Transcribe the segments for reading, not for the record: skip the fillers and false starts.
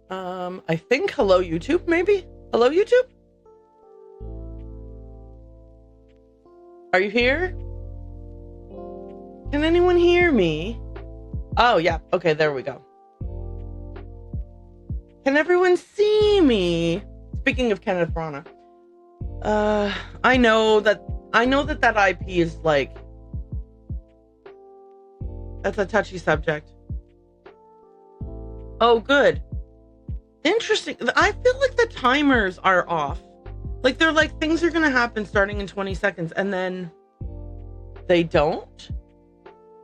I think hello YouTube, maybe? Hello YouTube? Are you here? Can anyone hear me? Oh, yeah. Okay, there we go. Can everyone see me? Speaking of Kenneth Branagh, I know that IP is like, that's a touchy subject. Oh, good. Interesting. I feel like the timers are off. Like they're like things are gonna happen starting in 20 seconds and then they don't.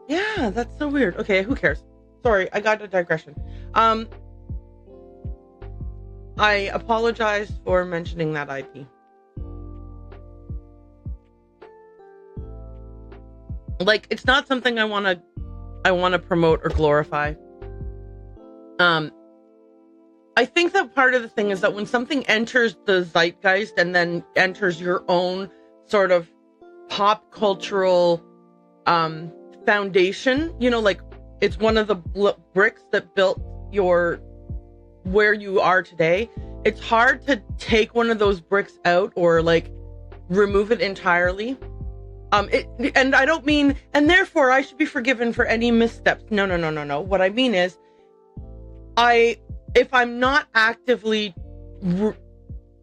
Yeah, that's so weird. Okay, who cares? Sorry, I got a digression. I apologize for mentioning that IP. Like, it's not something I want to promote or glorify. I think that part of the thing is that when something enters the zeitgeist and then enters your own sort of pop cultural foundation, you know, like it's one of the bricks that built where you are today. It's hard to take one of those bricks out or like remove it entirely. And I don't mean, and therefore I should be forgiven for any missteps. No. What I mean is, if I'm not actively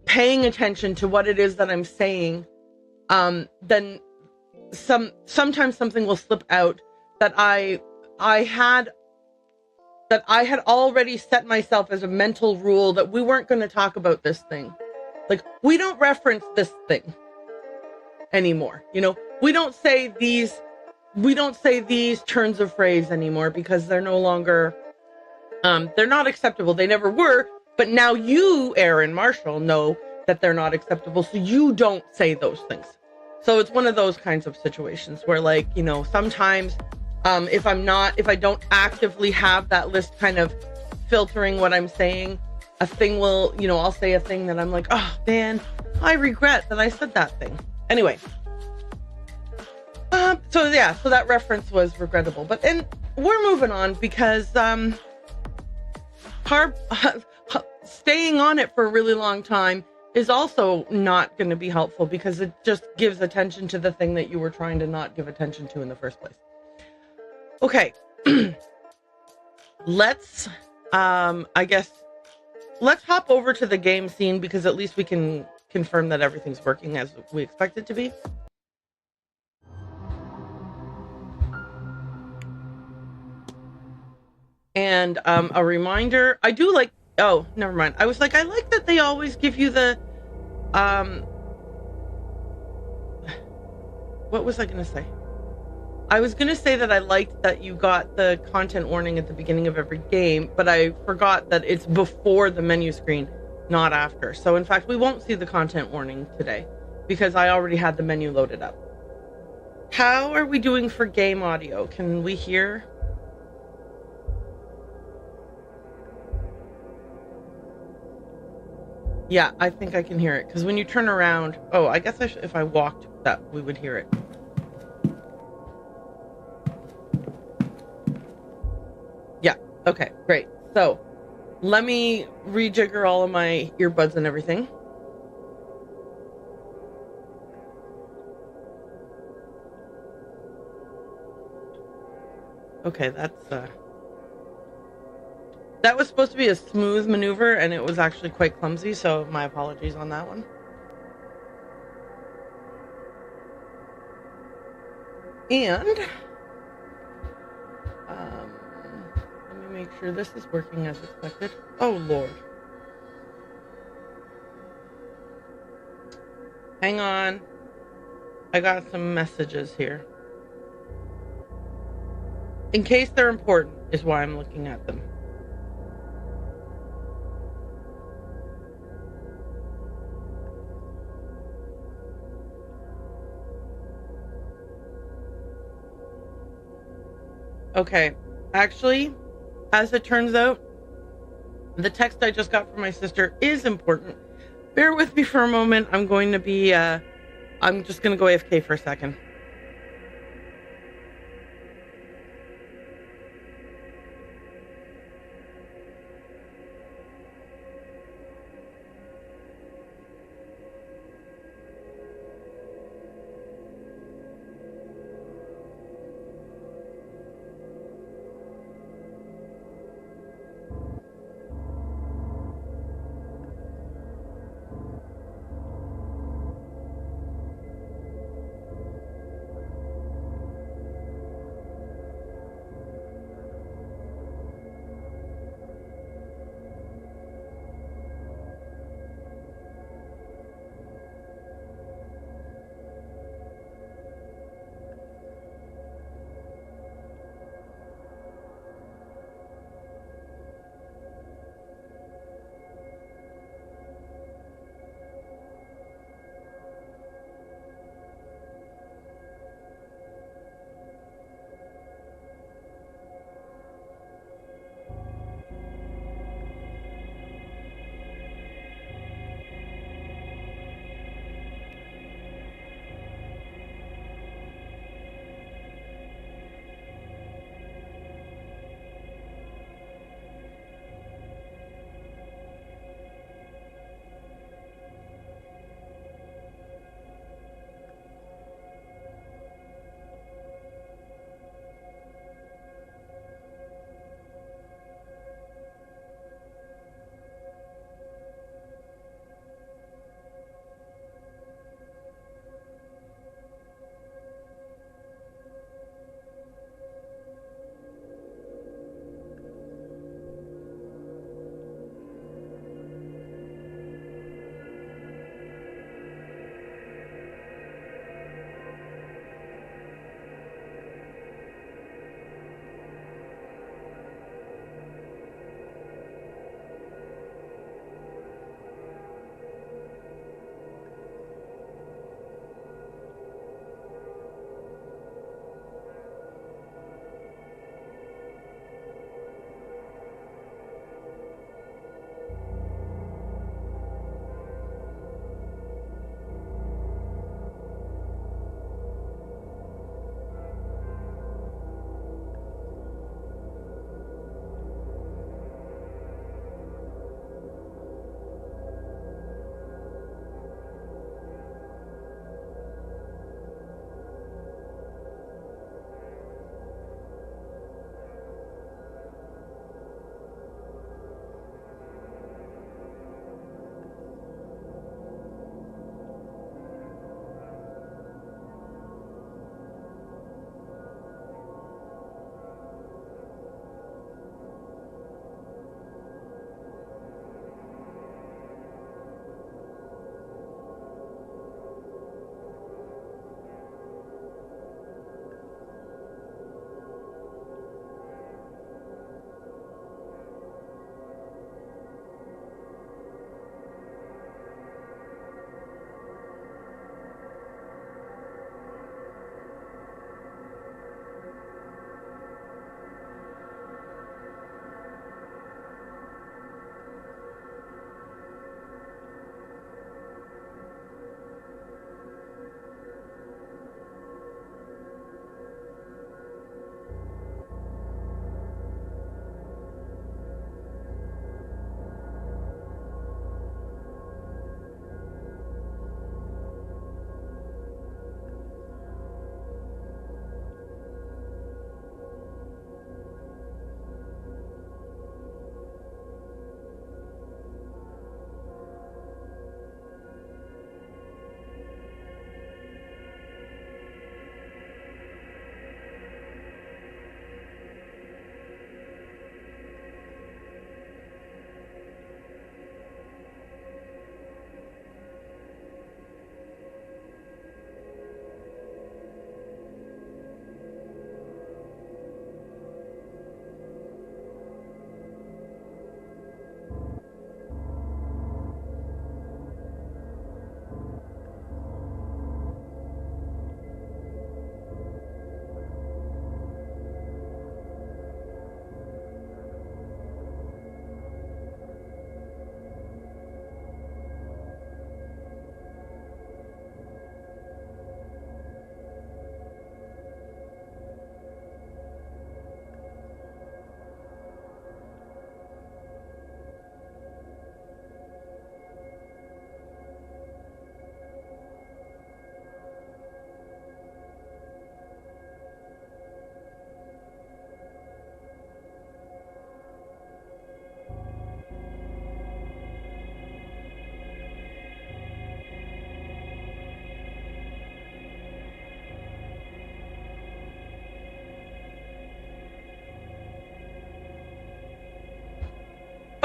paying attention to what it is that I'm saying, then sometimes something will slip out that I had already set myself as a mental rule that we weren't going to talk about this thing. Like, we don't reference this thing anymore. You know, we don't say these turns of phrase anymore because they're no longer, they're not acceptable. They never were, but now you, Aaron Marshall, know that they're not acceptable, so you don't say those things. So it's one of those kinds of situations where, like, you know, sometimes if I don't actively have that list kind of filtering what I'm saying, a thing will, you know, I'll say a thing that I'm like, oh man, I regret that I said that thing. Anyway. So that reference was regrettable, but and we're moving on because staying on it for a really long time is also not going to be helpful because it just gives attention to the thing that you were trying to not give attention to in the first place. Okay. Let's let's hop over to the game scene because at least we can confirm that everything's working as we expect it to be. And a reminder, I do like, oh, never mind. I was like, I like that they always give you the, what was I going to say? I was going to say that I liked that you got the content warning at the beginning of every game, but I forgot that it's before the menu screen, not after. So in fact, we won't see the content warning today because I already had the menu loaded up. How are we doing for game audio? Can we hear? Yeah, I think I can hear it because when you turn around, oh, I guess if I walked that we would hear it. Yeah, okay, great. So let me rejigger all of my earbuds and everything. Okay, that was supposed to be a smooth maneuver, and it was actually quite clumsy, so my apologies on that one. And let me make sure this is working as expected. Oh, Lord. Hang on. I got some messages here. In case they're important is why I'm looking at them. Okay, actually, as it turns out, the text I just got from my sister is important. Bear with me for a moment. I'm going to be, I'm just going to go AFK for a second.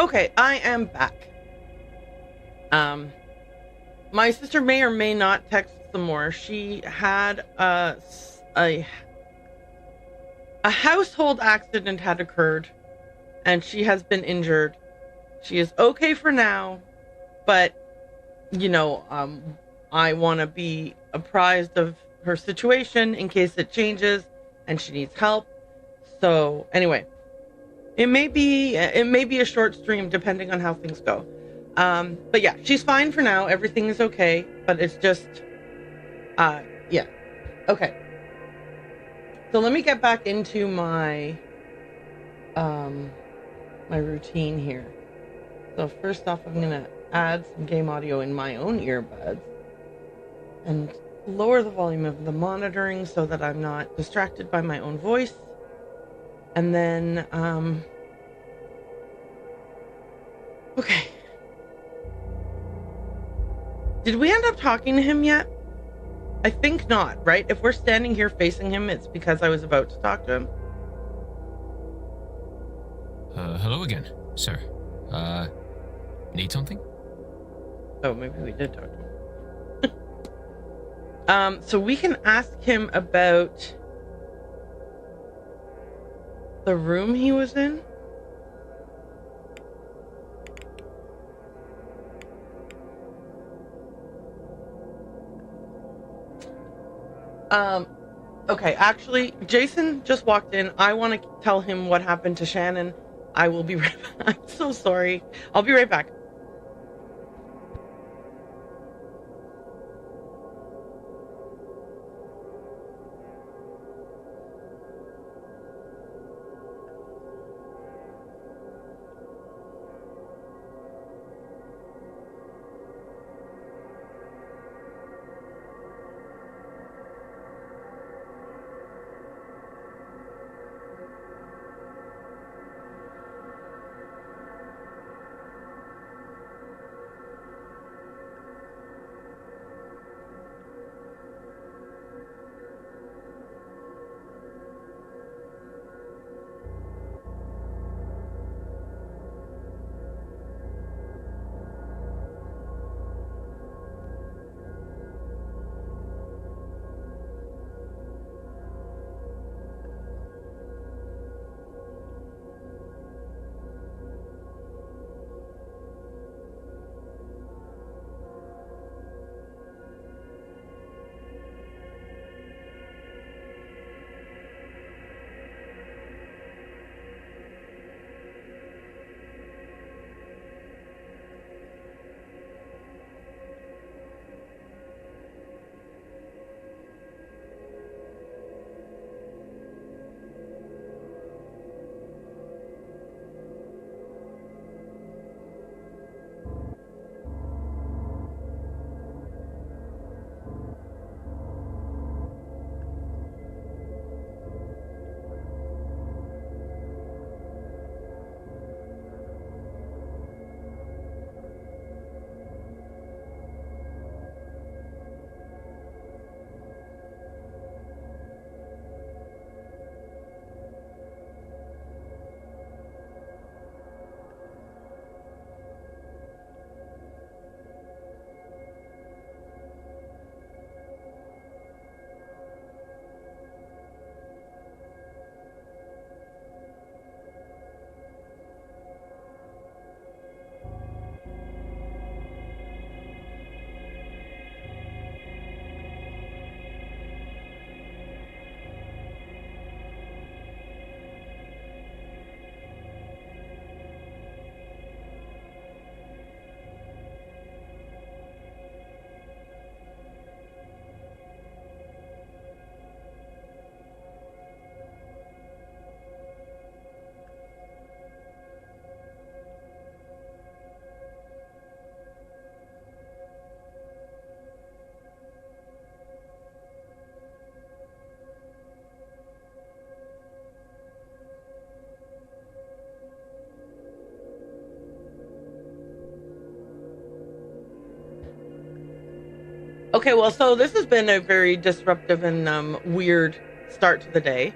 Okay, I am back. My sister may or may not text some more. She had a household accident had occurred, and she has been injured. She is okay for now, but I want to be apprised of her situation in case it changes and she needs help. So anyway, it may be a short stream depending on how things go. But yeah, she's fine for now. Everything is okay, but it's just, yeah. Okay. So let me get back into my routine here. So first off, I'm going to add some game audio in my own earbuds and lower the volume of the monitoring so that I'm not distracted by my own voice. And then, okay. Did we end up talking to him yet? I think not, right? If we're standing here facing him, it's because I was about to talk to him. Hello again, sir. Need something? Oh, maybe we did talk to him. So we can ask him about the room he was in. Okay, actually, Jason just walked in. I want to tell him what happened to Shannon. I will be right back. I'm so sorry. I'll be right back. Okay, well, so this has been a very disruptive and weird start to the day.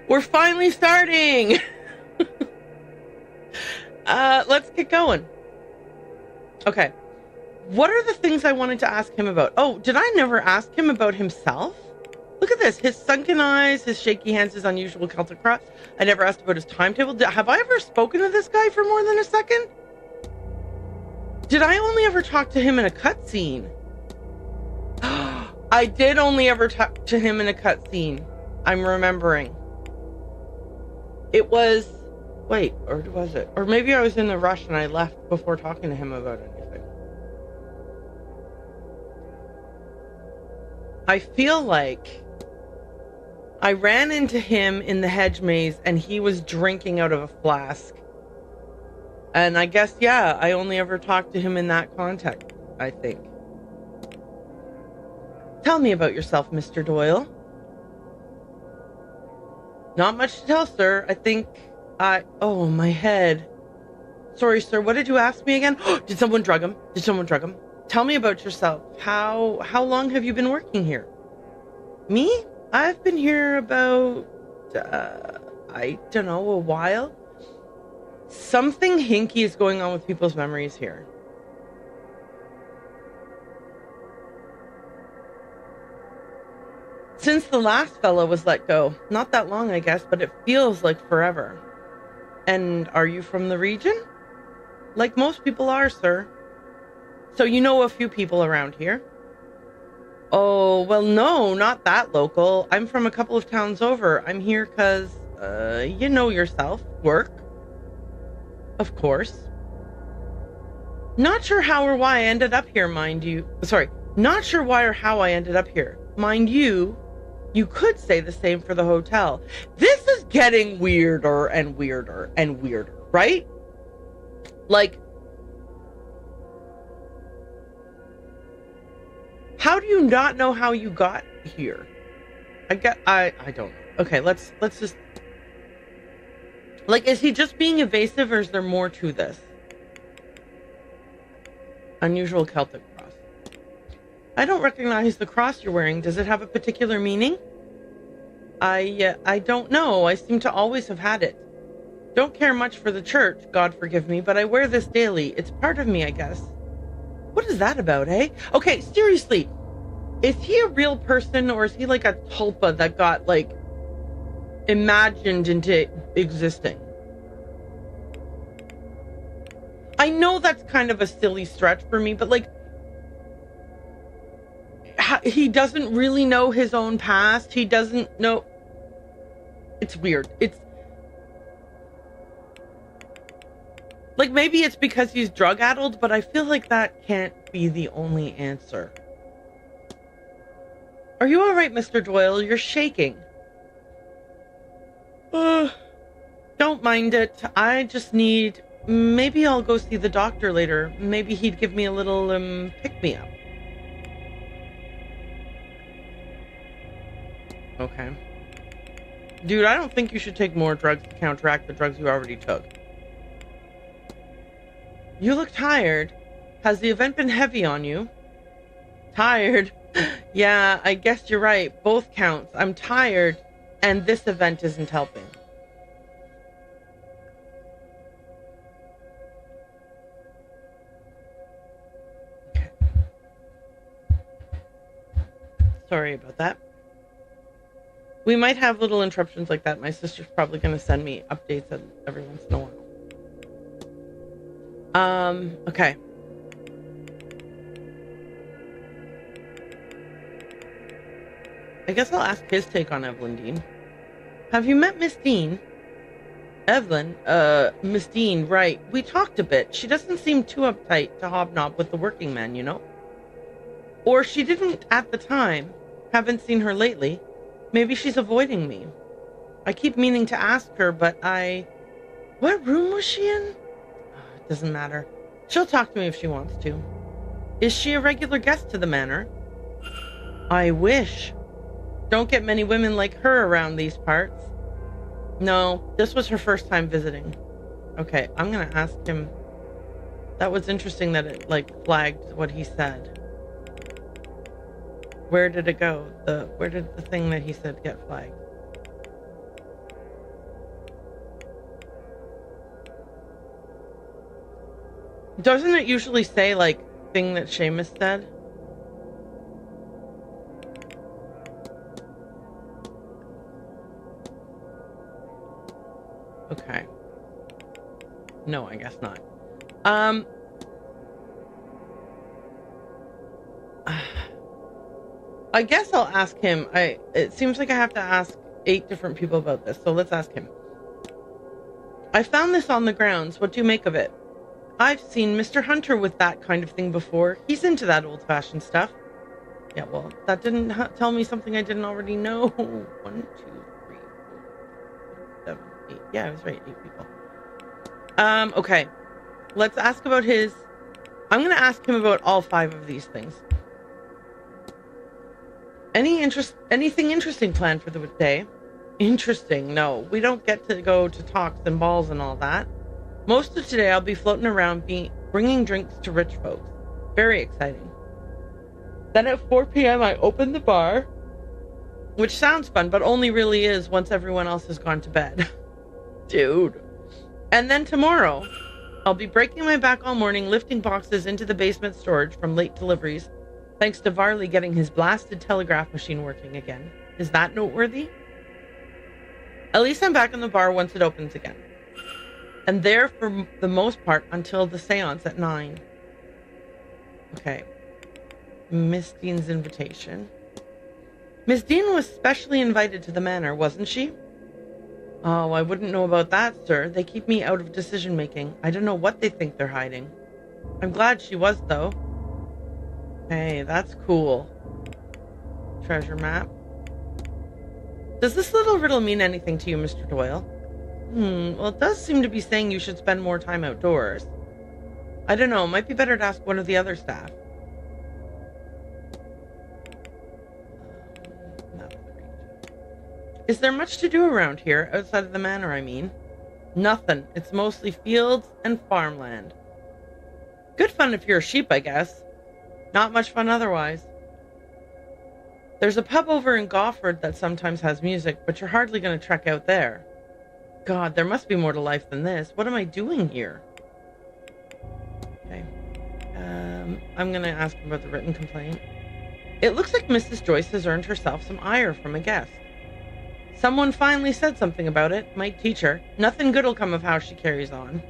We're finally starting. Let's get going. Okay. What are the things I wanted to ask him about? Oh, did I never ask him about himself? Look at this. His sunken eyes, his shaky hands, his unusual Celtic cross. I never asked about his timetable. Have I ever spoken to this guy for more than a second? Did I only ever talk to him in a cutscene? I did only ever talk to him in a cutscene. I'm remembering. It was... Wait, or was it? Or maybe I was in a rush and I left before talking to him about anything. I feel like I ran into him in the hedge maze and he was drinking out of a flask. And I guess, yeah, I only ever talked to him in that context, I think. Tell me about yourself, Mr. Doyle. Not much to tell, sir. I think oh, my head. Sorry, sir. What did you ask me again? Did someone drug him? Did someone drug him? Tell me about yourself. How long have you been working here? Me? I've been here about, I don't know, a while. Something hinky is going on with people's memories here. Since the last fella was let go. Not that long, I guess, but it feels like forever. And are you from the region? Like most people are, sir. So you know a few people around here? Oh, well, no, not that local. I'm from a couple of towns over. I'm here because, you know yourself, work. Of course. Not sure how or why I ended up here, mind you. Sorry, not sure why or how I ended up here. Mind you, you could say the same for the hotel. This is getting weirder and weirder and weirder, right? Like, how do you not know how you got here? I don't know. Okay, let's just... Like, is he just being evasive or is there more to this? Unusual Celtic cross. I don't recognize the cross you're wearing. Does it have a particular meaning? I don't know. I seem to always have had it. Don't care much for the church, God forgive me, but I wear this daily. It's part of me, I guess. What is that about, eh? Okay, seriously. Is he a real person or is he like a tulpa that got, like, imagined into existing? I know that's kind of a silly stretch for me, but, like, he doesn't really know his own past. He doesn't know. It's weird. It's like, maybe it's because he's drug addled, but I feel like that can't be the only answer. Are you all right, Mr. Doyle? You're shaking. Don't mind it. I just need... Maybe I'll go see the doctor later. Maybe he'd give me a little, pick-me-up. Okay. Dude, I don't think you should take more drugs to counteract the drugs you already took. You look tired. Has the event been heavy on you? Tired? Yeah, I guess you're right. Both counts. I'm tired, and this event isn't helping. Okay. Sorry about that. We might have little interruptions like that. My sister's probably going to send me updates every once in a while. Okay. I guess I'll ask his take on Evelyn Dean. Have you met Miss Dean? Evelyn? Miss Dean, right. We talked a bit. She doesn't seem too uptight to hobnob with the working men, you know? Or she didn't at the time. Haven't seen her lately. Maybe she's avoiding me. I keep meaning to ask her, but What room was she in? It doesn't matter. She'll talk to me if she wants to. Is she a regular guest to the manor? I wish. Don't get many women like her around these parts. No, this was her first time visiting. Okay, I'm gonna ask him. That was interesting that it, like, flagged what he said. Where did it go? Where did the thing that he said get flagged? Doesn't it usually say, like, thing that Seamus said? Okay. No, I guess not. I guess I'll ask him. It seems like I have to ask 8 different people about this, so let's ask him. I found this on the grounds. What do you make of it? I've seen Mr. Hunter with that kind of thing before. He's into that old-fashioned stuff. Yeah, well, that didn't tell me something I didn't already know. 1, 2, 3, 4, 7, 8. Yeah, I was right. 8 people. Okay. Let's ask about his... I'm going to ask him about all 5 of these things. Anything interesting planned for the day? Interesting? No, we don't get to go to talks and balls and all that. Most of today I'll be floating around bringing drinks to rich folks. Very exciting. Then at 4 p.m. I open the bar, which sounds fun, but only really is once everyone else has gone to bed. Dude. And then tomorrow, I'll be breaking my back all morning, lifting boxes into the basement storage from late deliveries, thanks to Varley getting his blasted telegraph machine working again. Is that noteworthy? At least I'm back in the bar once it opens again. And there for the most part until the séance at 9. Okay. Miss Dean's invitation. Miss Dean was specially invited to the manor, wasn't she? Oh, I wouldn't know about that, sir. They keep me out of decision-making. I don't know what they think they're hiding. I'm glad she was, though. Hey, that's cool. Treasure map. Does this little riddle mean anything to you, Mr. Doyle? Well, it does seem to be saying you should spend more time outdoors. I don't know, it might be better to ask one of the other staff. Is there much to do around here, outside of the manor, I mean? Nothing. It's mostly fields and farmland. Good fun if you're a sheep, I guess. Not much fun otherwise. There's a pub over in Gawford that sometimes has music, but you're hardly going to trek out there. God, there must be more to life than this. What am I doing here? Okay. I'm going to ask him about the written complaint. It looks like Mrs. Joyce has earned herself some ire from a guest. Someone finally said something about it. Might teach her. Nothing good will come of how she carries on.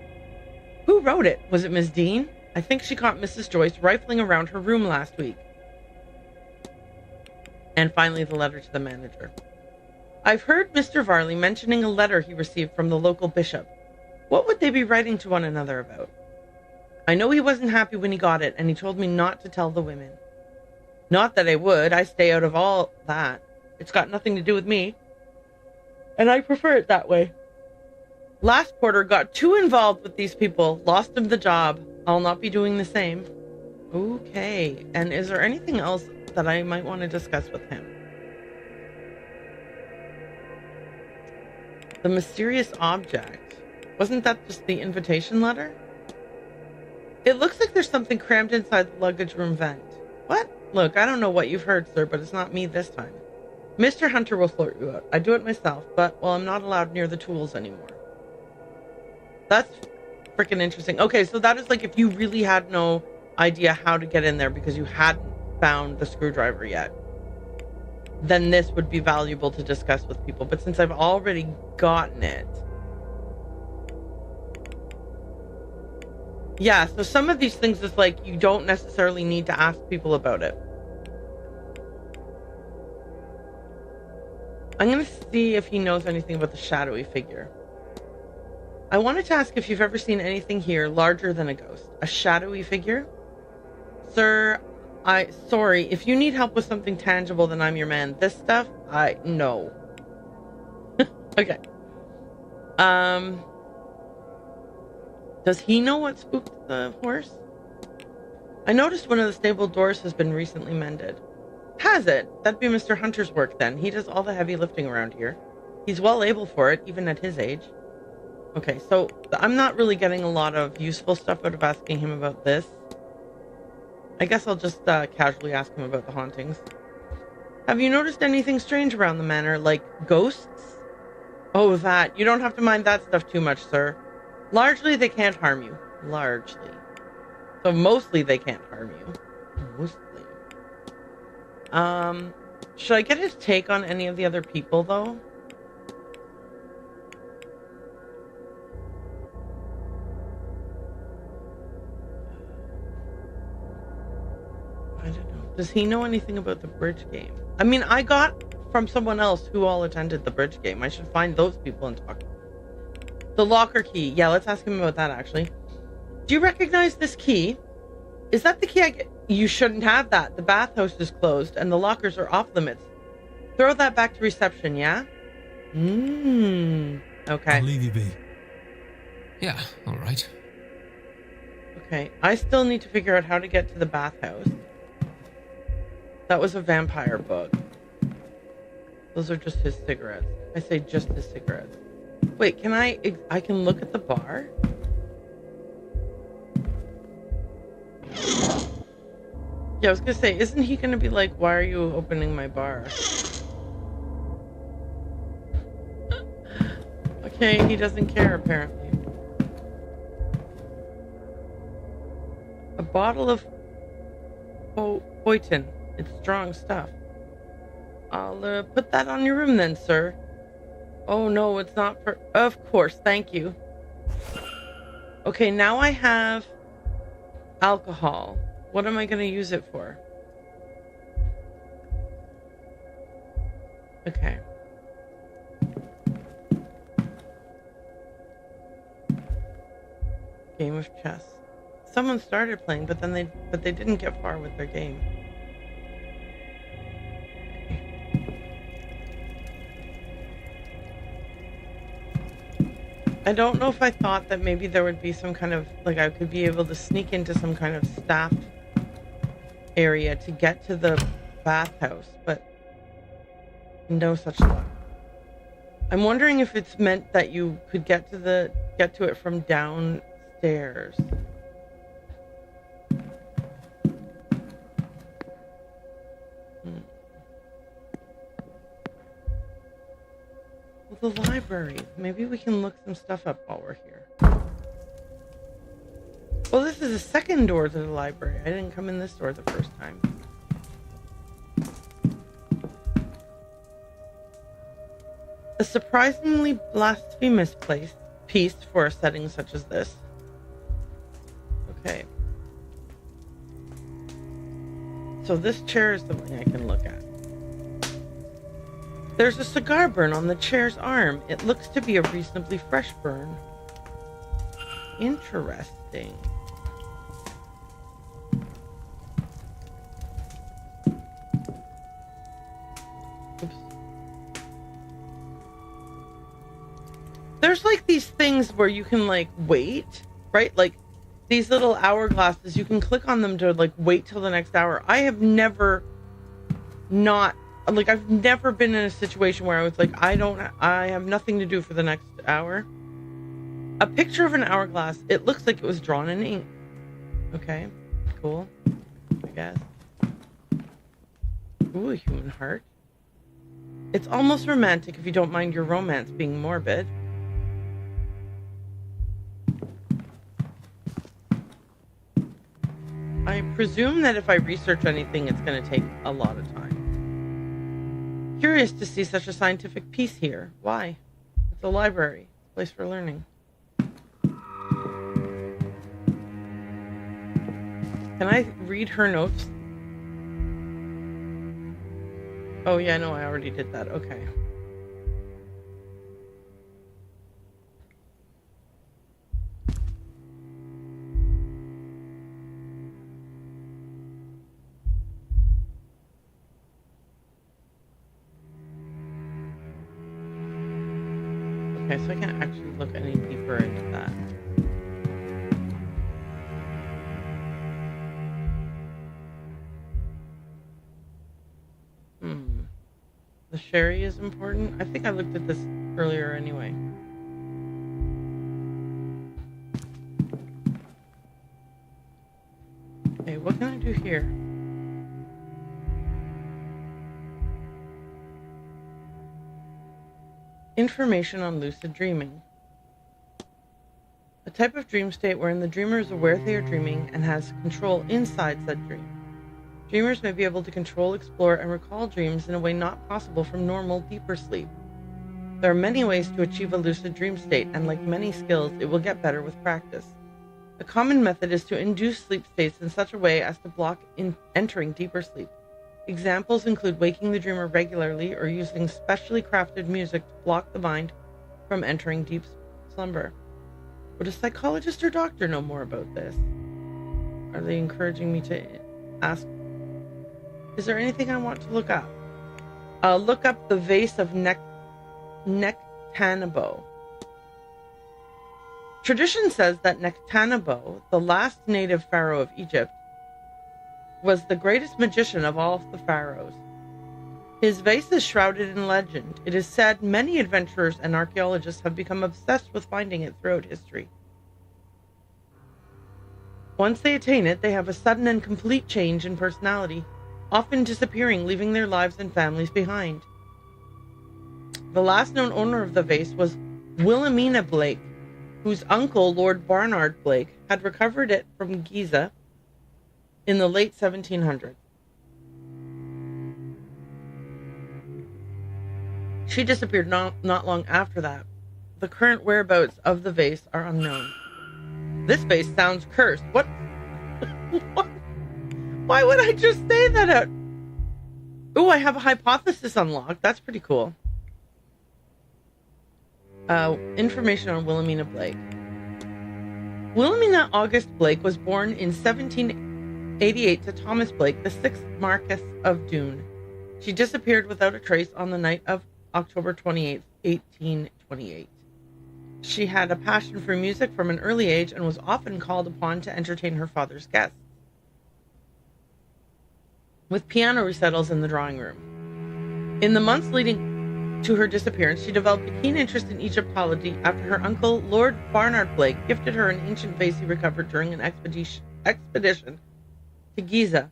Who wrote it? Was it Miss Dean? I think she caught Mrs. Joyce rifling around her room last week. And finally, the letter to the manager. I've heard Mr. Varley mentioning a letter he received from the local bishop. What would they be writing to one another about? I know he wasn't happy when he got it, and he told me not to tell the women. Not that I would. I stay out of all that. It's got nothing to do with me. And I prefer it that way. Last quarter got too involved with these people, lost him the job. I'll not be doing the same. Okay. And is there anything else that I might want to discuss with him? The mysterious object. Wasn't that just the invitation letter? It looks like there's something crammed inside the luggage room vent. What? Look, I don't know what you've heard, sir, but it's not me this time. Mr. Hunter will sort you out. I do it myself, but, well, I'm not allowed near the tools anymore. That's freaking interesting. Okay, so that is like if you really had no idea how to get in there because you hadn't found the screwdriver yet, then this would be valuable to discuss with people. But since I've already gotten it... Yeah, so some of these things is like you don't necessarily need to ask people about it. I'm going to see if he knows anything about the shadowy figure. I wanted to ask if you've ever seen anything here larger than a ghost. A shadowy figure? Sir, sorry, if you need help with something tangible, then I'm your man. This stuff, no. Okay. Does he know what spooked the horse? I noticed one of the stable doors has been recently mended. Has it? That'd be Mr. Hunter's work then. He does all the heavy lifting around here. He's well able for it, even at his age. Okay, so I'm not really getting a lot of useful stuff out of asking him about this. I guess I'll just casually ask him about the hauntings. Have you noticed anything strange around the manor, like ghosts? Oh, that. You don't have to mind that stuff too much, sir. Largely, they can't harm you. Largely. So mostly they can't harm you. Mostly. Should I get his take on any of the other people, though? I don't know. Does he know anything about the bridge game? I mean, I got from someone else who all attended the bridge game. I should find those people and talk. The locker key. Yeah, let's ask him about that, actually. Do you recognize this key? Is that the key I get? You shouldn't have that. The bathhouse is closed and the lockers are off limits. Throw that back to reception, yeah? Okay. I'll leave you be. Yeah, all right. Okay, I still need to figure out how to get to the bathhouse. That was a vampire book. Those are just his cigarettes. I say just his cigarettes. Wait, can I can look at the bar? Yeah, I was gonna say, isn't he gonna be like, why are you opening my bar? Okay, he doesn't care apparently. A bottle of Boyton. It's strong stuff. I'll put that on your room then, sir. Oh no, it's not for... Of course, thank you. Okay, now I have alcohol. What am I going to use it for? Okay. Game of chess. Someone started playing, but they didn't get far with their game. I don't know if I thought that maybe there would be some kind of, like, I could be able to sneak into some kind of staffed area to get to the bathhouse, but no such luck. I'm wondering if it's meant that you could get to it from downstairs. Well, the library. Maybe we can look some stuff up while we're here. Well, this is a second door to the library. I didn't come in this door the first time. A surprisingly blasphemous piece for a setting such as this. Okay. So this chair is something I can look at. There's a cigar burn on the chair's arm. It looks to be a reasonably fresh burn. Interesting. Oops. There's like these things where you can like wait, right? Like these little hourglasses, you can click on them to like wait till the next hour. I have never I've never been in a situation where I was like, I have nothing to do for the next hour. A picture of an hourglass, it looks like it was drawn in ink. Okay, cool, I guess. Ooh, a human heart. It's almost romantic if you don't mind your romance being morbid. I presume that if I research anything, it's going to take a lot of time. Curious to see such a scientific piece here. Why? It's a library, a place for learning. Can I read her notes? Oh yeah, no, I already did that. Okay. Okay, so I can't actually look any deeper into that. The sherry is important? I think I looked at this earlier anyway. Okay, what can I do here? Information on lucid dreaming. A type of dream state wherein the dreamer is aware they are dreaming and has control inside said dream. Dreamers may be able to control, explore, and recall dreams in a way not possible from normal, deeper sleep. There are many ways to achieve a lucid dream state, and like many skills, it will get better with practice. A common method is to induce sleep states in such a way as to block entering deeper sleep. Examples include waking the dreamer regularly or using specially crafted music to block the mind from entering deep slumber. Would a psychologist or doctor know more about this? Are they encouraging me to ask? Is there anything I want to look up? Look up the vase of Nectanebo. Tradition says that Nectanebo, the last native pharaoh of Egypt, was the greatest magician of all the pharaohs. His vase is shrouded in legend. It is said many adventurers and archaeologists have become obsessed with finding it throughout history. Once they attain it, they have a sudden and complete change in personality, often disappearing, leaving their lives and families behind. The last known owner of the vase was Wilhelmina Blake, whose uncle, Lord Barnard Blake, had recovered it from Giza in the late 1700s. She disappeared not long after that. The current whereabouts of the vase are unknown. This vase sounds cursed. What? What? Why would I just say that out? Oh, I have a hypothesis unlocked. That's pretty cool. Information on Wilhelmina Blake. Wilhelmina August Blake was born in 1788 to Thomas Blake, the 6th Marquess of Doon. She disappeared without a trace on the night of October 28, 1828. She had a passion for music from an early age and was often called upon to entertain her father's guests with piano recitals in the drawing room. In the months leading to her disappearance, she developed a keen interest in Egyptology after her uncle, Lord Barnard Blake, gifted her an ancient vase he recovered during an expedition to Giza.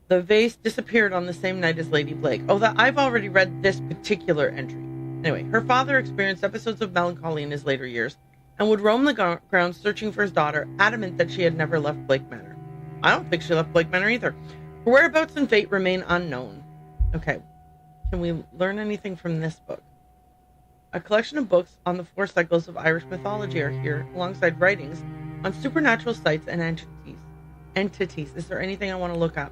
The vase disappeared on the same night as Lady Blake. Oh, I've already read this particular entry. Anyway, her father experienced episodes of melancholy in his later years and would roam the grounds searching for his daughter, adamant that she had never left Blake Manor. I don't think she left Blake Manor either. Her whereabouts and fate remain unknown. Okay, can we learn anything from this book? A collection of books on the 4 cycles of Irish mythology are here, alongside writings on supernatural sites and entities. Is there anything I want to look up?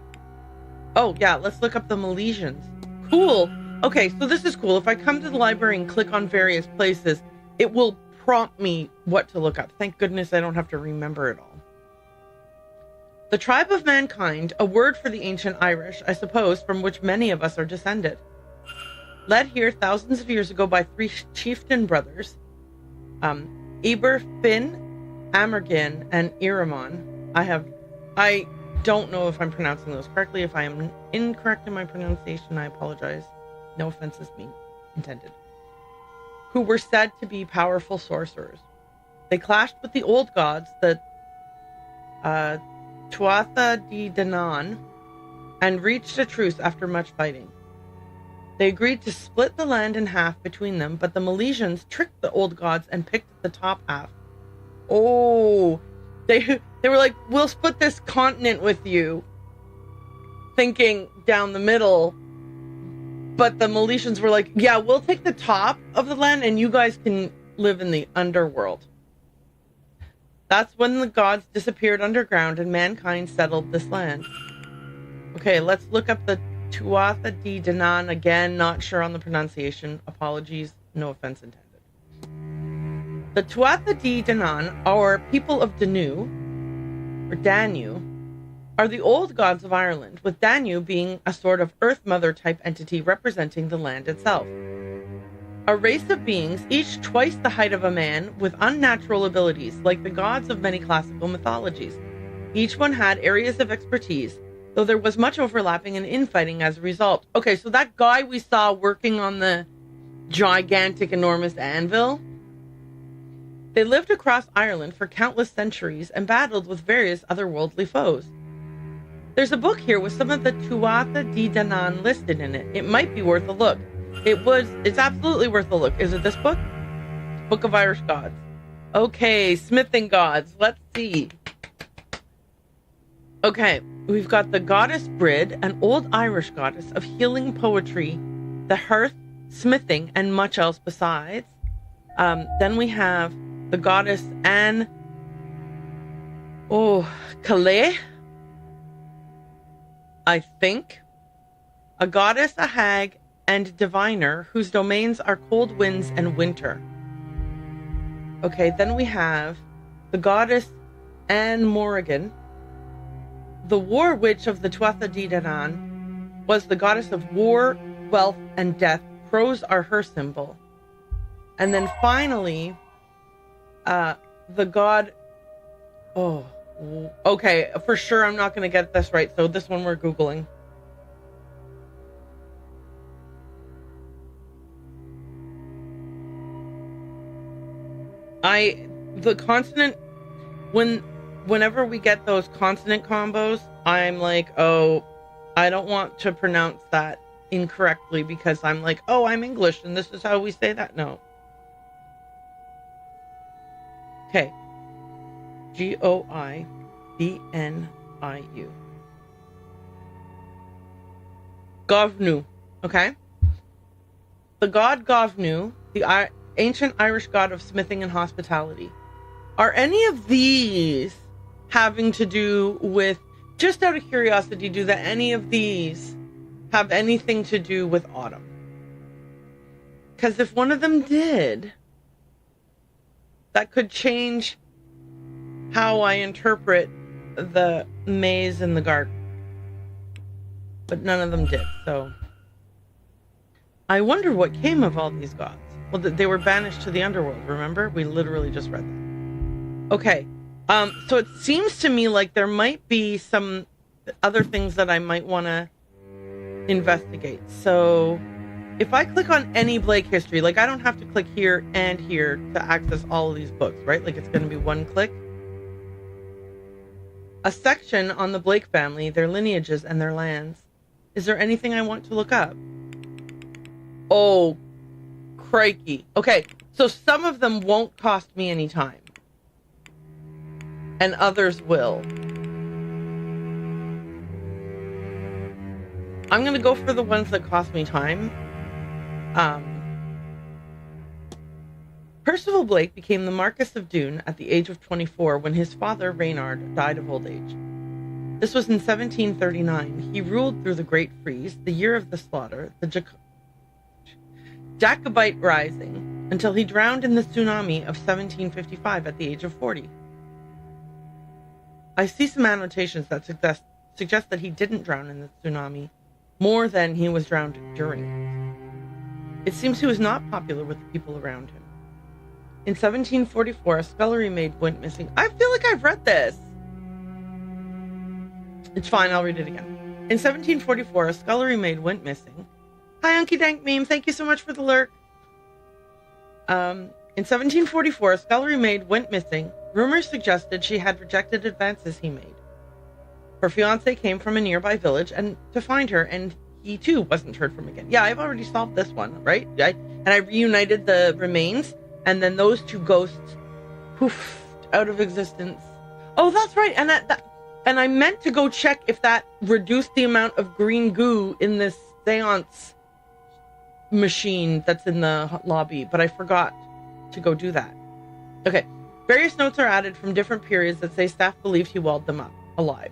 Oh, yeah, let's look up the Milesians. Cool. Okay, so this is cool. If I come to the library and click on various places, it will prompt me what to look up. Thank goodness I don't have to remember it all. The tribe of mankind, a word for the ancient Irish, I suppose, from which many of us are descended. Led here thousands of years ago by 3 chieftain brothers, Eber, Finn, Amergin, and Iramon. I don't know if I'm pronouncing those correctly. If I am incorrect in my pronunciation, I apologize. No offenses being intended. Who were said to be powerful sorcerers. They clashed with the old gods, the Tuatha De Danann, and reached a truce after much fighting. They agreed to split the land in half between them, but the Milesians tricked the old gods and picked the top half. Oh, they were like, we'll split this continent with you, thinking down the middle. But the Milesians were like, yeah, we'll take the top of the land and you guys can live in the underworld. That's when the gods disappeared underground and mankind settled this land. Okay, let's look up the Tuatha De Danann again. Not sure on the pronunciation. Apologies. No offense intended. The Tuatha De Danann, or people of Danu, or Danu, are the old gods of Ireland, with Danu being a sort of Earth Mother type entity representing the land itself. A race of beings, each twice the height of a man, with unnatural abilities, like the gods of many classical mythologies. Each one had areas of expertise, though there was much overlapping and infighting as a result. Okay, so that guy we saw working on the gigantic, enormous anvil, they lived across Ireland for countless centuries and battled with various otherworldly foes. There's a book here with some of the Tuatha De Danann listed in it. It might be worth a look. It's absolutely worth a look. Is it this book? Book of Irish Gods. Okay, smithing gods. Let's see. Okay, we've got the goddess Brid, an old Irish goddess of healing poetry, the hearth, smithing, and much else besides. Then we have the goddess Anne Calais, I think. A goddess, a hag, and diviner whose domains are cold winds and winter. Okay, then we have the goddess Anne Morrigan. The war witch of the Tuatha De Danann was the goddess of war, wealth, and death. Crows are her symbol. And then finally, the god... Oh, okay, for sure I'm not going to get this right, so this one we're Googling. The consonant, whenever we get those consonant combos, I'm like, oh, I don't want to pronounce that incorrectly because I'm like, oh, I'm English and this is how we say that. No. Okay. Goibniu. Govnu. Okay. The god Govnu, the ancient Irish god of smithing and hospitality. Are any of these having to do with, just out of curiosity, any of these have anything to do with autumn? Because if one of them did, that could change how I interpret the maze in the garden. But none of them did, so I wonder what came of all these gods. Well, they were banished to the underworld, remember? We literally just read that. Okay, so it seems to me like there might be some other things that I might want to investigate. So if I click on any Blake history, like I don't have to click here and here to access all of these books, right? Like it's going to be one click. A section on the Blake family, their lineages, and their lands. Is there anything I want to look up? Oh, crikey. Okay, so some of them won't cost me any time. And others will. I'm going to go for the ones that cost me time. Percival Blake became the Marquess of Doon at the age of 24 when his father, Reynard, died of old age. This was in 1739. He ruled through the Great Freeze, the year of the slaughter, the Jacobite Rising, until he drowned in the tsunami of 1755 at the age of 40. I see some annotations that suggest that he didn't drown in the tsunami more than he was drowned during. It seems he was not popular with the people around him. In 1744, a scullery maid went missing. I feel like I've read this. It's fine, I'll read it again. In 1744, a scullery maid went missing. Hi, Unky Dank Meme, thank you so much for the lurk. In 1744, a scullery maid went missing. Rumors suggested she had rejected advances he made. Her fiancé came from a nearby village and to find her, and he too wasn't heard from again. Yeah, I've already solved this one, right? And I reunited the remains, and then those two ghosts poofed out of existence. Oh, that's right. And I meant to go check if that reduced the amount of green goo in this Séance machine that's in the lobby, but I forgot to go do that. Okay. Various notes are added from different periods that say staff believed he walled them up alive.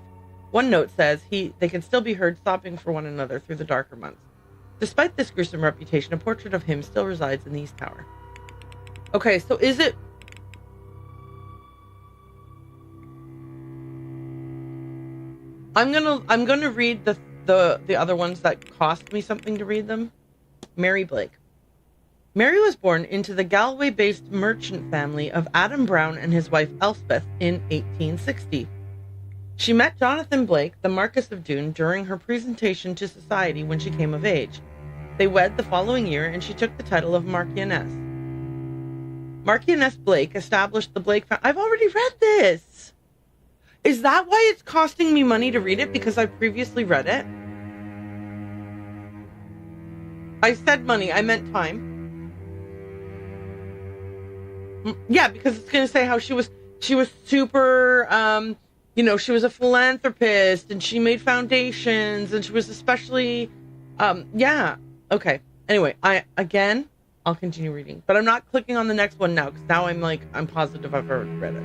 One note says they can still be heard sobbing for one another through the darker months. Despite this gruesome reputation, a portrait of him still resides in the East Tower. Okay, so is it... I'm gonna read the other ones that cost me something to read them. Mary Blake. Mary was born into the Galway-based merchant family of Adam Brown and his wife Elspeth in 1860. She met Jonathan Blake, the Marquess of Doon, during her presentation to society when she came of age. They wed the following year, and she took the title of Marchioness. Marchioness Blake established the Blake family. I've already read this! Is that why it's costing me money to read it? Because I previously read it? I said money, I meant time. Yeah, because it's going to say how she was super, she was a philanthropist and she made foundations and she was especially, yeah. Okay. Anyway, I'll continue reading, but I'm not clicking on the next one now because now I'm positive I've already read it.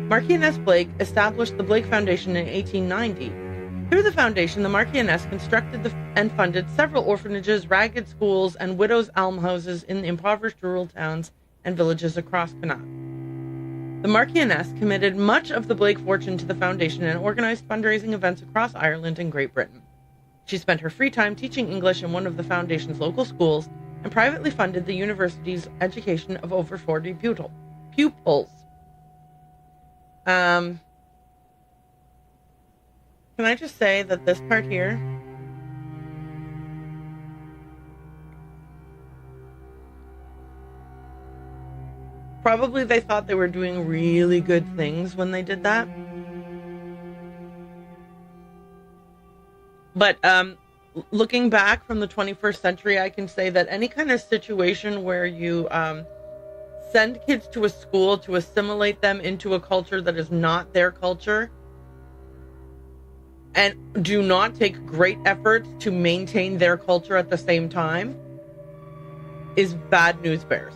Marchioness Blake established the Blake Foundation in 1890. Through the foundation, the Marchioness constructed and funded several orphanages, ragged schools, and widows' almhouses in impoverished rural towns and villages across Connaught. The Marchioness committed much of the Blake fortune to the foundation and organized fundraising events across Ireland and Great Britain. She spent her free time teaching English in one of the foundation's local schools and privately funded the university's education of over 40 pupils. Can I just say that this part here, probably they thought they were doing really good things when they did that. But looking back from the 21st century, I can say that any kind of situation where you send kids to a school to assimilate them into a culture that is not their culture and do not take great efforts to maintain their culture at the same time is bad news bears.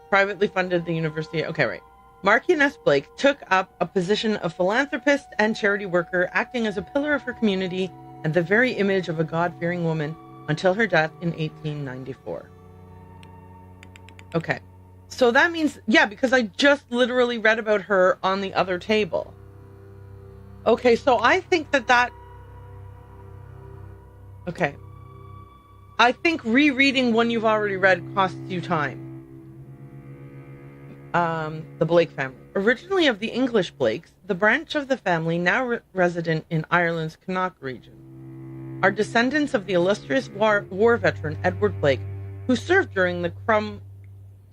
Privately funded the university. Okay, right. Marchioness Blake took up a position of philanthropist and charity worker, acting as a pillar of her community and the very image of a God-fearing woman until her death in 1894. Okay. So that means, yeah, because I just literally read about her on the other table. Okay, so I think that... Okay. I think rereading one you've already read costs you time. The Blake family. Originally of the English Blakes, the branch of the family now resident in Ireland's Connaught region are descendants of the illustrious war veteran Edward Blake, who served during the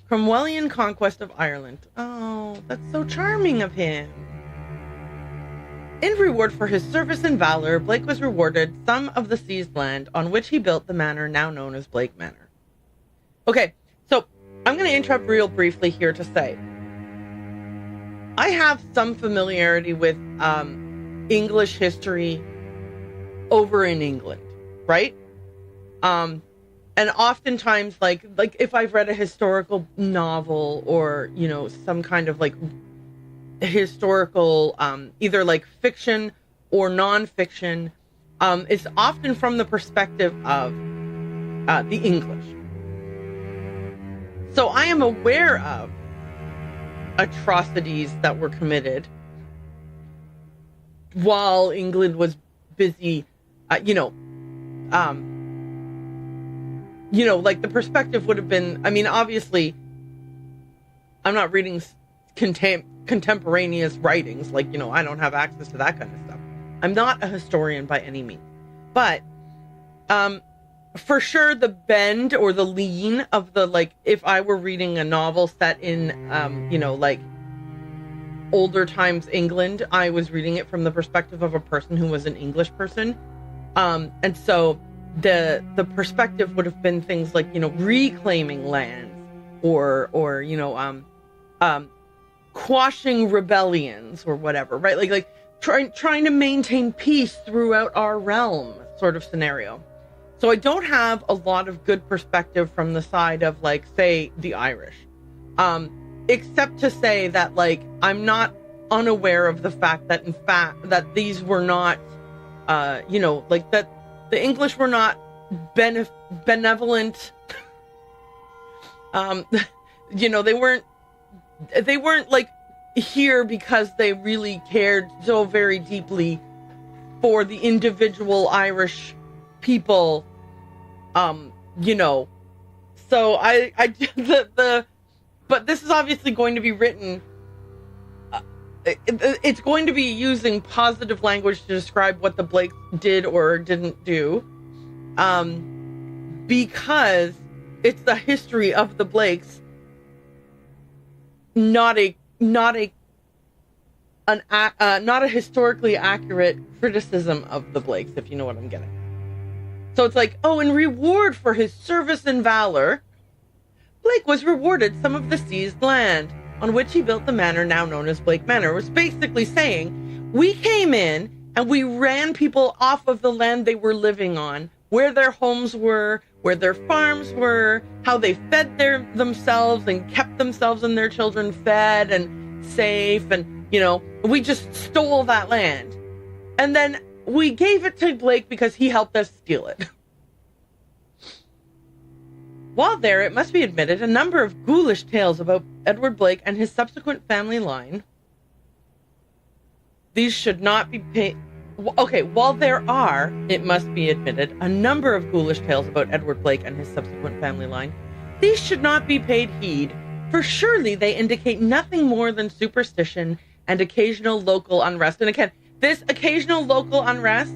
Cromwellian conquest of Ireland. Oh, that's so charming of him. In reward for his service and valor, Blake was rewarded some of the seized land on which he built the manor now known as Blake Manor. Okay, so I'm going to interrupt real briefly here to say I have some familiarity with English history over in England, right? And oftentimes, like if I've read a historical novel or, some kind of historical, either fiction or nonfiction, it's often from the perspective of the English. So I am aware of atrocities that were committed while England was busy, the perspective would have been, obviously, I'm not reading contemporaneous writings, I don't have access to that kind of stuff. I'm not a historian by any means. But, for sure, the bend or the lean of the, if I were reading a novel set in, older times England, I was reading it from the perspective of a person who was an English person. And so the perspective would have been things like, reclaiming lands or quashing rebellions or whatever, right? Trying to maintain peace throughout our realm sort of scenario. So I don't have a lot of good perspective from the side of say the Irish, except to say that I'm not unaware of the fact that in fact that these were not, that the English were not benevolent. They weren't here because they really cared so very deeply for the individual Irish people. So but this is obviously going to be written. It's going to be using positive language to describe what the Blakes did or didn't do, because it's the history of the Blakes, not a historically accurate criticism of the Blakes, if you know what I'm getting. So it's like, oh, in reward for his service and valor, Blake was rewarded some of the seized land, on which he built the manor now known as Blake Manor. It was basically saying, we came in and we ran people off of the land they were living on, where their homes were, where their farms were, how they fed themselves and kept themselves and their children fed and safe. And, you know, we just stole that land. And then we gave it to Blake because he helped us steal it. While there, it must be admitted, a number of ghoulish tales about Edward Blake and his subsequent family line. These should not be paid. Okay, while there are, it must be admitted, a number of ghoulish tales about Edward Blake and his subsequent family line, these should not be paid heed, for surely they indicate nothing more than superstition and occasional local unrest. And again, this occasional local unrest,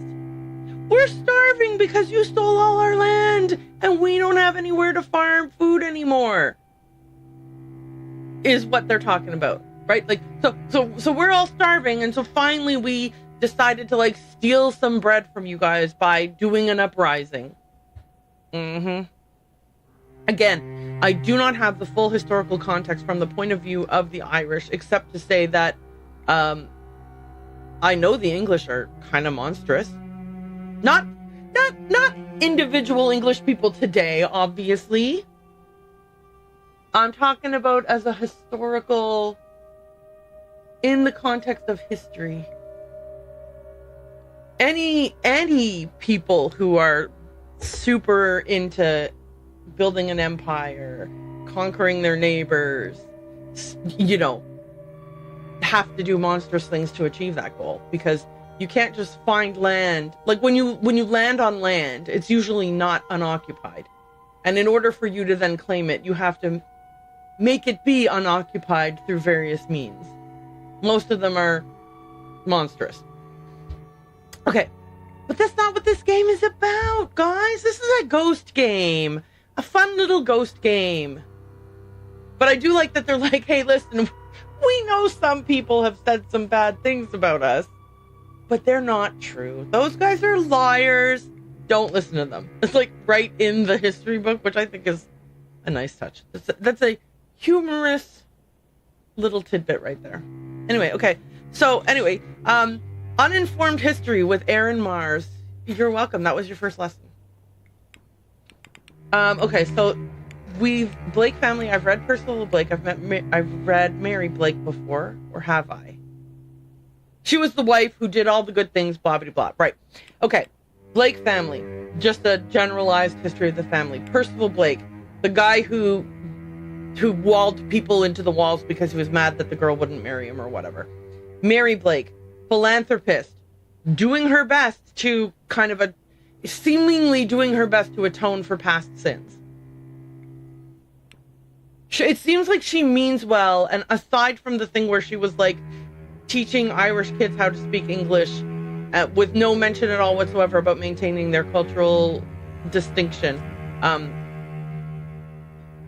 we're starving because you stole all our land and we don't have anywhere to farm food anymore, is what they're talking about, right? Like, so we're all starving, and so finally we decided to like steal some bread from you guys by doing an uprising. Again, I do not have the full historical context from the point of view of the Irish, except to say that I know the English are kind of monstrous. Not individual English people today, obviously. I'm talking about as a historical, in the context of history. Any people who are super into building an empire, conquering their neighbors, you know, have to do monstrous things to achieve that goal, because you can't just find land. Like when you land on land, it's usually not unoccupied. And in order for you to then claim it, you have to make it be unoccupied through various means. Most of them are monstrous. Okay, but that's not what this game is about, guys. This is a ghost game. A fun little ghost game. But I do like that they're like, hey, listen, we know some people have said some bad things about us, but they're not true. Those guys are liars. Don't listen to them. It's like right in the history book, which I think is a nice touch. That's a humorous little tidbit right there. Anyway, okay. So anyway, Uninformed History with Aaron Mars. You're welcome. That was your first lesson. Okay, so Blake family. I've read Percival Blake. I've read Mary Blake before, or have I? She was the wife who did all the good things. Blah blah blah. Right. Okay. Blake family. Just a generalized history of the family. Percival Blake, the guy who walled people into the walls because he was mad that the girl wouldn't marry him or whatever. Mary Blake, philanthropist, doing her best to seemingly doing her best to atone for past sins. It seems like she means well, and aside from the thing where she was like teaching Irish kids how to speak English with no mention at all whatsoever about maintaining their cultural distinction,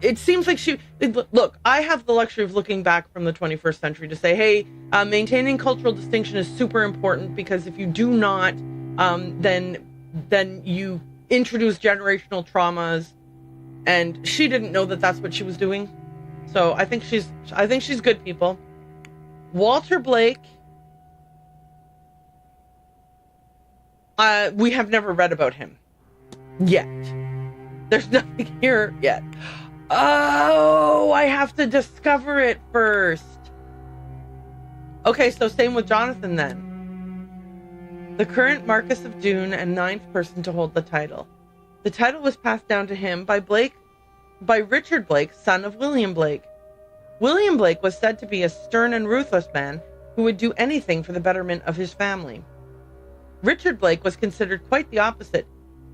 it seems like look, I have the luxury of looking back from the 21st century to say, hey, maintaining cultural distinction is super important, because if you do not, then you introduce generational traumas, and she didn't know that that's what she was doing. So I think she's good people. Walter Blake, we have never read about him yet. There's nothing here yet. Oh, I have to discover it first. Okay, so same with Jonathan then. The current Marquess of Doon and 9th person to hold the title. The title was passed down to him by Richard Blake, son of William Blake. William Blake was said to be a stern and ruthless man who would do anything for the betterment of his family. Richard Blake was considered quite the opposite.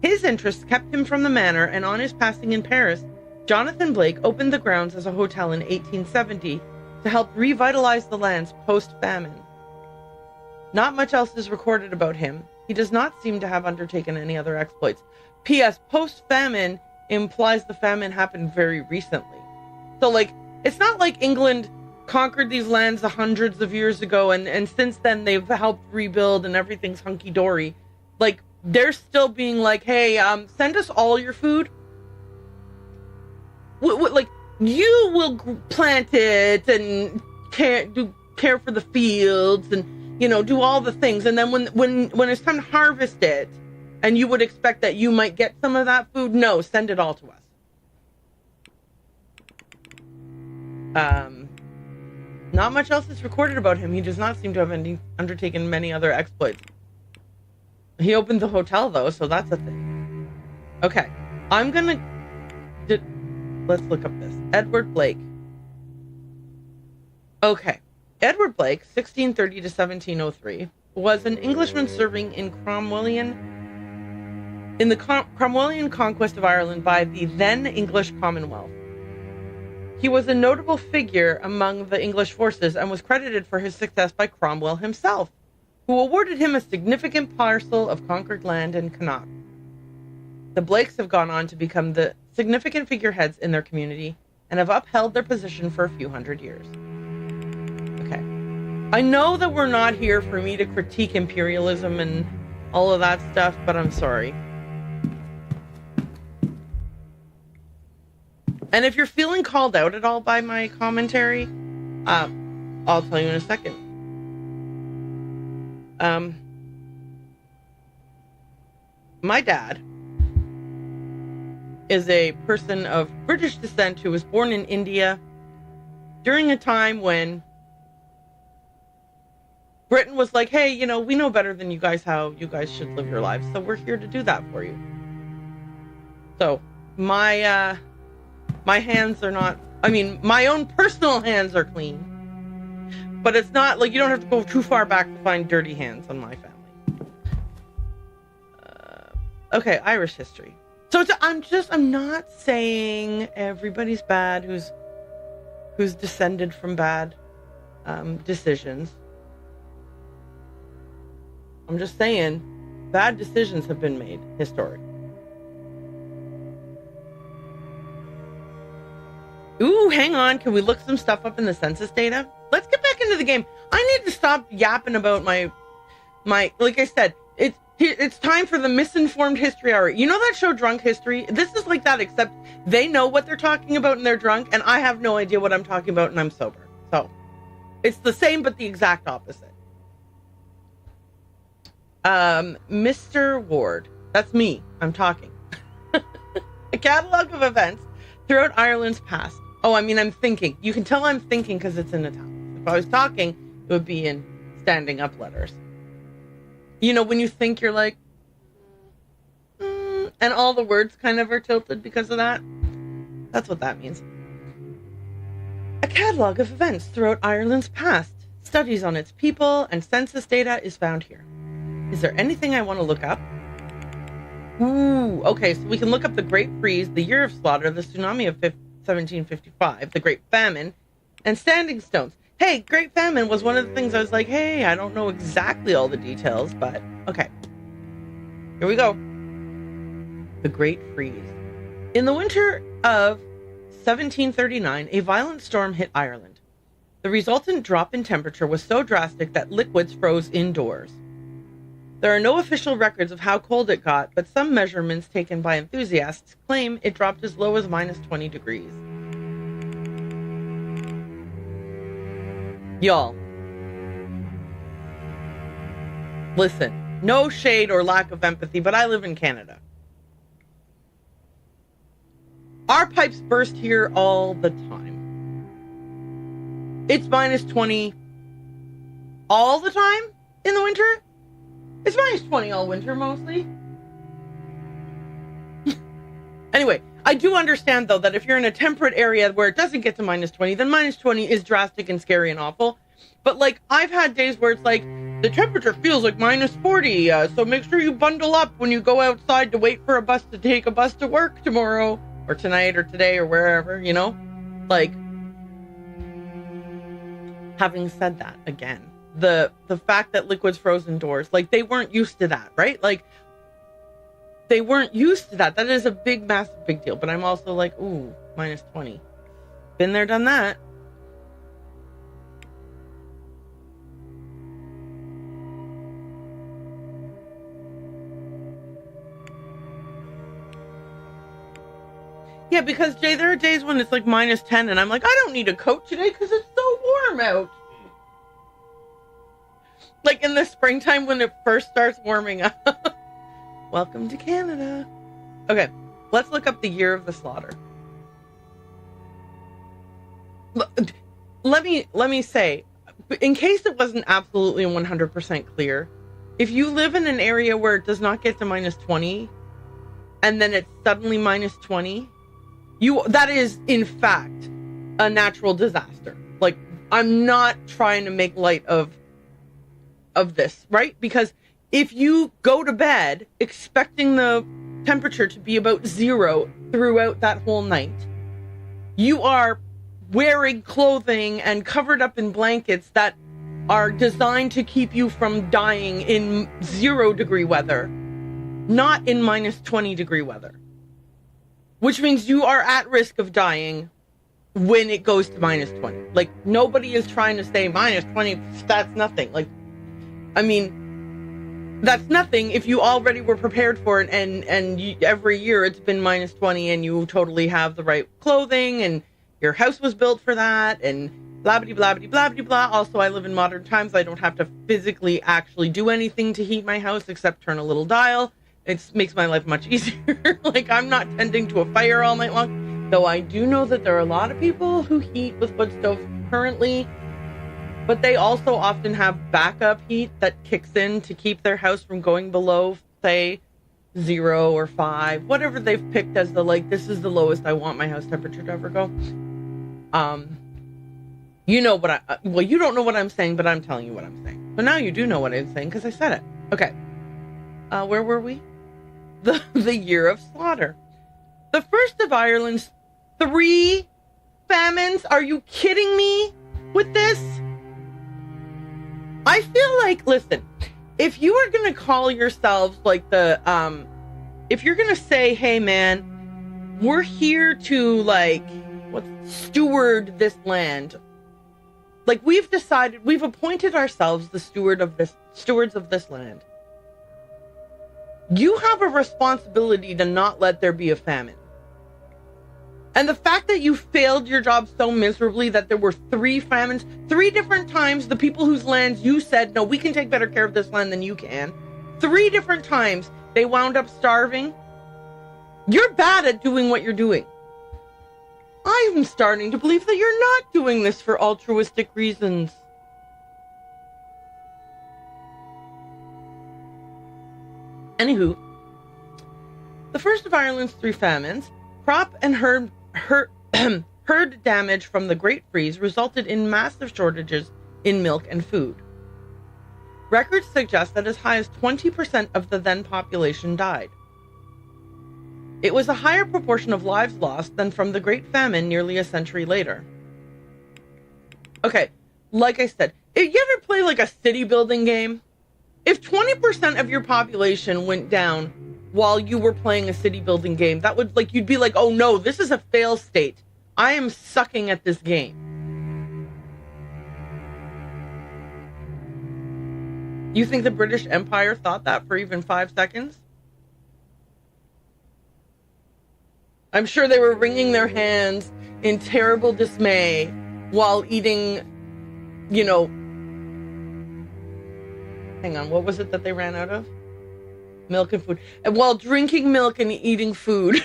His interests kept him from the manor, and on his passing in Paris, Jonathan Blake opened the grounds as a hotel in 1870 to help revitalize the lands post-famine. Not much else is recorded about him. He does not seem to have undertaken any other exploits. P.S. Post-famine implies the famine happened very recently. So, like, it's not like England conquered these lands hundreds of years ago, and since then they've helped rebuild and everything's hunky-dory. Like, they're still being like, hey, send us all your food. Like, you will plant it and care for the fields and, do all the things. And then when it's time to harvest it, and you would expect that you might get some of that food, no, send it all to us. Not much else is recorded about him. He does not seem to have undertaken many other exploits. He opened the hotel, though, so that's a thing. Okay, let's look up this. Edward Blake. Okay, Edward Blake, 1630 to 1703, was an Englishman serving in the Cromwellian conquest of Ireland by the then English Commonwealth. He was a notable figure among the English forces and was credited for his success by Cromwell himself, who awarded him a significant parcel of conquered land in Connaught. The Blakes have gone on to become the significant figureheads in their community and have upheld their position for a few hundred years. Okay. I know that we're not here for me to critique imperialism and all of that stuff, but I'm sorry. And if you're feeling called out at all by my commentary, I'll tell you in a second. My dad is a person of British descent who was born in India during a time when Britain was like, hey, we know better than you guys how you guys should live your lives, so we're here to do that for you. So my hands are not, my own personal hands are clean, but it's not like you don't have to go too far back to find dirty hands on my family. Okay, Irish history. So I'm not saying everybody's bad who's descended from bad decisions. I'm just saying bad decisions have been made historically. Ooh, hang on. Can we look some stuff up in the census data? Let's get back into the game. I need to stop yapping about my like I said, it's time for the misinformed history hour. You know that show Drunk History? This is like that, except they know what they're talking about and they're drunk, and I have no idea what I'm talking about and I'm sober. So it's the same but the exact opposite. Mr. Ward, that's me. I'm talking. A catalog of events throughout Ireland's past. Oh, I'm thinking. You can tell I'm thinking because it's in italics. If I was talking, it would be in standing up letters. When you think, you're like, and all the words kind of are tilted because of that. That's what that means. A catalog of events throughout Ireland's past. Studies on its people and census data is found here. Is there anything I want to look up? Ooh, okay, so we can look up the Great Freeze, the Year of Slaughter, the Tsunami of 1755, the Great Famine, and Standing Stones. Hey, Great Famine was one of the things I was like, hey, I don't know exactly all the details, but okay. Here we go. The Great Freeze. In the winter of 1739, a violent storm hit Ireland. The resultant drop in temperature was so drastic that liquids froze indoors. There are no official records of how cold it got, but some measurements taken by enthusiasts claim it dropped as low as minus 20 degrees. Y'all, listen, no shade or lack of empathy, but I live in Canada. Our pipes burst here all the time. It's minus 20 all the time in the winter. It's minus 20 all winter, mostly. Anyway, I do understand, though, that if you're in a temperate area where it doesn't get to minus 20, then minus 20 is drastic and scary and awful. But, I've had days where it's the temperature feels like minus 40, so make sure you bundle up when you go outside to wait for a bus to take a bus to work tomorrow, or tonight, or today, or wherever, Having said that, again, the fact that liquids froze indoors, they weren't used to that, right? They weren't used to that. That is a big, massive, big deal. But I'm also ooh, minus 20. Been there, done that. Yeah, because Jay, there are days when it's like -10 and I'm like, I don't need a coat today because it's so warm out. Like in the springtime when it first starts warming up. Welcome to Canada. Okay, let's look up the year of the slaughter. Let me say, in case it wasn't absolutely 100% clear, if you live in an area where it does not get to -20 and then it's suddenly -20, that is in fact a natural disaster. Like, I'm not trying to make light of this, right? Because if you go to bed expecting the temperature to be about 0 throughout that whole night, you are wearing clothing and covered up in blankets that are designed to keep you from dying in 0-degree weather, not in -20-degree weather. Which means you are at risk of dying when it goes to -20. Like, nobody is trying to say -20, that's nothing. Like, I mean, that's nothing if you already were prepared for it, and every year it's been -20 and you totally have the right clothing and your house was built for that and blah blah blah blah blah blah. Also, I live in modern times. I don't have to physically actually do anything to heat my house except turn a little dial. It makes my life much easier. Like, I'm not tending to a fire all night long, though I do know that there are a lot of people who heat with wood stoves currently, but they also often have backup heat that kicks in to keep their house from going below, say, 0 or 5, whatever they've picked as the, like, this is the lowest I want my house temperature to ever go. You know what well, you don't know what I'm saying, but I'm telling you what I'm saying. But now you do know what I'm saying because I said it. Okay. Where were we? The year of slaughter. The first of Ireland's 3 famines. Are you kidding me with this? I feel like, listen, if you are going to call yourselves like if you're going to say, hey man, we're here to steward this land. Like, we've decided, we've appointed ourselves the stewards of this land. You have a responsibility to not let there be a famine. And the fact that you failed your job so miserably that there were 3 famines, 3 different times, the people whose lands you said, no, we can take better care of this land than you can. 3 different times they wound up starving. You're bad at doing what you're doing. I'm starting to believe that you're not doing this for altruistic reasons. Anywho, the first of Ireland's 3 famines, crop and herd damage from the Great Freeze resulted in massive shortages in milk and food. Records suggest that as high as 20% of the then population died. It was a higher proportion of lives lost than from the Great Famine nearly a century later. Okay, like I said, if you ever play like a city building game, if 20% of your population went down while you were playing a city building game, that would, like, you'd be like, oh no, this is a fail state. I am sucking at this game. You think the British Empire thought that for even 5 seconds? I'm sure they were wringing their hands in terrible dismay while eating, hang on, what was it that they ran out of? Milk and food. And while drinking milk and eating food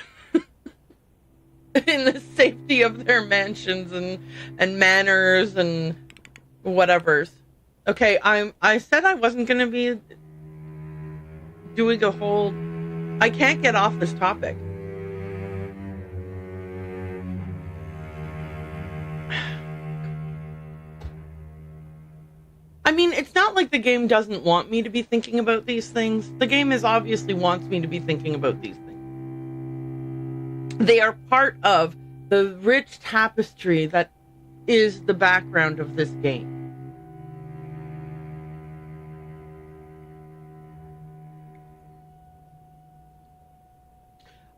in the safety of their mansions and manors and whatevers. Okay, I said I wasn't going to be doing a whole... I can't get off this topic. I mean, it's not like the game doesn't want me to be thinking about these things. The game obviously wants me to be thinking about these things. They are part of the rich tapestry that is the background of this game.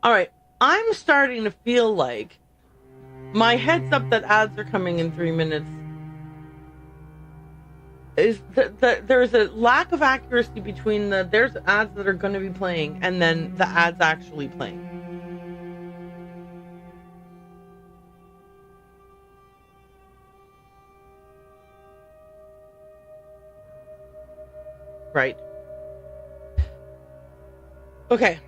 All right, I'm starting to feel like my heads up that ads are coming in 3 minutes is that there's a lack of accuracy between there's ads that are going to be playing and then the ads actually playing. Right. Okay.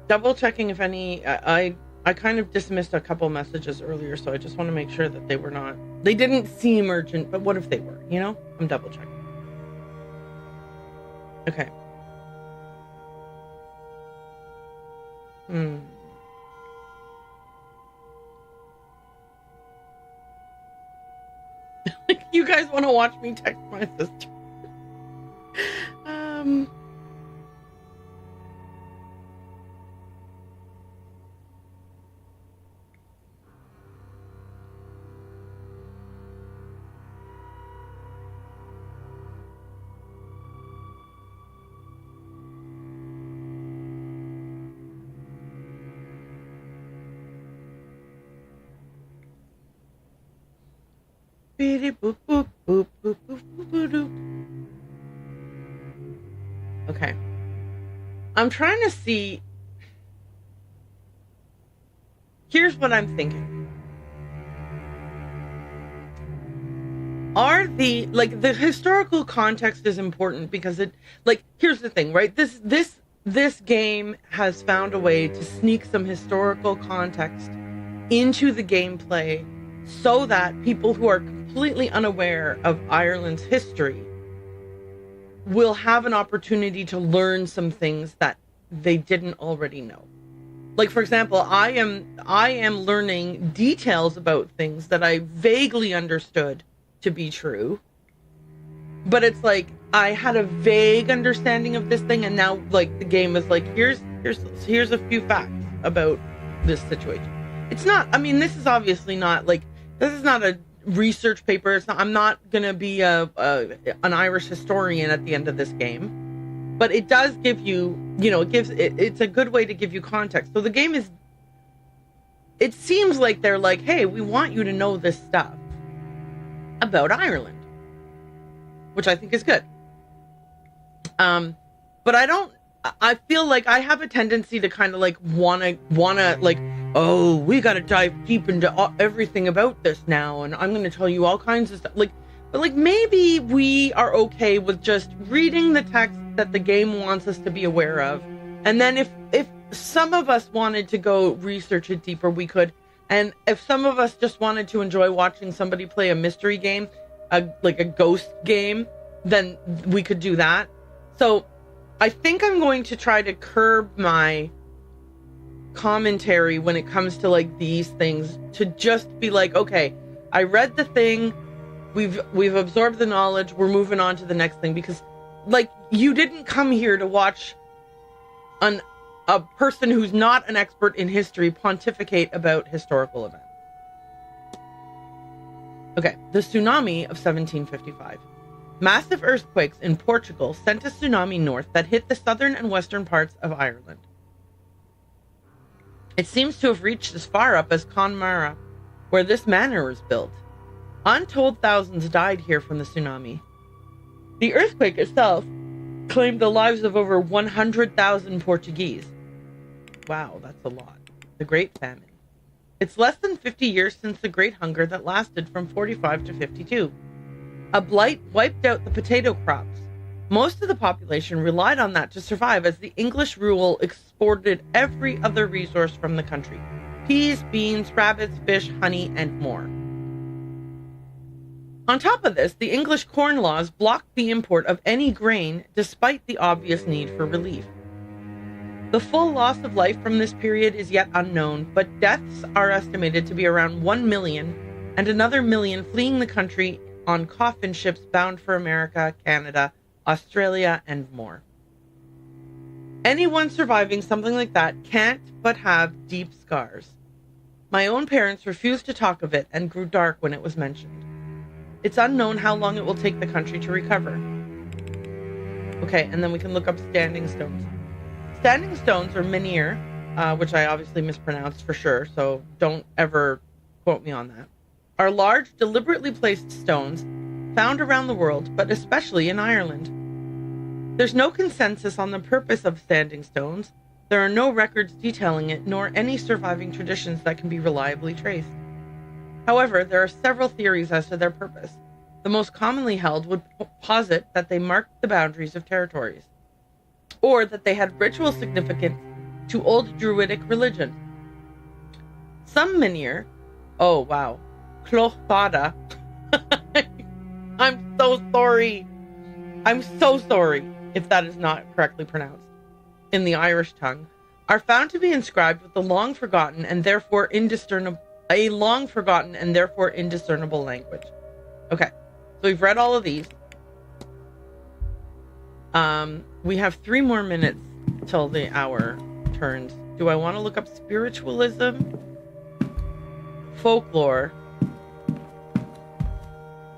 Double checking if any. I kind of dismissed a couple messages earlier, so I just want to make sure that they didn't seem urgent, but what if they were, you know? I'm double checking. Okay. You guys want to watch me text my sister? Okay. I'm trying to see. Here's what I'm thinking. The historical context is important because here's the thing, right? This game has found a way to sneak some historical context into the gameplay so that people who are completely unaware of Ireland's history will have an opportunity to learn some things that they didn't already know. Like, for example, I am learning details about things that I vaguely understood to be true. But it's like I had a vague understanding of this thing, and now like the game is like, here's a few facts about this situation. It's not, I mean, this is obviously not like, this is not a research paper. It's not, I'm not gonna be an Irish historian at the end of this game, but it does give you, it's a good way to give you context. So the game is, it seems like they're like, hey, we want you to know this stuff about Ireland, which I think is good. But I feel like I have a tendency to kind of like wanna like, oh, we got to dive deep into everything about this now, and I'm going to tell you all kinds of stuff. But maybe we are okay with just reading the text that the game wants us to be aware of, and then if some of us wanted to go research it deeper, we could. And if some of us just wanted to enjoy watching somebody play a mystery game, like a ghost game, then we could do that. So I think I'm going to try to curb my commentary when it comes to like these things, to just be like, okay, I read the thing, we've absorbed the knowledge, we're moving on to the next thing, because like you didn't come here to watch a person who's not an expert in history pontificate about historical events. Okay, the tsunami of 1755. Massive earthquakes in Portugal sent a tsunami north that hit the southern and western parts of Ireland. It seems to have reached as far up as Connemara, where this manor was built. Untold thousands died here from the tsunami. The earthquake itself claimed the lives of over 100,000 Portuguese. Wow, that's a lot. The Great Famine. It's less than 50 years since the Great Hunger that lasted from 45 to 52. A blight wiped out the potato crops. Most of the population relied on that to survive, as the English rule exported every other resource from the country: peas, beans, rabbits, fish, honey, and more. On top of this, the English corn laws blocked the import of any grain, despite the obvious need for relief. The full loss of life from this period is yet unknown, but deaths are estimated to be around 1 million, and another million fleeing the country on coffin ships bound for America, Canada, Australia, and more. Anyone surviving something like that can't but have deep scars. My own parents refused to talk of it and grew dark when it was mentioned. It's unknown how long it will take the country to recover. Okay, and then we can look up standing stones. Standing stones, or menhir, which I obviously mispronounced for sure, so don't ever quote me on that, are large, deliberately placed stones found around the world, but especially in Ireland. There's no consensus on the purpose of standing stones. There are no records detailing it, nor any surviving traditions that can be reliably traced. However, there are several theories as to their purpose. The most commonly held would posit that they marked the boundaries of territories, or that they had ritual significance to old Druidic religion. Some Manor, oh wow, Clochada. I'm so sorry. I'm so sorry if that is not correctly pronounced in the Irish tongue, are found to be inscribed with a long forgotten and therefore indiscernible language. Okay, so we've read all of these. We have 3 more minutes till the hour turns. Do I want to look up spiritualism, folklore,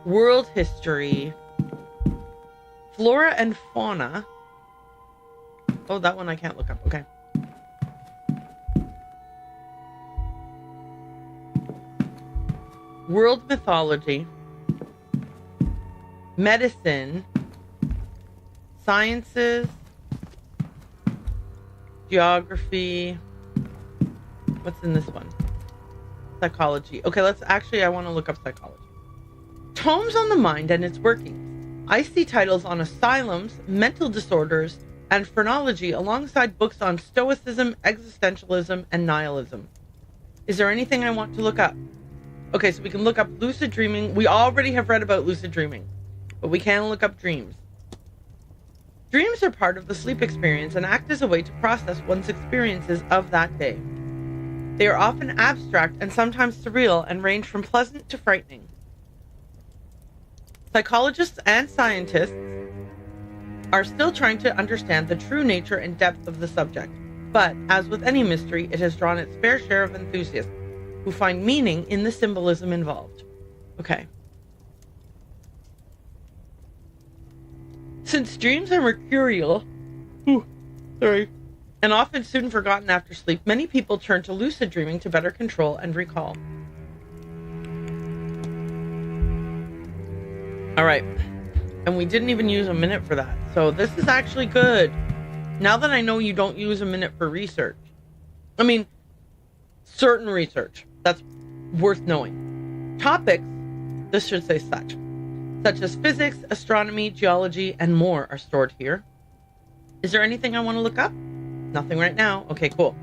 world history, flora and fauna? Oh, that one I can't look up. Okay. World mythology, medicine, sciences, geography. What's in this one? Psychology. Okay, I want to look up psychology. Tomes on the mind and its workings. I see titles on asylums, mental disorders, and phrenology alongside books on stoicism, existentialism, and nihilism. Is there anything I want to look up? Okay, so we can look up lucid dreaming. We already have read about lucid dreaming, but we can look up dreams. Dreams are part of the sleep experience and act as a way to process one's experiences of that day. They are often abstract and sometimes surreal and range from pleasant to frightening. Psychologists and scientists are still trying to understand the true nature and depth of the subject, but as with any mystery, it has drawn its fair share of enthusiasts who find meaning in the symbolism involved. Okay. Since dreams are mercurial, and often soon forgotten after sleep, many people turn to lucid dreaming to better control and recall. All right. And we didn't even use a minute for that. So this is actually good. Now that I know you don't use a minute for research. I mean, certain research. That's worth knowing. Topics, this should say such as physics, astronomy, geology, and more are stored here. Is there anything I want to look up? Nothing right now. Okay, cool.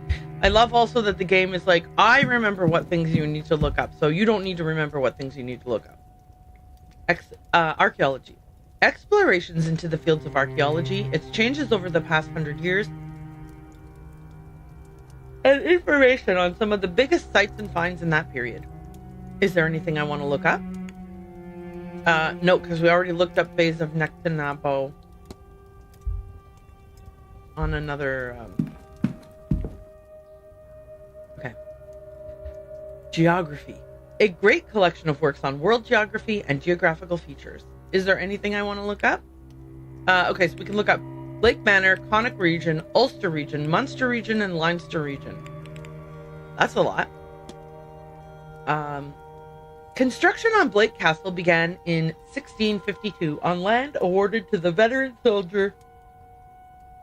I love also that the game is like, I remember what things you need to look up, so you don't need to remember what things you need to look up. Archaeology. Explorations into the fields of archaeology, its changes over the past 100 years, and information on some of the biggest sites and finds in that period. Is there anything I want to look up? No, because we already looked up Bays of Nectanebo on another... Okay. Geography. A great collection of works on world geography and geographical features. Is there anything I want to look up? Okay, so we can look up Blake Manor, Connacht region, Ulster region, Munster region, and Leinster region. That's a lot. Construction on Blake Castle began in 1652 on land awarded to the veteran soldier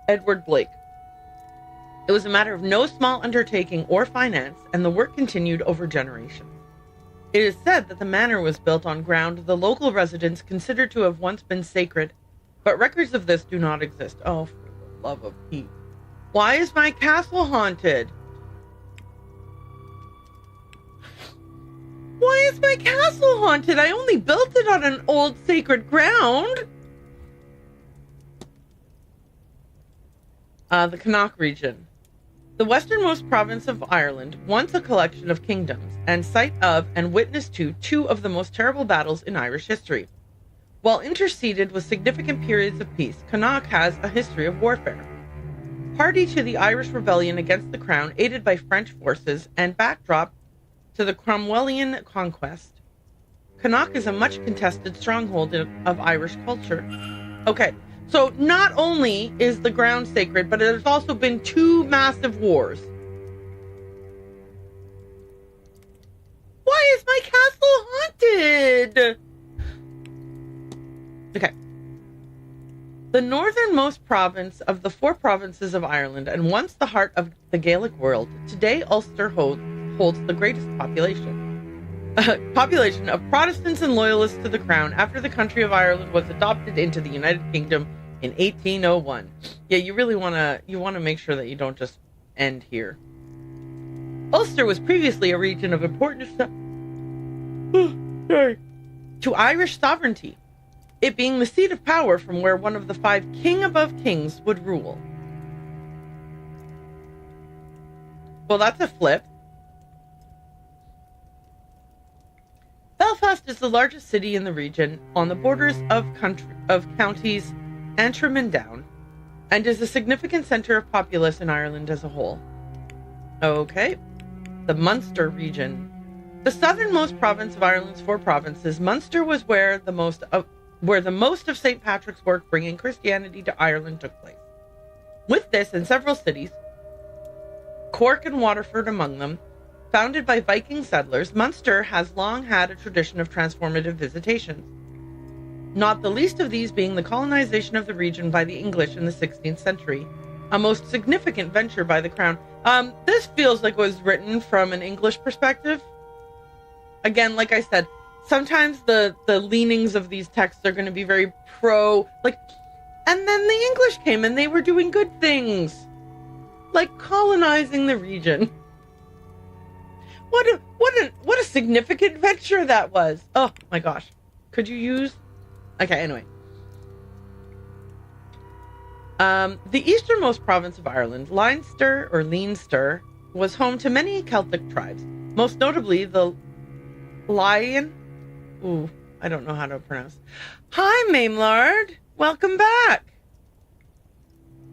Edward Blake. It was a matter of no small undertaking or finance, and the work continued over generations. It is said that the manor was built on ground the local residents considered to have once been sacred, but records of this do not exist. Oh, for the love of Pete. Why is my castle haunted? Why is my castle haunted? I only built it on an old sacred ground. The Connacht region. The westernmost province of Ireland, once a collection of kingdoms, and site of and witness to 2 of the most terrible battles in Irish history. While interceded with significant periods of peace, Connacht has a history of warfare. Party to the Irish rebellion against the crown, aided by French forces, and backdrop to the Cromwellian conquest, Connacht is a much contested stronghold of Irish culture. Okay. So not only is the ground sacred, but there's also been 2 massive wars. Why is my castle haunted? Okay. The northernmost province of the 4 provinces of Ireland, and once the heart of the Gaelic world, today Ulster holds the greatest population. population of Protestants and loyalists to the crown after the country of Ireland was adopted into the United Kingdom in 1801. Yeah, you really want to make sure that you don't just end here. Ulster was previously a region of importance to Irish sovereignty, it being the seat of power from where one of the 5 king above kings would rule. Well, that's a flip. Belfast is the largest city in the region on the borders of counties Antrim and Down, and is a significant centre of populace in Ireland as a whole. Okay. The Munster region. The southernmost province of Ireland's 4 provinces, Munster was where the most of St. Patrick's work bringing Christianity to Ireland took place. With this and several cities, Cork and Waterford among them, founded by Viking settlers, Munster has long had a tradition of transformative visitations, not the least of these being the colonization of the region by the English in the 16th century, a most significant venture by the crown. This feels like it was written from an English perspective. Again, like I said, sometimes the leanings of these texts are going to be very and then the English came and they were doing good things, like colonizing the region. What a significant venture that was. Oh my gosh. Could you use... Okay, anyway. The easternmost province of Ireland, Leinster, was home to many Celtic tribes, most notably the Lion. Ooh, I don't know how to pronounce. Hi, Maimlard. Welcome back.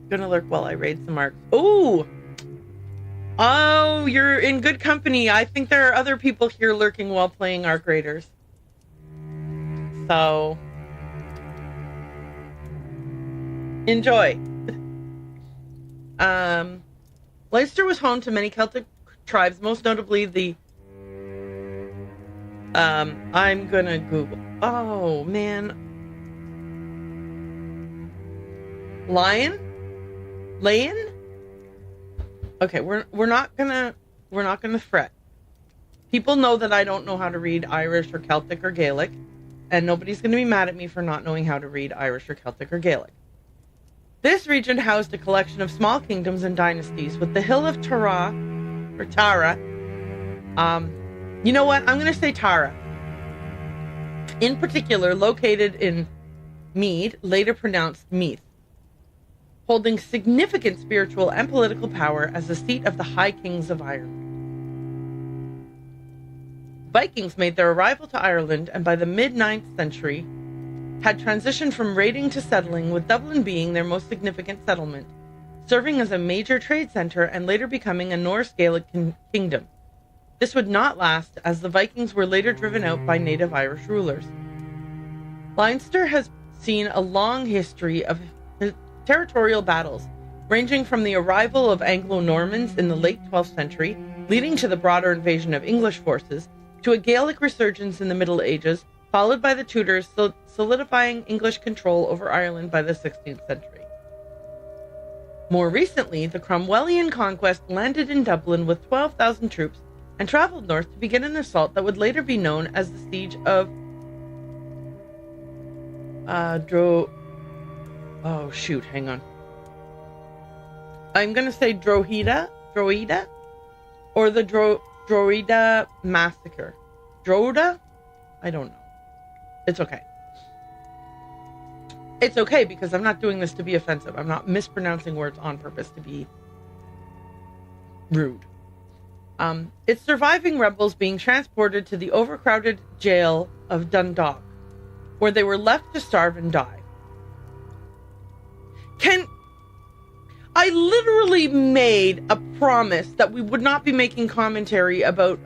Gonna lurk while I raid some marks. Ooh. Oh, you're in good company. I think there are other people here lurking while playing Arc Raiders. So, enjoy. Leinster was home to many Celtic tribes, most notably the... I'm gonna Google... Oh, man. Lion? Okay, we're not gonna fret. People know that I don't know how to read Irish or Celtic or Gaelic, and nobody's gonna be mad at me for not knowing how to read Irish or Celtic or Gaelic. This region housed a collection of small kingdoms and dynasties, with the Hill of Tara. You know what? I'm gonna say Tara. In particular, located in Meath, later pronounced Meath, holding significant spiritual and political power as the seat of the High Kings of Ireland. Vikings made their arrival to Ireland, and by the mid-9th century had transitioned from raiding to settling, with Dublin being their most significant settlement, serving as a major trade centre and later becoming a Norse Gaelic kingdom. This would not last, as the Vikings were later driven out by native Irish rulers. Leinster has seen a long history of territorial battles, ranging from the arrival of Anglo-Normans in the late 12th century, leading to the broader invasion of English forces, to a Gaelic resurgence in the Middle Ages, followed by the Tudors solidifying English control over Ireland by the 16th century. More recently, the Cromwellian conquest landed in Dublin with 12,000 troops and travelled north to begin an assault that would later be known as the Siege of Oh, shoot, hang on. I'm going to say Drogheda, or the Drogheda Massacre. Drogheda? I don't know. It's okay. It's okay, because I'm not doing this to be offensive. I'm not mispronouncing words on purpose to be rude. Its surviving rebels being transported to the overcrowded jail of Dundalk, where they were left to starve and die. I literally made a promise that we would not be making commentary about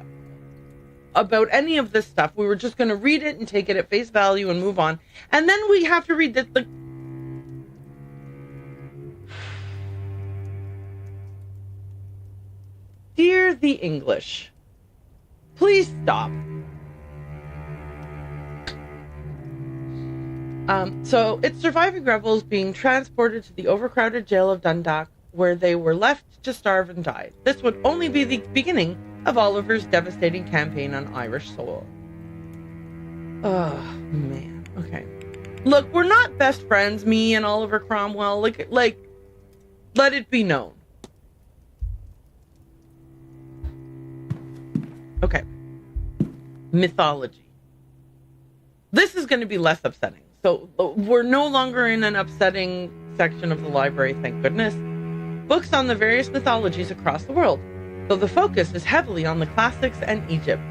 any of this stuff. We were just going to read it and take it at face value and move on. And then we have to read the Dear the English, please stop. So its surviving rebels being transported to the overcrowded jail of Dundalk, where they were left to starve and die. This would only be the beginning of Oliver's devastating campaign on Irish soil. Oh, man. Okay. Look, we're not best friends, me and Oliver Cromwell. Like, let it be known. Okay. Mythology. This is going to be less upsetting. So we're no longer in an upsetting section of the library, thank goodness. Books on the various mythologies across the world, though the focus is heavily on the classics and Egypt.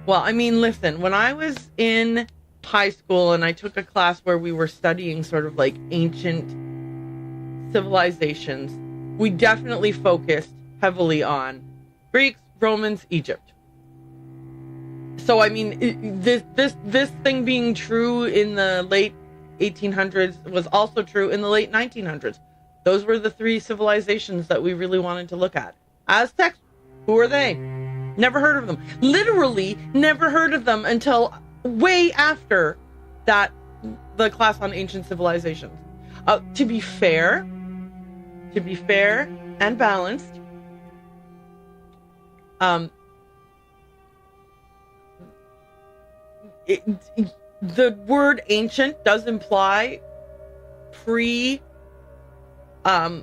Well, I mean, listen, when I was in high school and I took a class where we were studying sort of like ancient civilizations, we definitely focused heavily on Greeks, Romans, Egypt. So, I mean, this thing being true in the late 1800s was also true in the late 1900s. Those were the three civilizations that we really wanted to look at. Aztecs, who are they? Never heard of them. Literally never heard of them until way after that, the class on ancient civilizations. To be fair and balanced, the word ancient does imply pre a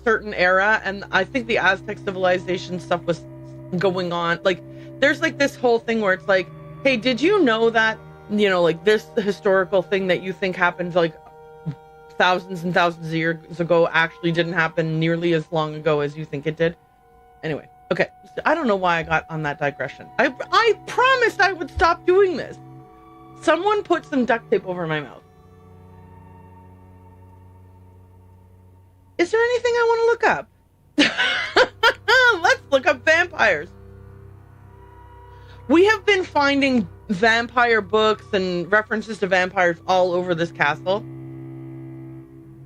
certain era, and I think the Aztec civilization stuff was going on. Like, there's like this whole thing where it's like, hey, did you know that, you know, like this historical thing that you think happened like thousands and thousands of years ago actually didn't happen nearly as long ago as you think it did? Anyway, okay. I don't know why I got on that digression. I promised I would stop doing this. Someone put some duct tape over my mouth. Is there anything I want to look up? Let's look up vampires. We have been finding vampire books and references to vampires all over this castle.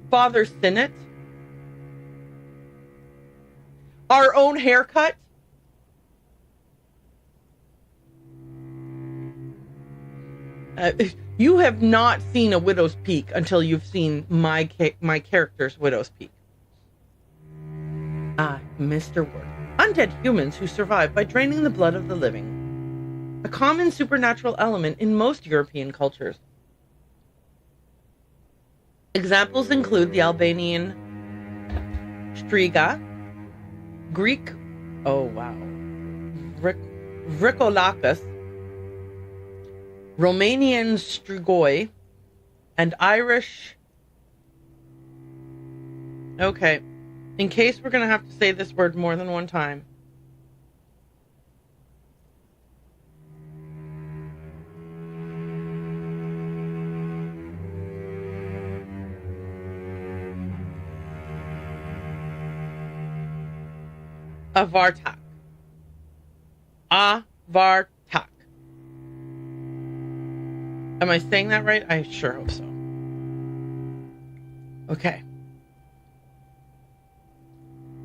Father Sinnott. Our own haircut. You have not seen a widow's peak until you've seen my character's widow's peak. Mr. Wood. Undead humans who survive by draining the blood of the living. A common supernatural element in most European cultures. Examples include the Albanian Striga, Greek, Vrikolakas, Romanian Strigoi, and Irish. Okay. In case we're going to have to say this word more than one time. Avartak. Avartak. Am I saying that right? I sure hope so. Okay.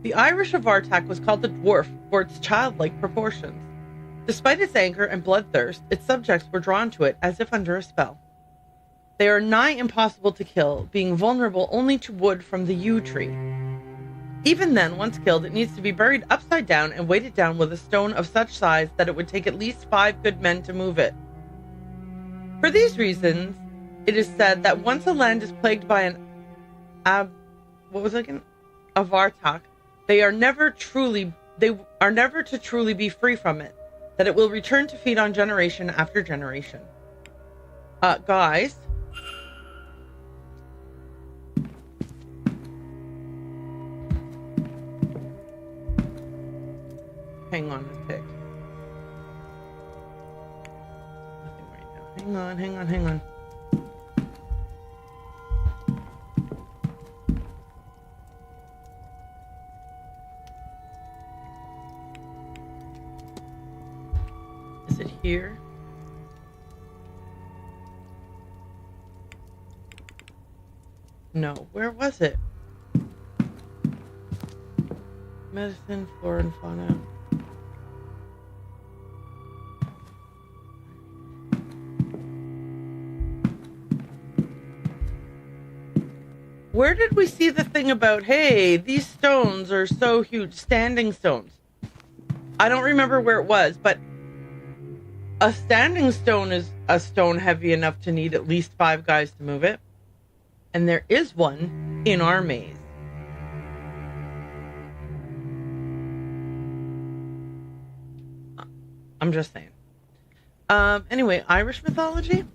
The Irish Avartak was called the dwarf for its childlike proportions. Despite its anger and bloodthirst, its subjects were drawn to it as if under a spell. They are nigh impossible to kill, being vulnerable only to wood from the yew tree. Even then, once killed, it needs to be buried upside down and weighted down with a stone of such size that it would take at least 5 good men to move it. For these reasons, it is said that once a land is plagued by an Avartak, they are never to truly be free from it, that it will return to feed on generation after generation. Guys. Hang on a tick. Nothing right now. Hang on. Is it here? No. Where was it? Medicine, flora and fauna. Where did we see the thing about, hey, these stones are so huge, standing stones? I don't remember where it was, but a standing stone is a stone heavy enough to need at least 5 guys to move it. And there is one in our maze. I'm just saying. Anyway, Irish mythology.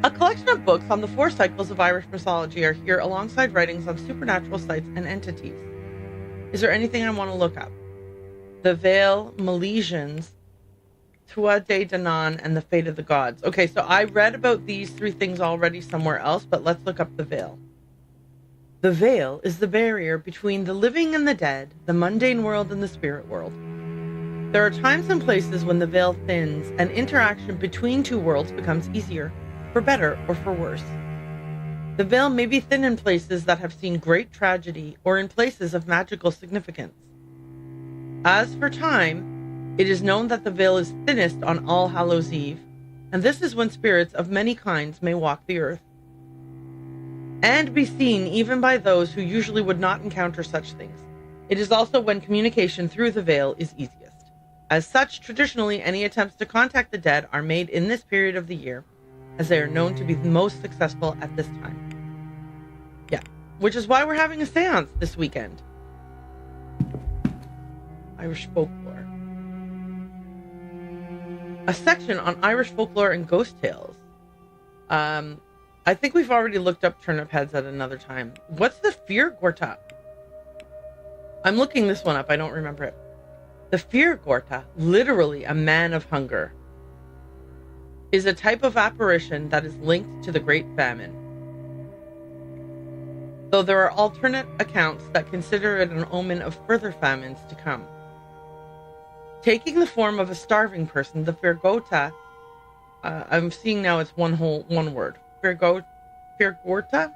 A collection of books on the 4 cycles of Irish mythology are here alongside writings on supernatural sites and entities. Is there anything I want to look up? The Vale, Milesians, Tua de Danann, and the Fate of the Gods. Okay, so I read about these 3 things already somewhere else, but let's look up the Vale. The Vale is the barrier between the living and the dead, the mundane world and the spirit world. There are times and places when the veil thins and interaction between 2 worlds becomes easier, for better or for worse. The veil may be thin in places that have seen great tragedy or in places of magical significance. As for time, it is known that the veil is thinnest on All Hallows' Eve, and this is when spirits of many kinds may walk the earth, and be seen even by those who usually would not encounter such things. It is also when communication through the veil is easiest. As such, traditionally, any attempts to contact the dead are made in this period of the year, as they are known to be most successful at this time. Yeah, which is why we're having a séance this weekend. Irish folklore. A section on Irish folklore and ghost tales. I think we've already looked up turnip heads at another time. What's the Fear Gorta? I'm looking this one up. I don't remember it. The Fear Gorta, literally a man of hunger, is a type of apparition that is linked to the Great Famine. Though there are alternate accounts that consider it an omen of further famines to come. Taking the form of a starving person, the Fear Gorta, I'm seeing now it's one word. Fear Gorta?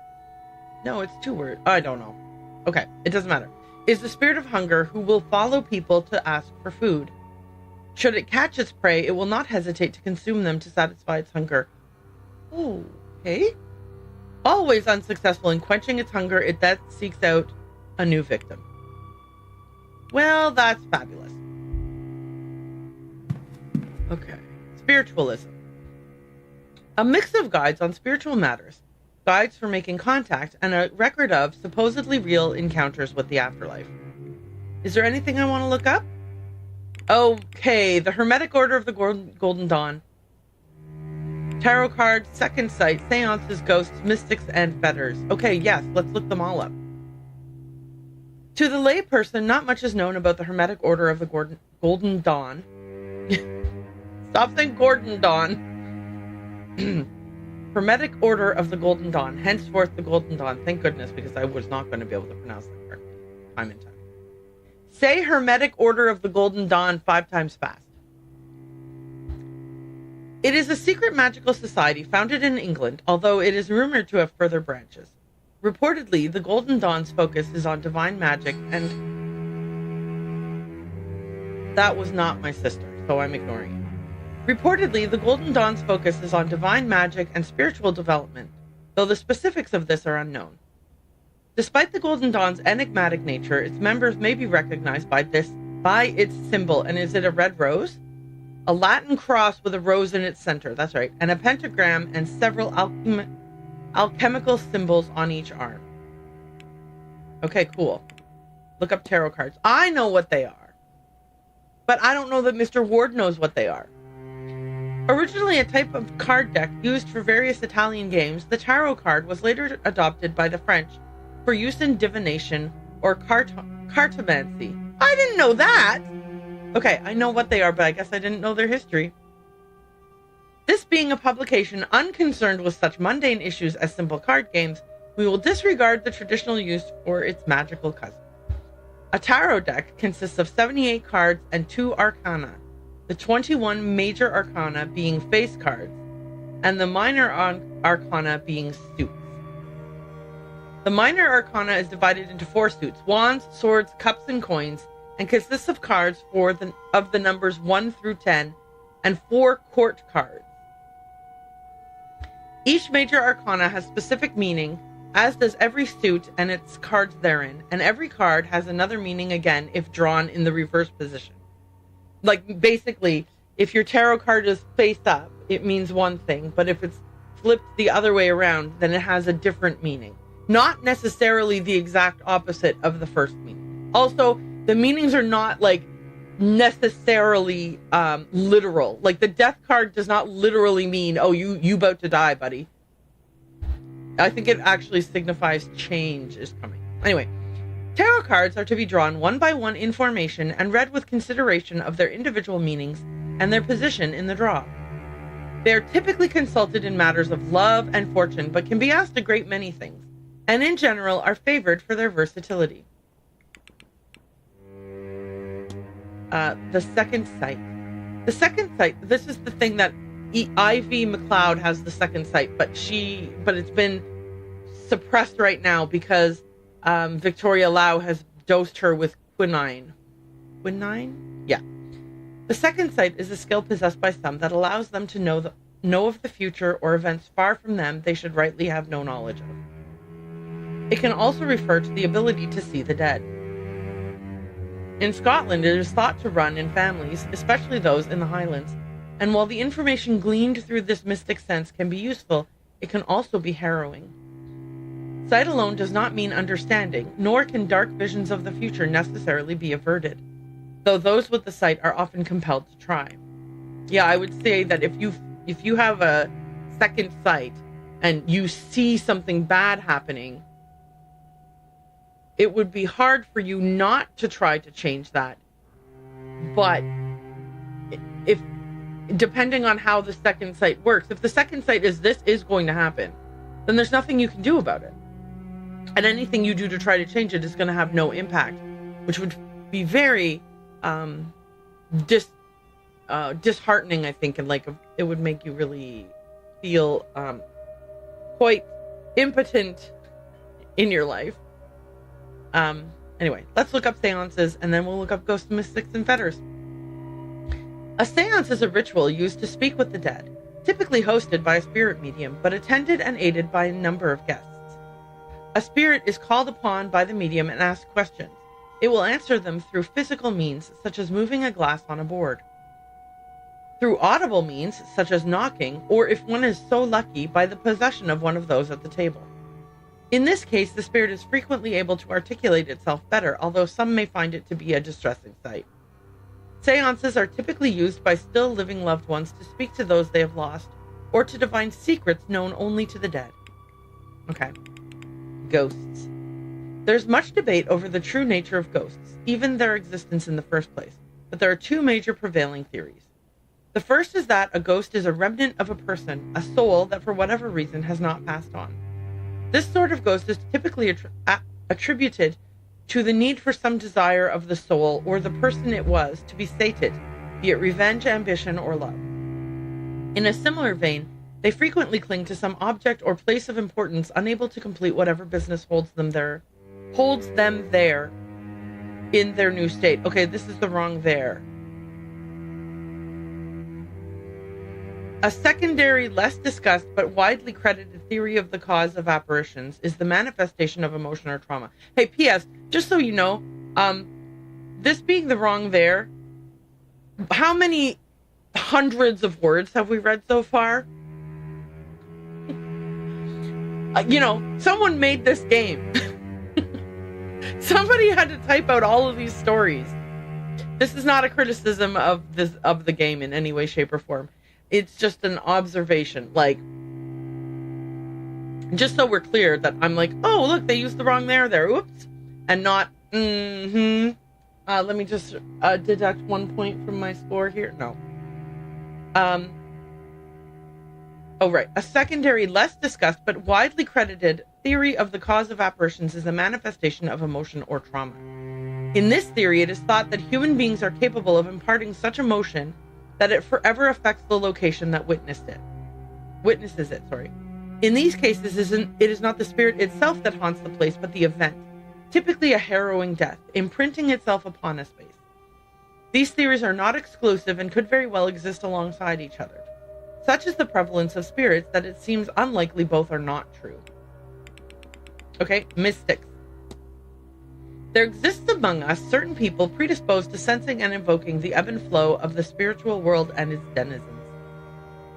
No, it's 2 words. I don't know. Okay, it doesn't matter. Is the spirit of hunger who will follow people to ask for food. Should it catch its prey, it will not hesitate to consume them to satisfy its hunger. Oh, okay. Always unsuccessful in quenching its hunger, it then seeks out a new victim. Well, that's fabulous. Okay. Spiritualism. A mix of guides on spiritual matters, guides for making contact, and a record of supposedly real encounters with the afterlife. Is there anything I want to look up? Okay, the Hermetic Order of the Golden Dawn. Tarot cards, second sight, seances, ghosts, mystics, and fetters. Okay, yes, let's look them all up. To the layperson, not much is known about the Hermetic Order of the Golden Dawn. Stop saying Gordon Dawn. Hermetic Order of the Golden Dawn, henceforth the Golden Dawn. Thank goodness, because I was not going to be able to pronounce that correctly. Time and time. Say Hermetic Order of the Golden Dawn 5 times fast. It is a secret magical society founded in England, although it is rumored to have further branches. Reportedly, the Golden Dawn's focus is on divine magic, and that was not my sister, so I'm ignoring it. Reportedly, the Golden Dawn's focus is on divine magic and spiritual development, though the specifics of this are unknown. Despite the Golden Dawn's enigmatic nature, its members may be recognized by its symbol. And is it a red rose? A Latin cross with a rose in its center, that's right, and a pentagram and several alchemical symbols on each arm. Okay, cool. Look up tarot cards. I know what they are, but I don't know that Mr. Ward knows what they are. Originally a type of card deck used for various Italian games, the tarot card was later adopted by the French for use in divination or cartomancy. I didn't know that! Okay, I know what they are, but I guess I didn't know their history. This being a publication unconcerned with such mundane issues as simple card games, we will disregard the traditional use for its magical cousin. A tarot deck consists of 78 cards and 2 arcana, the 21 major arcana being face cards, and the minor arcana being suits. The minor arcana is divided into 4 suits: wands, swords, cups, and coins, and consists of cards of the numbers 1 through 10, and 4 court cards. Each major arcana has specific meaning, as does every suit and its cards therein, and every card has another meaning again if drawn in the reverse position. Like, basically, if your tarot card is face up, it means one thing, but if it's flipped the other way around, then it has a different meaning. Not necessarily the exact opposite of the first meaning. Also, the meanings are not, like, necessarily literal. Like, the death card does not literally mean, oh, you about to die, buddy. I think it actually signifies change is coming. Anyway, tarot cards are to be drawn one by one in formation and read with consideration of their individual meanings and their position in the draw. They are typically consulted in matters of love and fortune, but can be asked a great many things, and in general are favored for their versatility. The second sight. The second sight, this is the thing that Ivy McLeod has the second sight, but it's been suppressed right now because Victoria Lau has dosed her with quinine. Quinine? Yeah. The second sight is a skill possessed by some that allows them to know of the future or events far from them they should rightly have no knowledge of. It can also refer to the ability to see the dead. In Scotland, it is thought to run in families, especially those in the Highlands, and while the information gleaned through this mystic sense can be useful, it can also be harrowing. Sight alone does not mean understanding, nor can dark visions of the future necessarily be averted, though those with the sight are often compelled to try. Yeah, I would say that if you have a second sight and you see something bad happening, it would be hard for you not to try to change that. But if, depending on how the second sight works, if the second sight is this is going to happen, then there's nothing you can do about it. And anything you do to try to change it is going to have no impact, which would be very disheartening, I think, and like it would make you really feel quite impotent in your life. Anyway, let's look up seances, and then we'll look up ghosts, mystics, and fetters. A seance is a ritual used to speak with the dead, typically hosted by a spirit medium, but attended and aided by a number of guests. A spirit is called upon by the medium and asked questions. It will answer them through physical means, such as moving a glass on a board. Through audible means, such as knocking, or if one is so lucky, by the possession of one of those at the table. In this case, the spirit is frequently able to articulate itself better, although some may find it to be a distressing sight. Seances are typically used by still living loved ones to speak to those they have lost, or to divine secrets known only to the dead. Okay. Ghosts. There's much debate over the true nature of ghosts, even their existence in the first place, but there are two major prevailing theories. The first is that a ghost is a remnant of a person, a soul that for whatever reason has not passed on. This sort of ghost is typically attributed to the need for some desire of the soul or the person it was to be sated, be it revenge, ambition, or love. In a similar vein, they frequently cling to some object or place of importance, unable to complete whatever business holds them there in their new state. Okay, this is the wrong there. A secondary, less discussed, but widely credited theory of the cause of apparitions is the manifestation of emotion or trauma. Hey, P.S., just so you know, this being the wrong there, how many hundreds of words have we read so far? Someone made this game. Somebody had to type out all of these stories. This is not a criticism of the game in any way, shape, or form. It's just an observation, like, just so we're clear that I'm like, oh, look, they used the wrong there, oops, and not, let me just deduct 1 point from my score here, no. Oh, right, a secondary, less discussed, but widely credited theory of the cause of apparitions is a manifestation of emotion or trauma. In this theory, it is thought that human beings are capable of imparting such emotion that it forever affects the location that witnesses it. In these cases, it is not the spirit itself that haunts the place, but the event, typically a harrowing death, imprinting itself upon a space. These theories are not exclusive and could very well exist alongside each other. Such is the prevalence of spirits that it seems unlikely both are not true. Okay, mystics. There exists among us certain people predisposed to sensing and invoking the ebb and flow of the spiritual world and its denizens.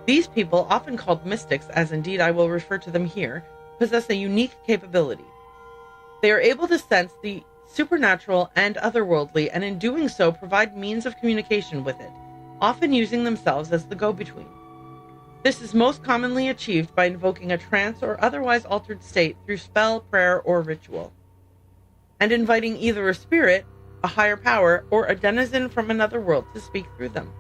These people, often called mystics, as indeed I will refer to them here, possess a unique capability. They are able to sense the supernatural and otherworldly, and in doing so provide means of communication with it, often using themselves as the go-between. This is most commonly achieved by invoking a trance or otherwise altered state through spell, prayer, or ritual, and inviting either a spirit, a higher power, or a denizen from another world to speak through them.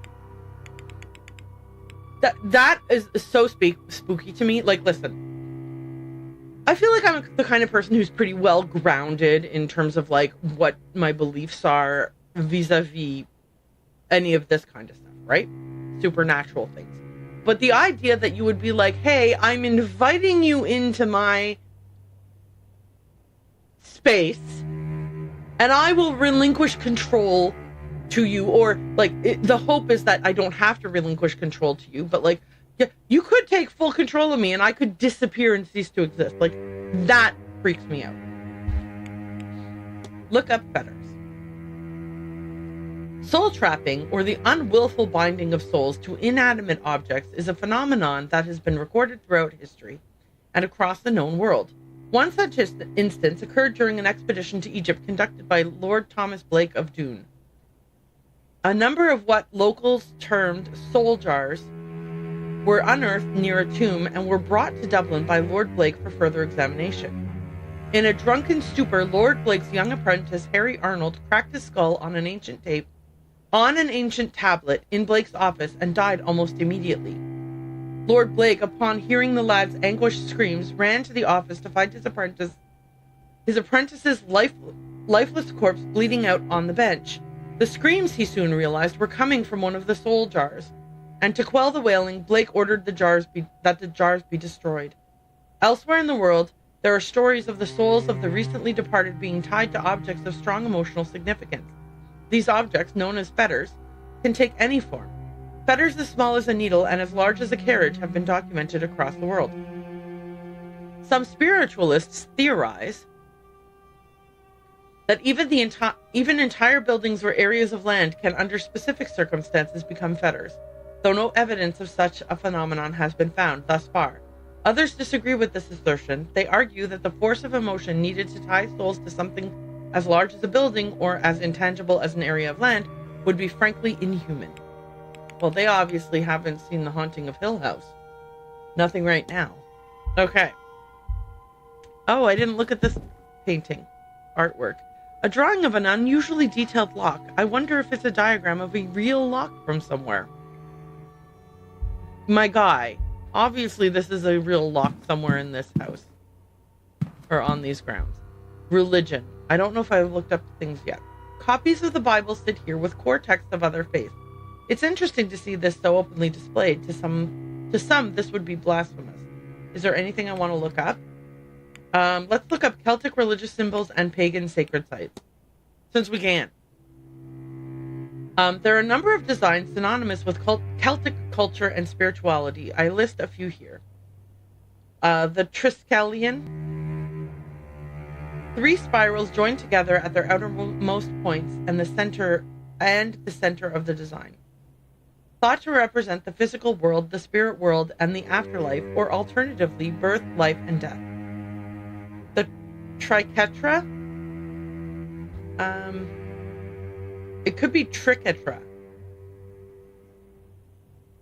That is so spooky to me. Like, listen, I feel like I'm the kind of person who's pretty well grounded in terms of like what my beliefs are vis-a-vis any of this kind of stuff, right? Supernatural things. But the idea that you would be like, hey, I'm inviting you into my space and I will relinquish control to you, or like the hope is that I don't have to relinquish control to you, but like, yeah, you could take full control of me and I could disappear and cease to exist. Like, that freaks me out. Look up fetters. Soul trapping, or the unwillful binding of souls to inanimate objects, is a phenomenon that has been recorded throughout history and across the known world. One such instance occurred during an expedition to Egypt conducted by Lord Thomas Blake of Doon. A number of what locals termed soul jars were unearthed near a tomb and were brought to Dublin by Lord Blake for further examination. In a drunken stupor, Lord Blake's young apprentice, Harry Arnold, cracked his skull on an ancient tablet in Blake's office and died almost immediately. Lord Blake, upon hearing the lad's anguished screams, ran to the office to find his apprentice's lifeless corpse bleeding out on the bench. The screams, he soon realized, were coming from one of the soul jars, and to quell the wailing, Blake ordered that the jars be destroyed. Elsewhere in the world, there are stories of the souls of the recently departed being tied to objects of strong emotional significance. These objects, known as fetters, can take any form. Fetters as small as a needle and as large as a carriage have been documented across the world. Some spiritualists theorize that even entire buildings or areas of land can, under specific circumstances, become fetters, though no evidence of such a phenomenon has been found thus far. Others disagree with this assertion. They argue that the force of emotion needed to tie souls to something as large as a building or as intangible as an area of land would be frankly inhuman. Well, they obviously haven't seen The Haunting of Hill House. Nothing right now. Okay. Oh, I didn't look at this painting. Artwork. A drawing of an unusually detailed lock. I wonder if it's a diagram of a real lock from somewhere. My guy. Obviously, this is a real lock somewhere in this house. Or on these grounds. Religion. I don't know if I've looked up things yet. Copies of the Bible sit here with core texts of other faiths. It's interesting to see this so openly displayed. To some, this would be blasphemous. Is there anything I want to look up? Let's look up Celtic religious symbols and pagan sacred sites, since we can. There are a number of designs synonymous with Celtic culture and spirituality. I list a few here. The Triskelion. 3 spirals joined together at their outermost points and the center of the design. Thought to represent the physical world, the spirit world, and the afterlife, or alternatively, birth, life, and death. The triquetra. It could be triquetra.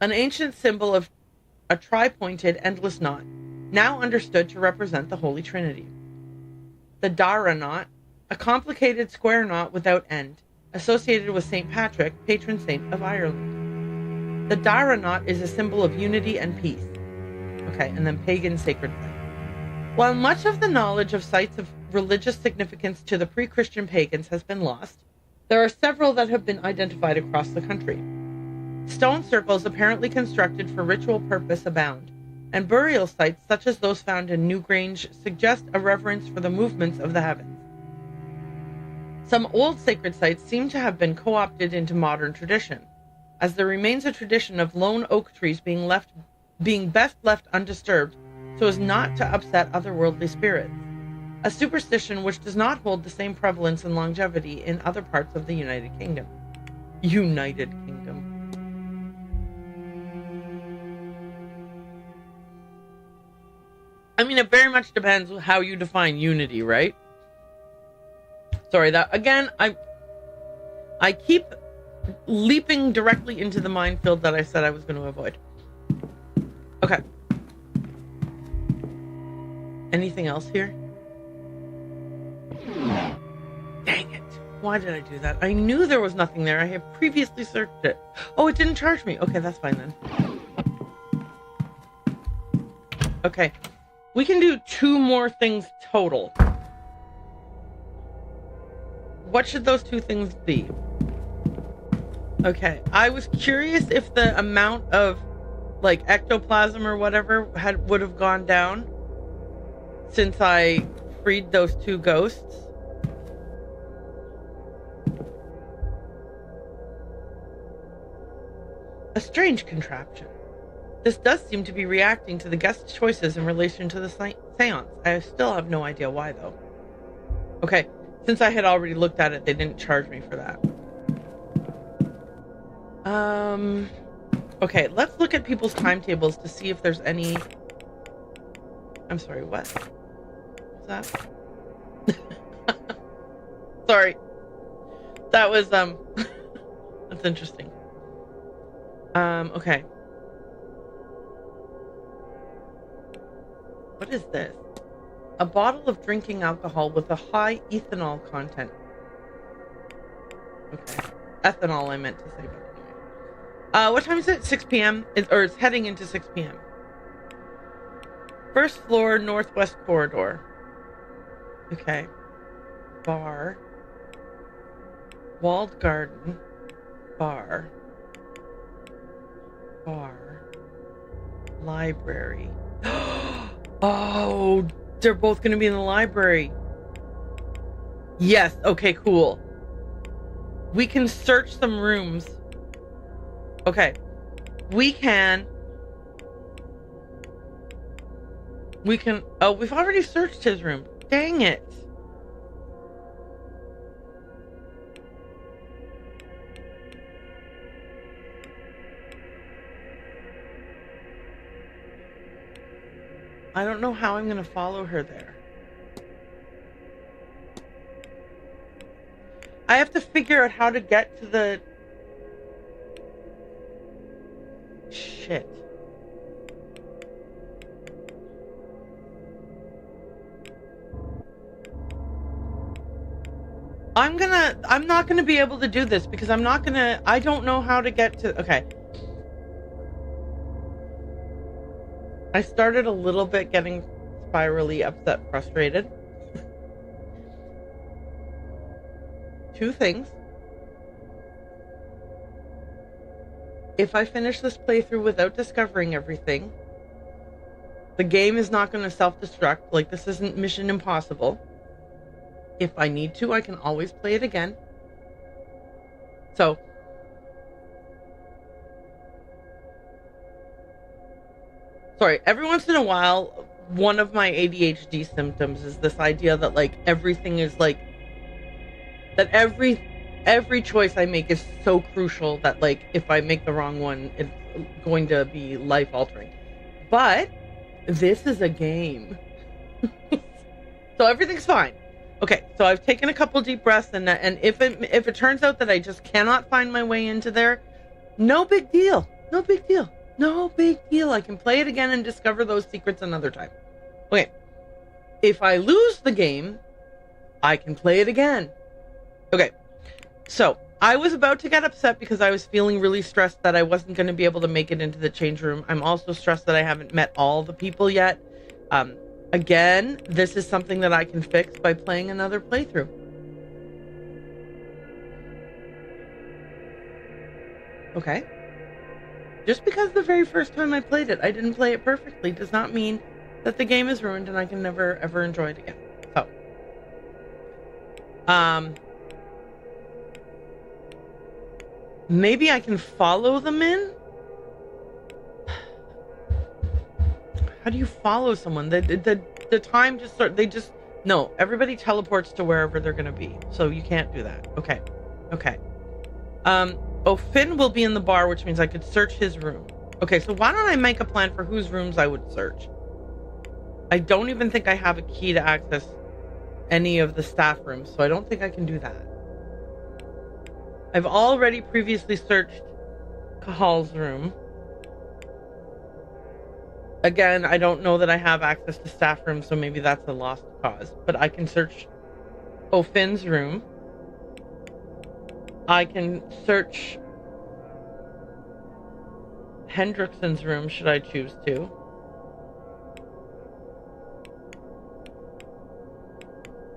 An ancient symbol of a tri-pointed, endless knot, now understood to represent the Holy Trinity. The Dara knot, a complicated square knot without end, associated with St. Patrick, patron saint of Ireland. The Dara knot is a symbol of unity and peace. Okay, and then pagan sacred site. While much of the knowledge of sites of religious significance to the pre-Christian pagans has been lost, there are several that have been identified across the country. Stone circles apparently constructed for ritual purpose abound, and burial sites such as those found in Newgrange suggest a reverence for the movements of the heavens. Some old sacred sites seem to have been co-opted into modern tradition, as there remains a tradition of lone oak trees being left being best left undisturbed so as not to upset otherworldly spirits. A superstition which does not hold the same prevalence and longevity in other parts of the United Kingdom. United Kingdom. I mean, it very much depends how you define unity, right? Sorry, that again, I keep leaping directly into the minefield that I said I was going to avoid. Okay. Anything else here? Dang it. Why did I do that? I knew there was nothing there. I had previously searched it. Oh, it didn't charge me. Okay, that's fine then. Okay. We can do 2 more things total. What should those 2 things be? Okay. I was curious if the amount of like ectoplasm or whatever would have gone down since I freed those 2 ghosts. A strange contraption. This does seem to be reacting to the guest's choices in relation to the seance. I still have no idea why, though. Okay, since I had already looked at it, they didn't charge me for that. Okay, let's look at people's timetables to see if there's any... I'm sorry, what? What's that? Sorry. That was, that's interesting. Okay. What is this? A bottle of drinking alcohol with a high ethanol content. Okay. Ethanol, I meant to say, but anyway. What time is it? 6 p.m.? It's heading into 6 p.m. First floor, northwest corridor. Okay. Bar. Walled garden. Bar. Bar. Library. Oh, they're both going to be in the library. Yes. Okay, cool. We can search some rooms. Okay. We can. Oh, we've already searched his room. Dang it. I don't know how I'm going to follow her there. I have to figure out how to get to the... Shit. I'm not gonna be able to do this because I don't know how to get to... Okay. I started a little bit getting spirally upset, frustrated. 2 things. If I finish this playthrough without discovering everything, the game is not going to self-destruct. Like, this isn't Mission Impossible. If I need to, I can always play it again. So, sorry, every once in a while, one of my ADHD symptoms is this idea that, like, everything is, like, that every choice I make is so crucial that, like, if I make the wrong one, it's going to be life-altering. But this is a game. So everything's fine. Okay, so I've taken a couple deep breaths, and if it turns out that I just cannot find my way into there, no big deal. No big deal. No big deal. I can play it again and discover those secrets another time. Okay. If I lose the game, I can play it again. Okay. So, I was about to get upset because I was feeling really stressed that I wasn't going to be able to make it into the change room. I'm also stressed that I haven't met all the people yet. Again, this is something that I can fix by playing another playthrough. Okay. Just because the very first time I played it, I didn't play it perfectly, does not mean that the game is ruined and I can never, ever enjoy it again. So. Maybe I can follow them in? How do you follow someone? The time just sort, they just, no, everybody teleports to wherever they're going to be. So you can't do that. Okay. Okay. Oh, Finn will be in the bar, which means I could search his room. Okay, so why don't I make a plan for whose rooms I would search? I don't even think I have a key to access any of the staff rooms, so I don't think I can do that. I've already previously searched Kahal's room. Again, I don't know that I have access to staff rooms, so maybe that's a lost cause. But I can search Finn's room. I can search Hendrickson's room, should I choose to.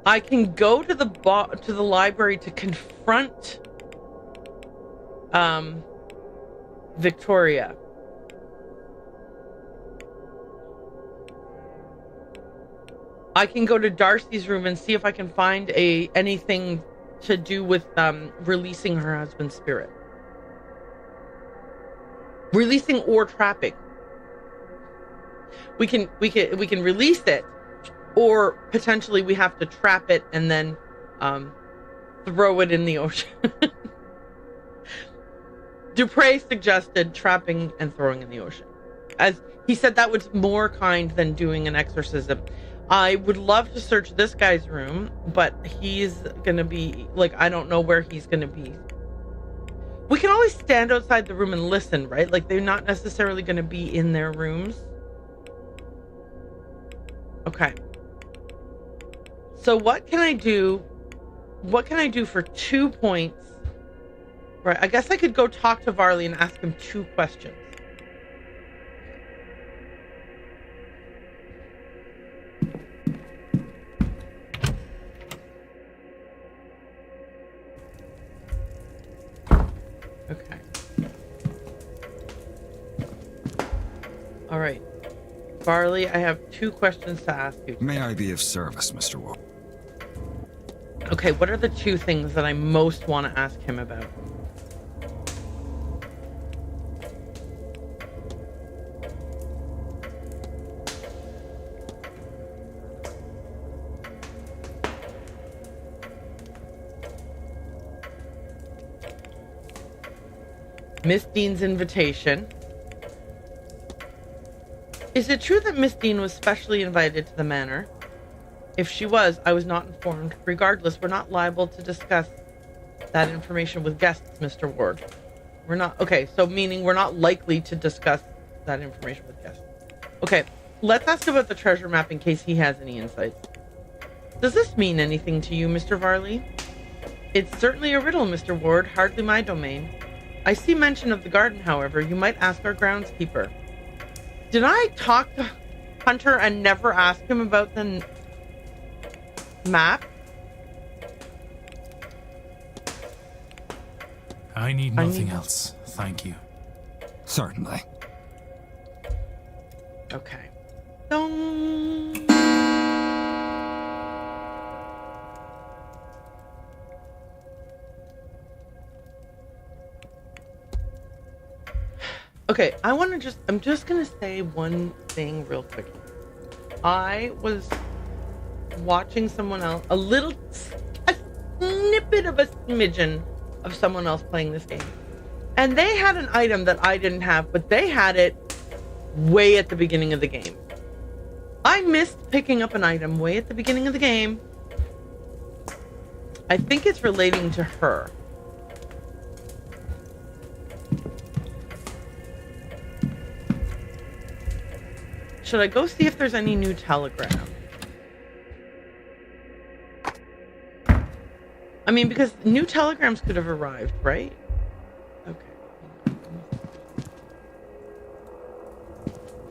I can go to the library to confront Victoria. I can go to Darcy's room and see if I can find anything to do with releasing her husband's spirit. Releasing or trapping. We can release it, or potentially we have to trap it and then throw it in the ocean. Dupre suggested trapping and throwing in the ocean. As he said, that was more kind than doing an exorcism. I would love to search this guy's room, but he's gonna be, like, I don't know where he's gonna be. We can always stand outside the room and listen, right? Like, they're not necessarily gonna be in their rooms. Okay. So what can I do? What can I do for 2 points? Right, I guess I could go talk to Varley and ask him 2 questions. Okay. All right. Varley, I have 2 questions to ask you. May I be of service, Mr. Ward? Okay, what are the 2 things that I most want to ask him about? Miss Dean's invitation. Is it true that Miss Dean was specially invited to the manor? If she was, I was not informed. Regardless, we're not liable to discuss that information with guests, Mr. Ward. We're not... Okay, so meaning we're not likely to discuss that information with guests. Okay, let's ask about the treasure map in case he has any insights. Does this mean anything to you, Mr. Varley? It's certainly a riddle, Mr. Ward, hardly my domain. I see mention of the garden, however. You might ask our groundskeeper. Did I talk to Hunter and never ask him about the map? I need nothing else. Thank you. Certainly. Okay. Dong. Okay, I'm just gonna say one thing real quick. I was watching someone else, a snippet of a smidgen of someone else playing this game. And they had an item that I didn't have, but they had it way at the beginning of the game. I missed picking up an item way at the beginning of the game. I think it's relating to her. Should I go see if there's any new telegram? I mean, because new telegrams could have arrived, right? Okay.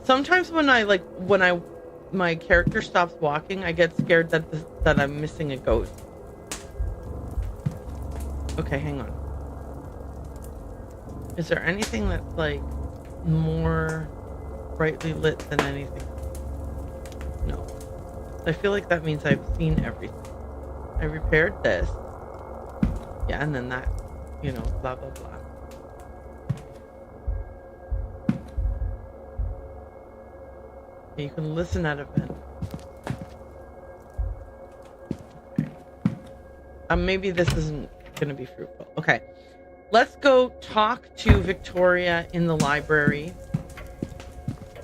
Sometimes when my character stops walking, I get scared that I'm missing a ghost. Okay, hang on. Is there anything that's like more brightly lit than anything? No. I feel like that means I've seen everything. I repaired this. Yeah, and then that, blah, blah, blah. You can listen at event. Okay. Maybe this isn't going to be fruitful. Okay. Let's go talk to Victoria in the library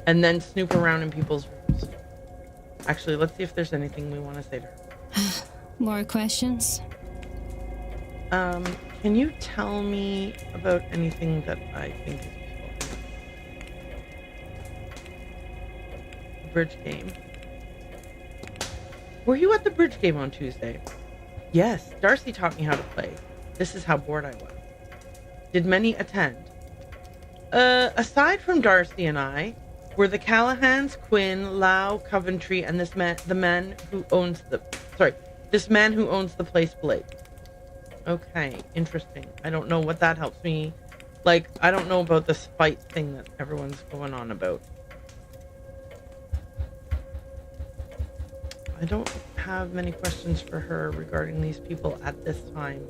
and then snoop around in people's rooms. Actually, let's see if there's anything we want to say to her. More questions? Can you tell me about anything that I think is useful? Bridge game. Were you at the bridge game on Tuesday? Yes, Darcy taught me how to play. This is how bored I was. Did many attend? Aside from Darcy and I, were the Callahans, Quinn, Lau, Coventry, and this man who owns the place, Blake. Okay, interesting. I don't know what that helps me. Like, I don't know about this fight thing that everyone's going on about. I don't have many questions for her regarding these people at this time.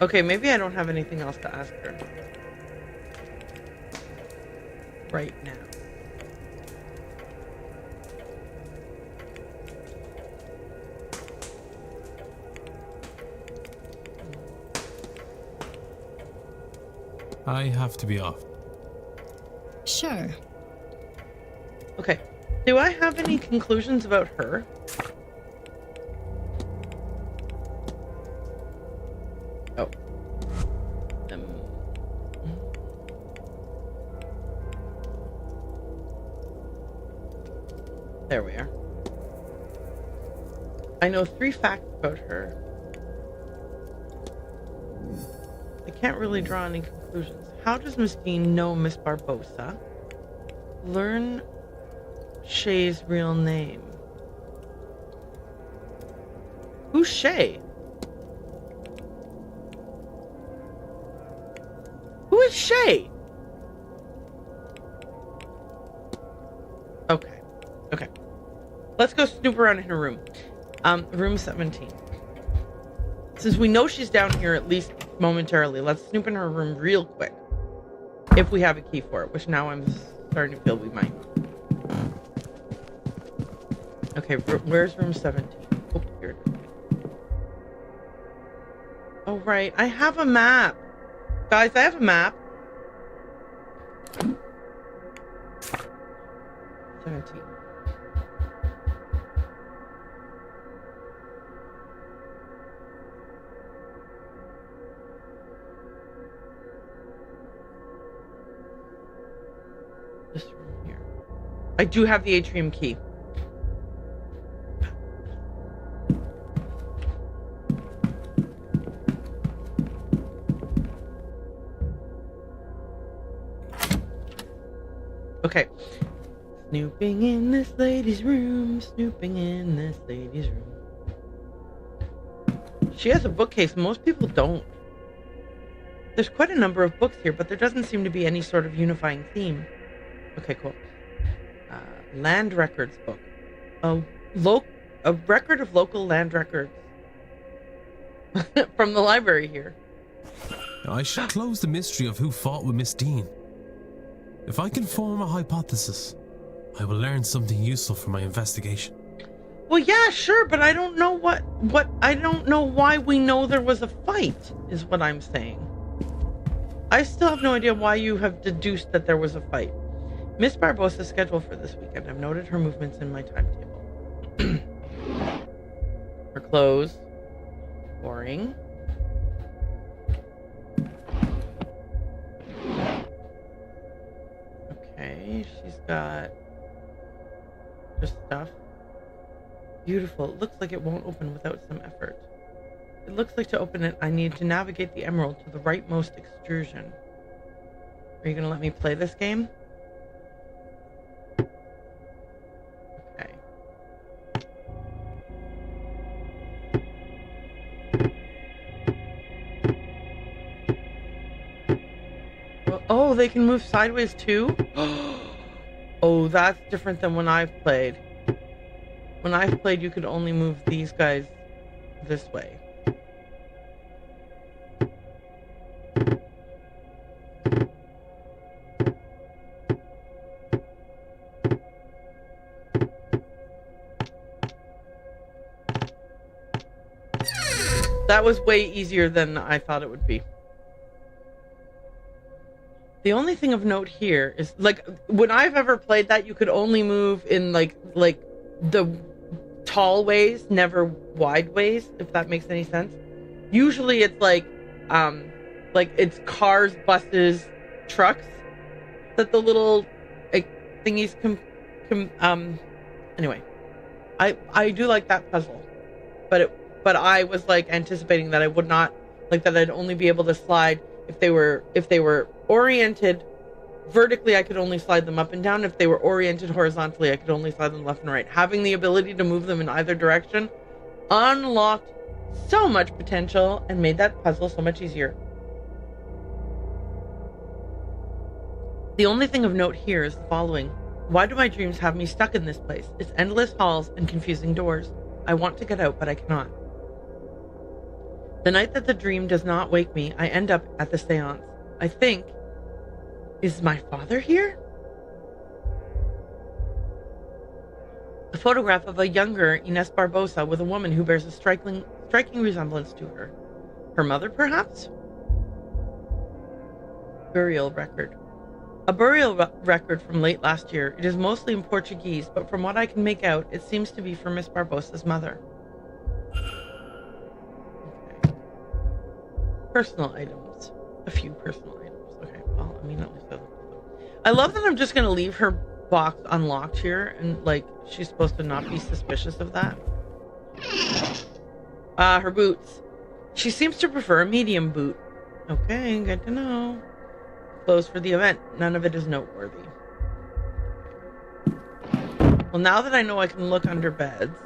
Okay, maybe I don't have anything else to ask her right now. I have to be off. Sure. Okay. Do I have any conclusions about her? Oh. There we are. I know 3 facts about her. I can't really draw any conclusions. How does Miss Dean know Miss Barbosa? Learn Shay's real name. Who's Shay? Who is Shay? Okay. Okay. Let's go snoop around in her room. Room 17. Since we know she's down here at least momentarily, let's snoop in her room real quick. If we have a key for it, which now I'm starting to feel we might. Okay, where's room 17? Oh, here it is. Oh, right. I have a map. Guys, I have a map. 17. This room here. I do have the atrium key. Okay. Snooping in this lady's room. Snooping in this lady's room. She has a bookcase. Most people don't. There's quite a number of books here, but there doesn't seem to be any sort of unifying theme. Okay, cool. Land records book. A record of local land records. From the library here. I should close the mystery of who fought with Miss Dean. If I can form a hypothesis, I will learn something useful for my investigation. Well, yeah, sure, but I don't know I don't know why we know there was a fight, is what I'm saying. I still have no idea why you have deduced that there was a fight. Miss Barbosa's schedule for this weekend. I've noted her movements in my timetable. Her clothes. Boring. Okay, she's got just stuff. Beautiful. It looks like it won't open without some effort. It looks like to open it, I need to navigate the emerald to the rightmost extrusion. Are you going to let me play this game? Okay. Oh, they can move sideways too? Oh, that's different than when I've played. When I've played, you could only move these guys this way. That was way easier than I thought it would be. The only thing of note here is, like, when I've ever played that, you could only move in like the tall ways, never wide ways, if that makes any sense. Usually it's like it's cars, buses, trucks that the little thingies anyway. I do like that puzzle. But I was like anticipating that I would not, like, that I'd only be able to slide if they were oriented vertically. I could only slide them up and down. If they were oriented horizontally, I could only slide them left and right. Having the ability to move them in either direction unlocked so much potential and made that puzzle so much easier. The only thing of note here is the following. Why do my dreams have me stuck in this place? It's endless halls and confusing doors. I want to get out, but I cannot. The night that the dream does not wake me, I end up at the séance. I think, is my father here? A photograph of a younger Ines Barbosa with a woman who bears a striking resemblance to her. Her mother, perhaps? Burial record. A burial record from late last year. It is mostly in Portuguese, but from what I can make out, it seems to be for Miss Barbosa's mother. Okay. Personal items. A few personal items. Okay, well, I mean, at least I love that I'm just going to leave her box unlocked here, and, like, she's supposed to not be suspicious of that. Her boots. She seems to prefer a medium boot. Okay, good to know. Clothes for the event. None of it is noteworthy. Well, now that I know I can look under beds.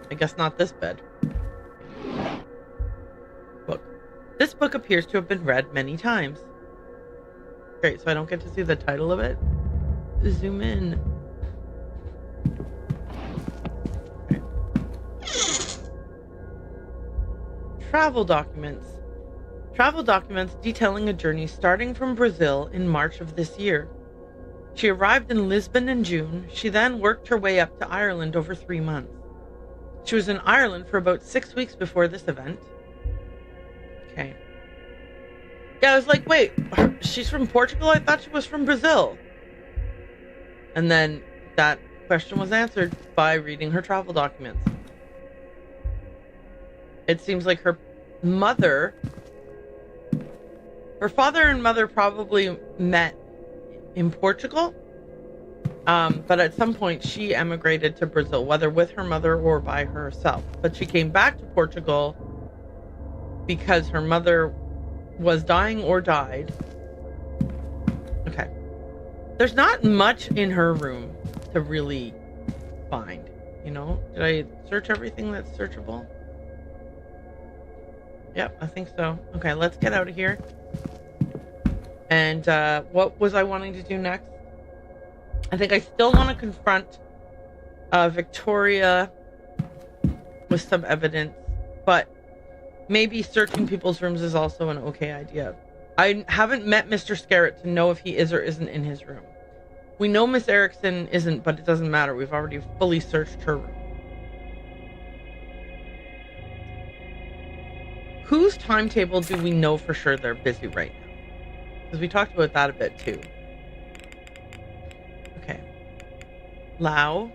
I guess not this bed. Book. This book appears to have been read many times. Great, so I don't get to see the title of it. Zoom in. Okay. Travel documents. Travel documents detailing a journey starting from Brazil in March of this year. She arrived in Lisbon in June. She then worked her way up to Ireland over 3 months. She was in Ireland for about 6 weeks before this event. Okay. Yeah, I was like, wait, she's from Portugal? I thought she was from Brazil. And then that question was answered by reading her travel documents. It seems like her father and mother probably met in Portugal. But at some point she emigrated to Brazil, whether with her mother or by herself. But she came back to Portugal because her mother was dying or died. Okay. There's not much in her room to really find, you know? Did I search everything that's searchable? Yep, I think so. Okay, let's get out of here. And what was I wanting to do next? I think I still want to confront Victoria with some evidence, but maybe searching people's rooms is also an okay idea. I haven't met Mr. Scarrett to know if he is or isn't in his room. We know Miss Erickson isn't, but it doesn't matter. We've already fully searched her room. Whose timetable do we know for sure they're busy right now? Because we talked about that a bit too. Okay. Lau.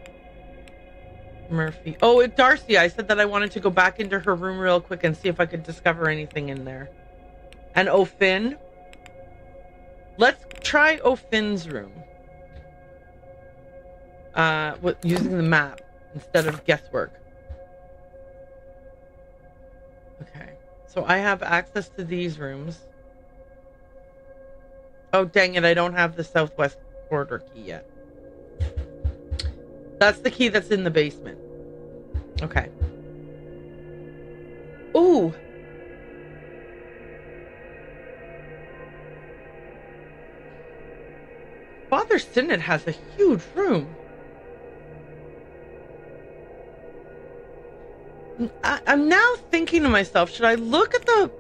Murphy. Oh, it's Darcy. I said that I wanted to go back into her room real quick and see if I could discover anything in there. And O'Finn. Let's try O'Finn's room. Using the map instead of guesswork. Okay. So I have access to these rooms. Oh, dang it. I don't have the southwest corridor key yet. That's the key that's in the basement. Okay. Ooh. Father Sinnott has a huge room. I'm now thinking to myself, should I look at the...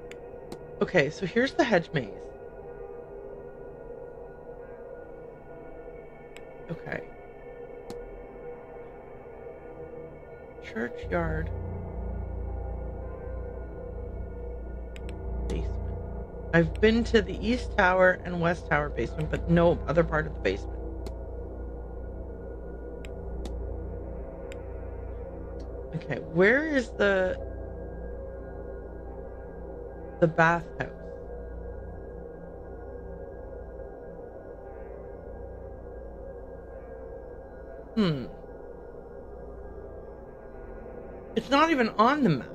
Okay, so here's the hedge maze. Okay. churchyard. Basement. I've been to the East Tower and West Tower basement, but no other part of the basement. Okay, where is the bathhouse? It's not even on the map.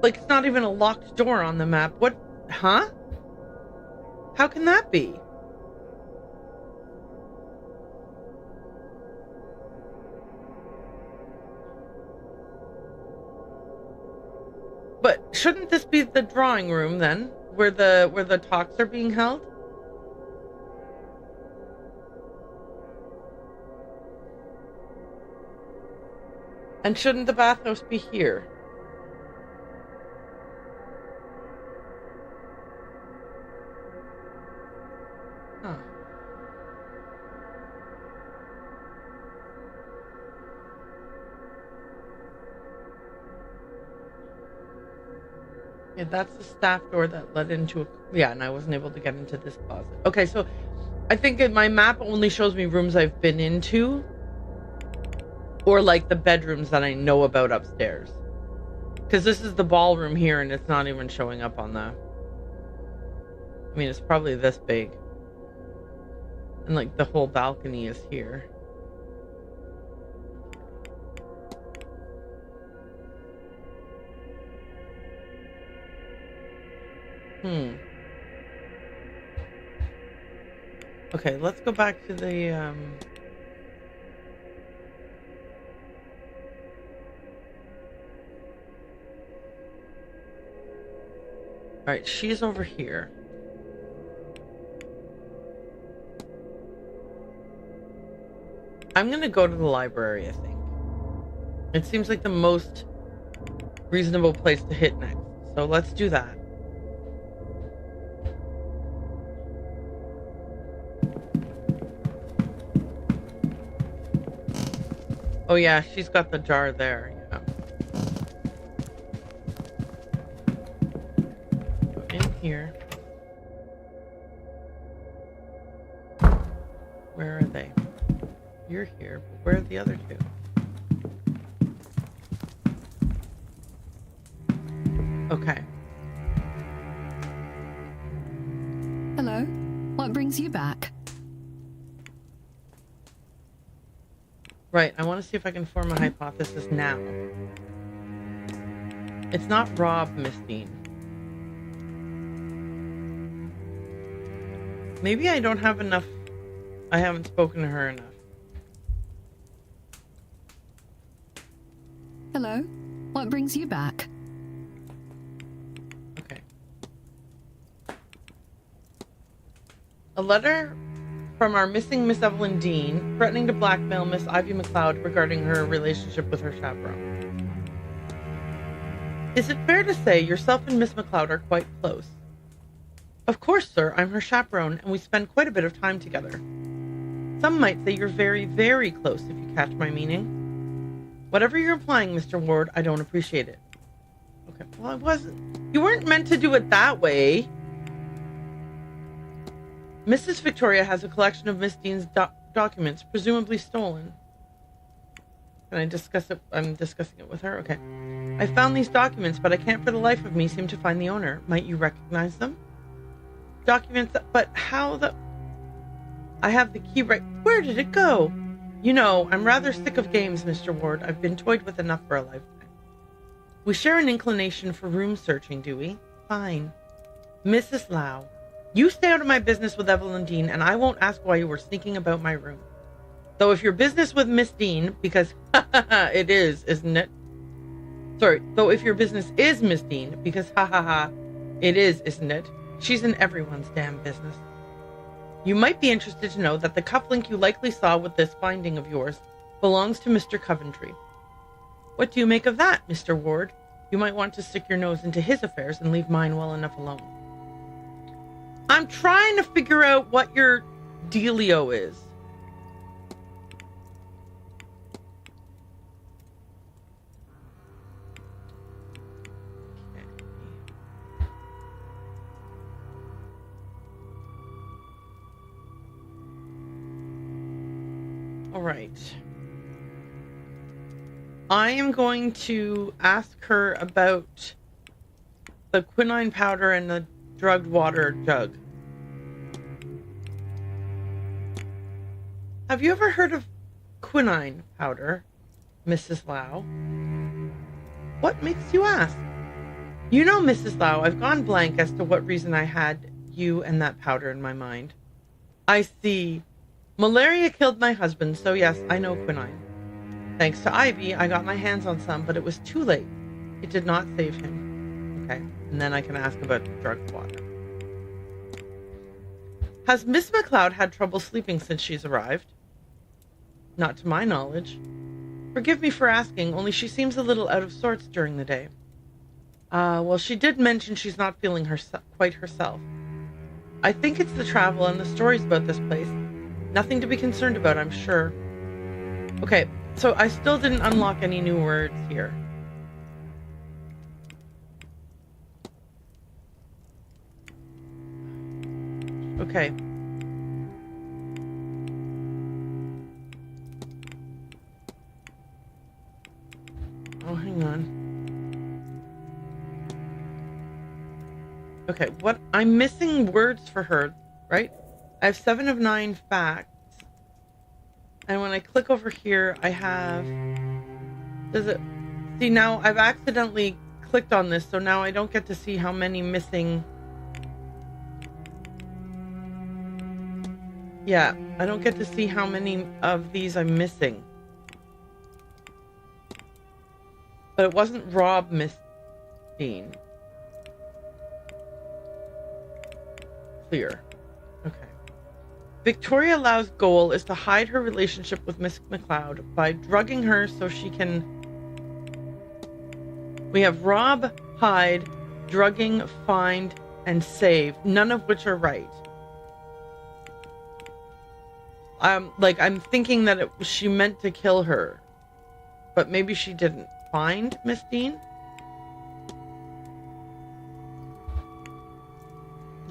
Like, it's not even a locked door on the map. What? Huh? How can that be? But shouldn't this be the drawing room then, where the talks are being held? And shouldn't the bathhouse be here? Huh. Yeah, that's the staff door that led into a... Yeah, and I wasn't able to get into this closet. Okay, so I think my map only shows me rooms I've been into. Or like the bedrooms that I know about upstairs. Because this is the ballroom here and it's not even showing up on the... I mean, it's probably this big. And like the whole balcony is here. Okay, let's go back to the... Alright, she's over here. I'm gonna go to the library, I think. It seems like the most reasonable place to hit next. So let's do that. Oh yeah, she's got the jar there. Yeah. In here. Where are they? You're here, but where are the other two? Okay. Hello. What brings you back? Right, I want to see if I can form a hypothesis now. It's not Rob, Miss Dean. Maybe I don't have enough... I haven't spoken to her enough. Hello. What brings you back? Okay. A letter from our missing Miss Evelyn Dean, threatening to blackmail Miss Ivy McLeod regarding her relationship with her chaperone. Is it fair to say yourself and Miss McLeod are quite close? Of course, sir, I'm her chaperone, and we spend quite a bit of time together. Some might say you're very, very close, if you catch my meaning. Whatever you're implying, Mr. Ward, I don't appreciate it. Okay, well, I wasn't... You weren't meant to do it that way. Mrs. Victoria has a collection of Miss Dean's documents, presumably stolen. Can I discuss it? I'm discussing it with her? Okay. I found these documents, but I can't for the life of me seem to find the owner. Might you recognize them? Documents, but how the... I have the key right... Where did it go? You know, I'm rather sick of games, Mr. Ward. I've been toyed with enough for a lifetime. We share an inclination for room searching, do we? Fine. Mrs. Lau, you stay out of my business with Evelyn Dean, and I won't ask why you were sneaking about my room. Though if your business with Miss Dean, because it is, isn't it? Sorry, though if your business is Miss Dean, because it is, isn't it? She's in everyone's damn business. You might be interested to know that the cufflink you likely saw with this finding of yours belongs to Mr. Coventry. What do you make of that, Mr. Ward? You might want to stick your nose into his affairs and leave mine well enough alone. I'm trying to figure out what your dealio is. All right. I am going to ask her about the quinine powder and the drugged water jug. Have you ever heard of quinine powder, Mrs. Lau? What makes you ask? You know, Mrs. Lau, I've gone blank as to what reason I had you and that powder in my mind. I see. Malaria killed my husband, so yes, I know quinine. Thanks to Ivy, I got my hands on some, but it was too late. It did not save him. Okay, and then I can ask about the drugged water. Has Miss McLeod had trouble sleeping since she's arrived? Not to my knowledge. Forgive me for asking, only she seems a little out of sorts during the day. Well, she did mention she's not feeling quite herself. I think it's the travel and the stories about this place. Nothing to be concerned about, I'm sure. Okay, so I still didn't unlock any new words here. Okay. Oh, hang on. Okay, what? I'm missing words for her, right? I have 7 of 9 facts. And when I click over here, I have... Does it... See, now I've accidentally clicked on this, so now I don't get to see how many missing... Yeah, I don't get to see how many of these I'm missing. But it wasn't Rob Dean. Clear. Okay. Victoria Lau's goal is to hide her relationship with Miss McLeod by drugging her so she can... We have rob, hide, drugging, find, and save, none of which are right. I'm thinking that she meant to kill her, but maybe she didn't. Find Miss Dean?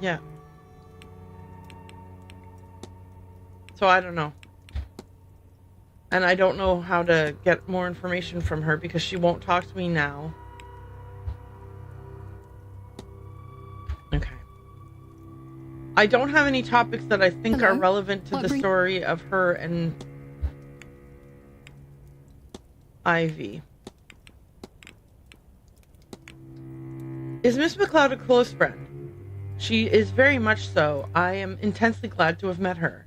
Yeah. So I don't know. And I don't know how to get more information from her because she won't talk to me now. Okay. I don't have any topics that I think are relevant to the story of her and Ivy. Is Miss McLeod a close friend? She is very much so. I am intensely glad to have met her.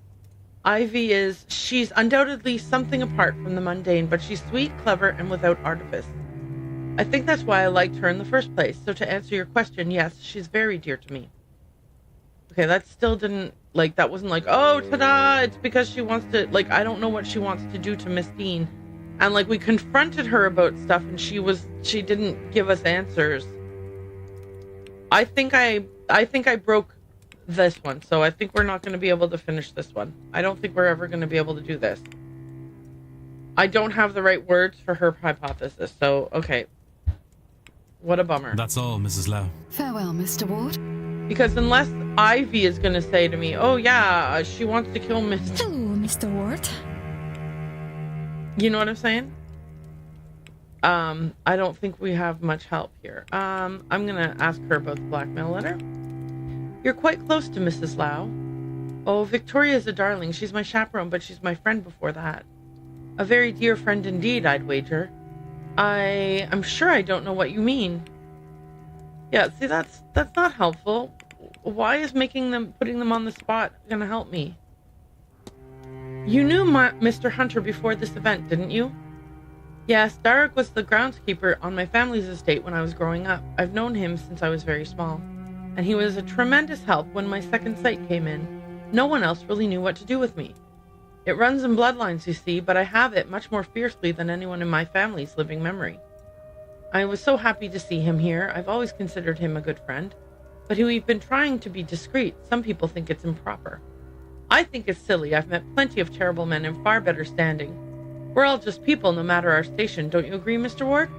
Ivy is... She's undoubtedly something apart from the mundane, but she's sweet, clever, and without artifice. I think that's why I liked her in the first place. So to answer your question, yes, she's very dear to me. Okay, that still didn't... that wasn't oh, ta-da! It's because she wants to... I don't know what she wants to do to Miss Dean. And, we confronted her about stuff, and she didn't give us answers. I think I broke this one, so I think we're not going to be able to finish this one. I don't think we're ever going to be able to do this. I don't have the right words for her hypothesis, so, okay. What a bummer. That's all, Mrs. Lau. Farewell, Mr. Ward. Because unless Ivy is going to say to me, oh yeah, she wants to kill Miss... Hello, Mr. Ward. You know what I'm saying? I don't think we have much help here. I'm gonna ask her about the blackmail letter. You're quite close to Mrs. Lau. Oh, Victoria's a darling. She's my chaperone, but she's my friend before that. A very dear friend indeed, I'd wager. I'm sure I don't know what you mean. Yeah, see, that's not helpful. Why is putting them on the spot gonna help me? You knew Mr. Hunter before this event, didn't you? Yes, Darek was the groundskeeper on my family's estate when I was growing up. I've known him since I was very small. And he was a tremendous help when my second sight came in. No one else really knew what to do with me. It runs in bloodlines, you see, but I have it much more fiercely than anyone in my family's living memory. I was so happy to see him here. I've always considered him a good friend. But we've been trying to be discreet. Some people think it's improper. I think it's silly. I've met plenty of terrible men in far better standing. We're all just people, no matter our station. Don't you agree, Mr. Ward?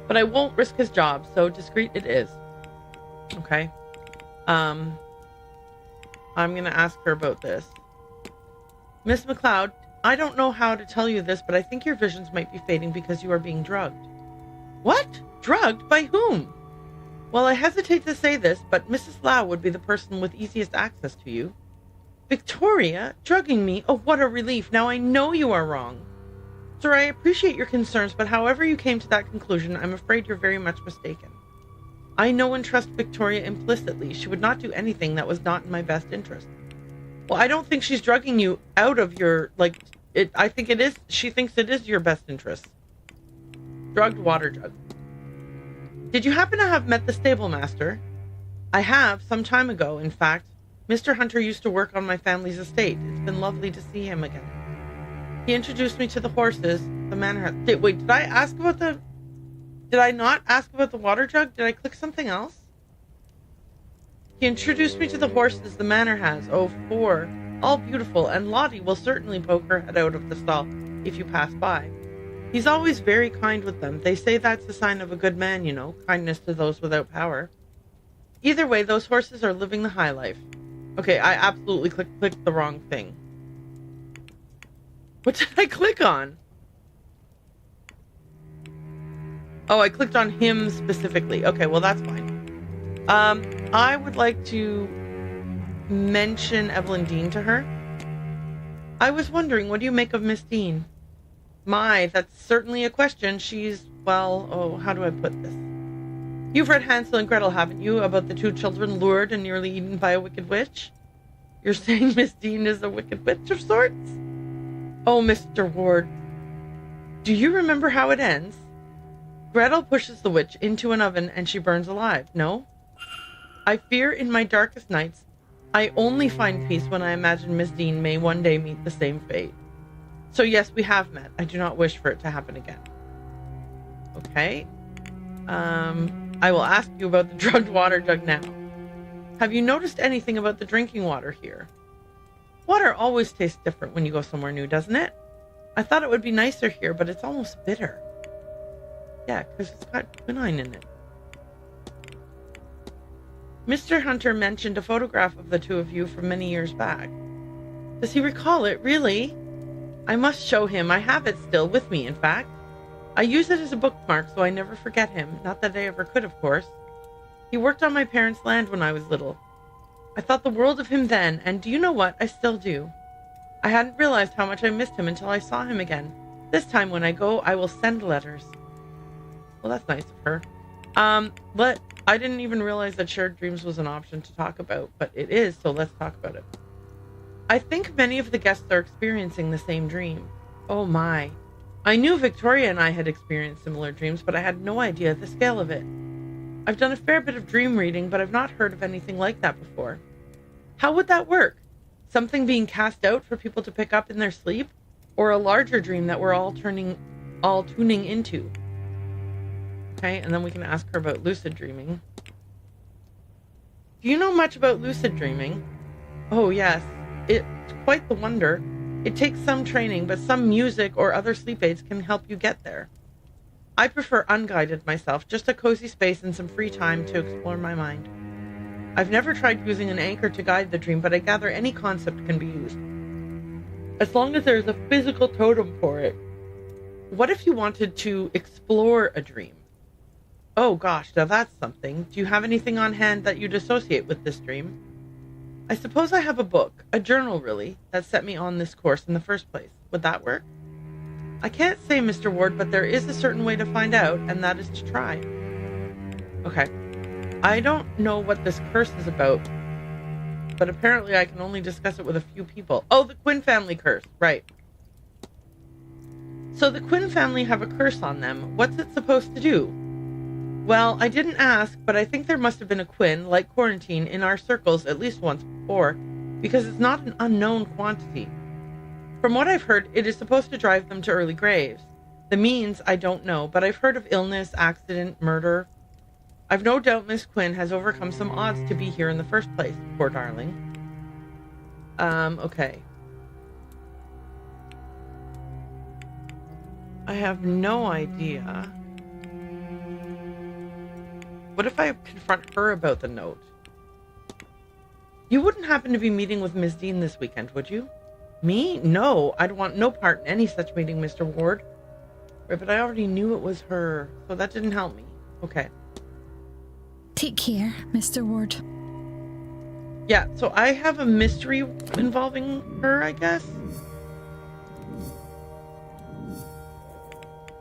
But I won't risk his job, so discreet it is. Okay. I'm going to ask her about this. Miss McLeod, I don't know how to tell you this, but I think your visions might be fading because you are being drugged. What? Drugged? By whom? Well, I hesitate to say this, but Mrs. Lau would be the person with easiest access to you. Victoria? Drugging me? Oh, what a relief. Now I know you are wrong. Sir, I appreciate your concerns, but however you came to that conclusion, I'm afraid you're very much mistaken. I know and trust Victoria implicitly. She would not do anything that was not in my best interest. Well, I don't think she's drugging you out of your, I think it is, she thinks it is your best interest. Drugged water jug. Did you happen to have met the stable master? I have, some time ago, in fact. Mr. Hunter used to work on my family's estate. It's been lovely to see him again. He introduced me to the horses, the manor house. Wait, did I ask about the... Did I not ask about the water jug? Did I click something else? He introduced me to the horses the manor has. Oh, 4. All beautiful, and Lottie will certainly poke her head out of the stall if you pass by. He's always very kind with them. They say that's a sign of a good man, you know, kindness to those without power. Either way, those horses are living the high life. Okay, I absolutely clicked the wrong thing. What did I click on? Oh, I clicked on him specifically. Okay, well, that's fine. I would like to mention Evelyn Dean to her. I was wondering, what do you make of Miss Dean? My, that's certainly a question. She's, well, oh, how do I put this? You've read Hansel and Gretel, haven't you, about the 2 children lured and nearly eaten by a wicked witch? You're saying Miss Dean is a wicked witch of sorts? Oh, Mr. Ward, do you remember how it ends? Gretel pushes the witch into an oven and she burns alive, no? I fear in my darkest nights, I only find peace when I imagine Miss Dean may one day meet the same fate. So yes, we have met. I do not wish for it to happen again. Okay. I will ask you about the drugged water jug now. Have you noticed anything about the drinking water here? Water always tastes different when you go somewhere new, doesn't it? I thought it would be nicer here, but it's almost bitter. Yeah, because it's got quinine in it. Mr. Hunter mentioned a photograph of the 2 of you from many years back. Does he recall it, really? I must show him. I have it still with me, in fact. I use it as a bookmark so I never forget him. Not that I ever could, of course. He worked on my parents' land when I was little. I thought the world of him then, and do you know what? I still do. I hadn't realized how much I missed him until I saw him again. This time when I go, I will send letters. Well, that's nice of her. But I didn't even realize that shared dreams was an option to talk about, but it is, so let's talk about it. I think many of the guests are experiencing the same dream. Oh my. I knew Victoria and I had experienced similar dreams, but I had no idea the scale of it. I've done a fair bit of dream reading, but I've not heard of anything like that before. How would that work? Something being cast out for people to pick up in their sleep? Or a larger dream that we're all tuning into? Okay, and then we can ask her about lucid dreaming. Do you know much about lucid dreaming? Oh yes, it's quite the wonder. It takes some training, but some music or other sleep aids can help you get there. I prefer unguided myself, just a cozy space and some free time to explore my mind. I've never tried using an anchor to guide the dream, but I gather any concept can be used. As long as there's a physical totem for it. What if you wanted to explore a dream? Oh gosh, now that's something. Do you have anything on hand that you'd associate with this dream? I suppose I have a book, a journal really, that set me on this course in the first place. Would that work? I can't say, Mr. Ward, but there is a certain way to find out, and that is to try. Okay. I don't know what this curse is about, but apparently I can only discuss it with a few people. Oh, the Quinn family curse. Right. So the Quinn family have a curse on them. What's it supposed to do? Well, I didn't ask, but I think there must have been a Quinn, like quarantine, in our circles at least once before, because it's not an unknown quantity. From what I've heard, it is supposed to drive them to early graves. The means, I don't know, but I've heard of illness, accident, murder. I've no doubt Miss Quinn has overcome some odds to be here in the first place, poor darling. Okay. I have no idea. What if I confront her about the note? You wouldn't happen to be meeting with Miss Dean this weekend, would you? Me? No, I'd want no part in any such meeting, Mr. Ward. Right, but I already knew it was her, so that didn't help me. Okay. Take care, Mr. Ward. Yeah, so I have a mystery involving her, I guess.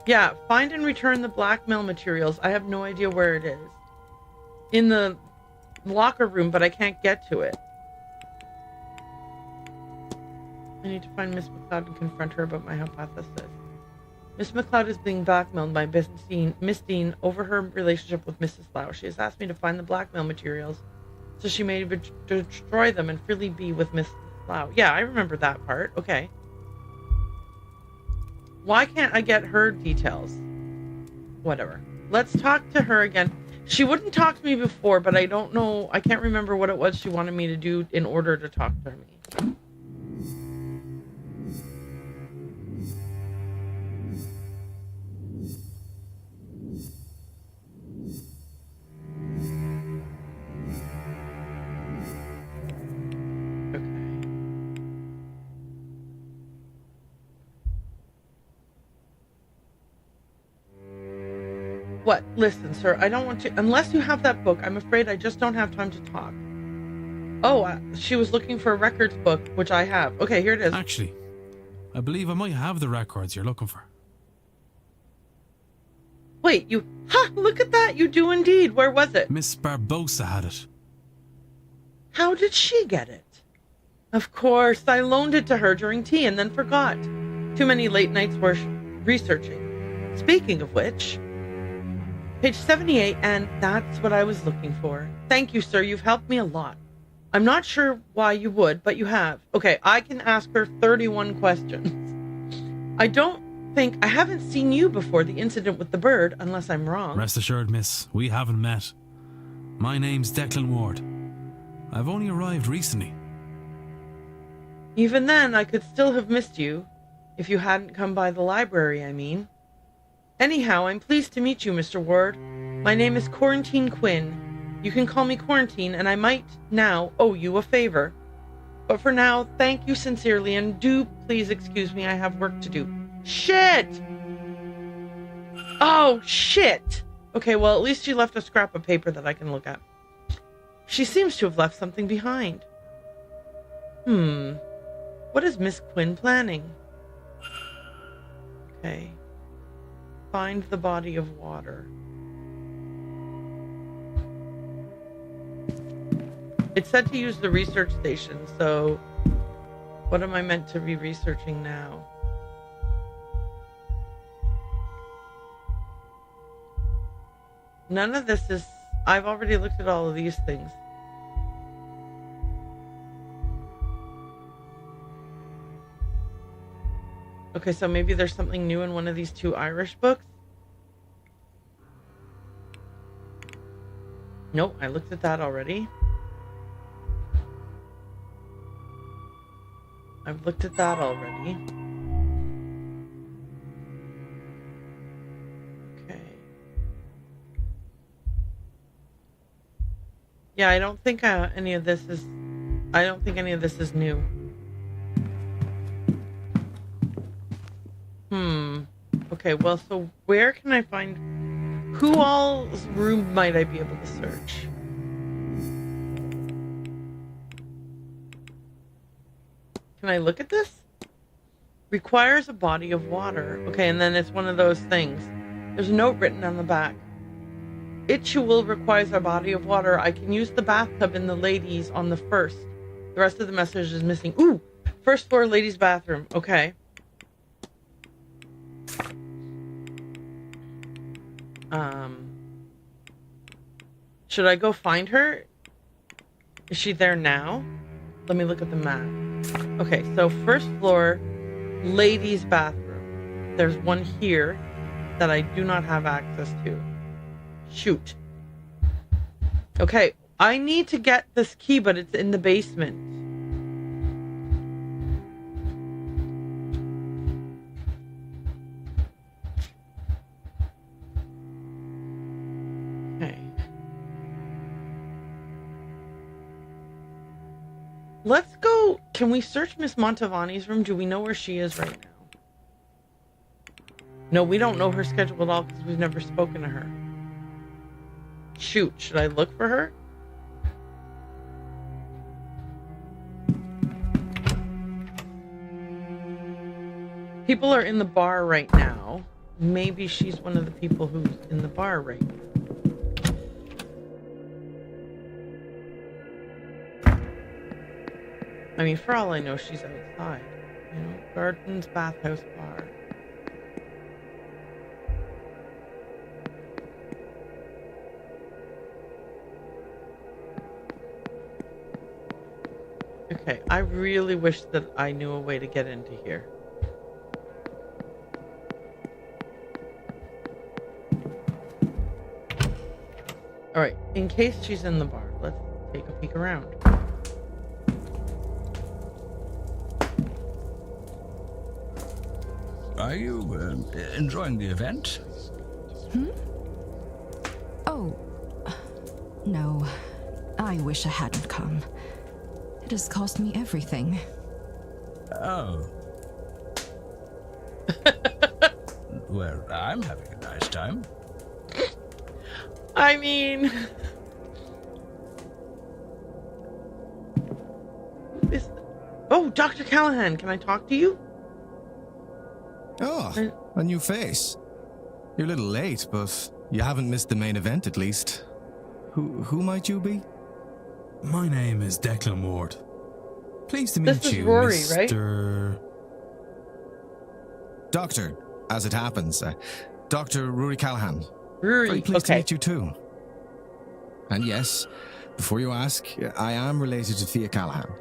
Yeah, find and return the blackmail materials. I have no idea where it is. In the locker room, but I can't get to it. I need to find Miss McLeod and confront her about my hypothesis. Miss McLeod is being blackmailed by Miss Dean over her relationship with Mrs. Lau. She has asked me to find the blackmail materials so she may destroy them and freely be with Miss Lau. Yeah, I remember that part. Okay. Why can't I get her details? Whatever. Let's talk to her again. She wouldn't talk to me before, but I don't know. I can't remember what it was she wanted me to do in order to talk to me. What? Listen, sir, I don't want to... Unless you have that book, I'm afraid I just don't have time to talk. Oh, she was looking for a records book, which I have. Okay, here it is. Actually, I believe I might have the records you're looking for. Wait, you... Ha! Look at that! You do indeed. Where was it? Miss Barbosa had it. How did she get it? Of course, I loaned it to her during tea and then forgot. Too many late nights worth researching. Speaking of which... Page 78, and that's what I was looking for. Thank you, sir. You've helped me a lot. I'm not sure why you would, but you have. Okay, I can ask her 31 questions. I haven't seen you before the incident with the bird, unless I'm wrong. Rest assured, miss, we haven't met. My name's Declan Ward. I've only arrived recently. Even then, I could still have missed you. If you hadn't come by the library, I mean. Anyhow, I'm pleased to meet you, Mr. Ward. My name is Quarantine Quinn. You can call me Quarantine, and I might now owe you a favor. But for now, thank you sincerely, and do please excuse me, I have work to do. Shit! Oh, shit! Okay, well, at least she left a scrap of paper that I can look at. She seems to have left something behind. What is Miss Quinn planning? Okay. Find the body of water. It said to use the research station, so what am I meant to be researching now? None of this is... I've already looked at all of these things. Okay, so maybe there's something new in one of these two Irish books? Nope, I looked at that already. I've looked at that already. Okay. Yeah, I don't think any of this is... I don't think any of this is new. Okay, well, so where can I find... Who all's room might I be able to search? Can I look at this? Requires a body of water. Okay, and then it's one of those things. There's a note written on the back. Itual requires a body of water. I can use the bathtub in the ladies on the first. The rest of the message is missing. Ooh! First floor ladies' bathroom. Okay. Should I go find her? Is she there now? Let me look at the map. Okay, so first floor, ladies' bathroom. There's one here that I do not have access to. Shoot. Okay, I need to get this key, but it's in the basement. Okay. Let's go. Can we search Miss Montavani's room? Do we know where she is right now? No, we don't know her schedule at all because we've never spoken to her. Shoot, should I look for her? People are in the bar right now. Maybe she's one of the people who's in the bar right now. I mean, for all I know, she's outside. You know, gardens, bathhouse, bar. Okay, I really wish that I knew a way to get into here. Alright, in case she's in the bar, let's take a peek around. Are you enjoying the event? Oh, no. I wish I hadn't come. It has cost me everything. Oh. Well, I'm having a nice time. I mean... Oh, Dr. Callahan, can I talk to you? Oh, a new face. You're a little late, but you haven't missed the main event at least. Who might you be? My name is Declan Ward. Pleased to meet This is you, Rory, right? Mr. Doctor, as it happens. Dr. Rory Callahan. Rory, Very pleased to okay. meet you too. And yes, before you ask, I am related to Thea Callahan,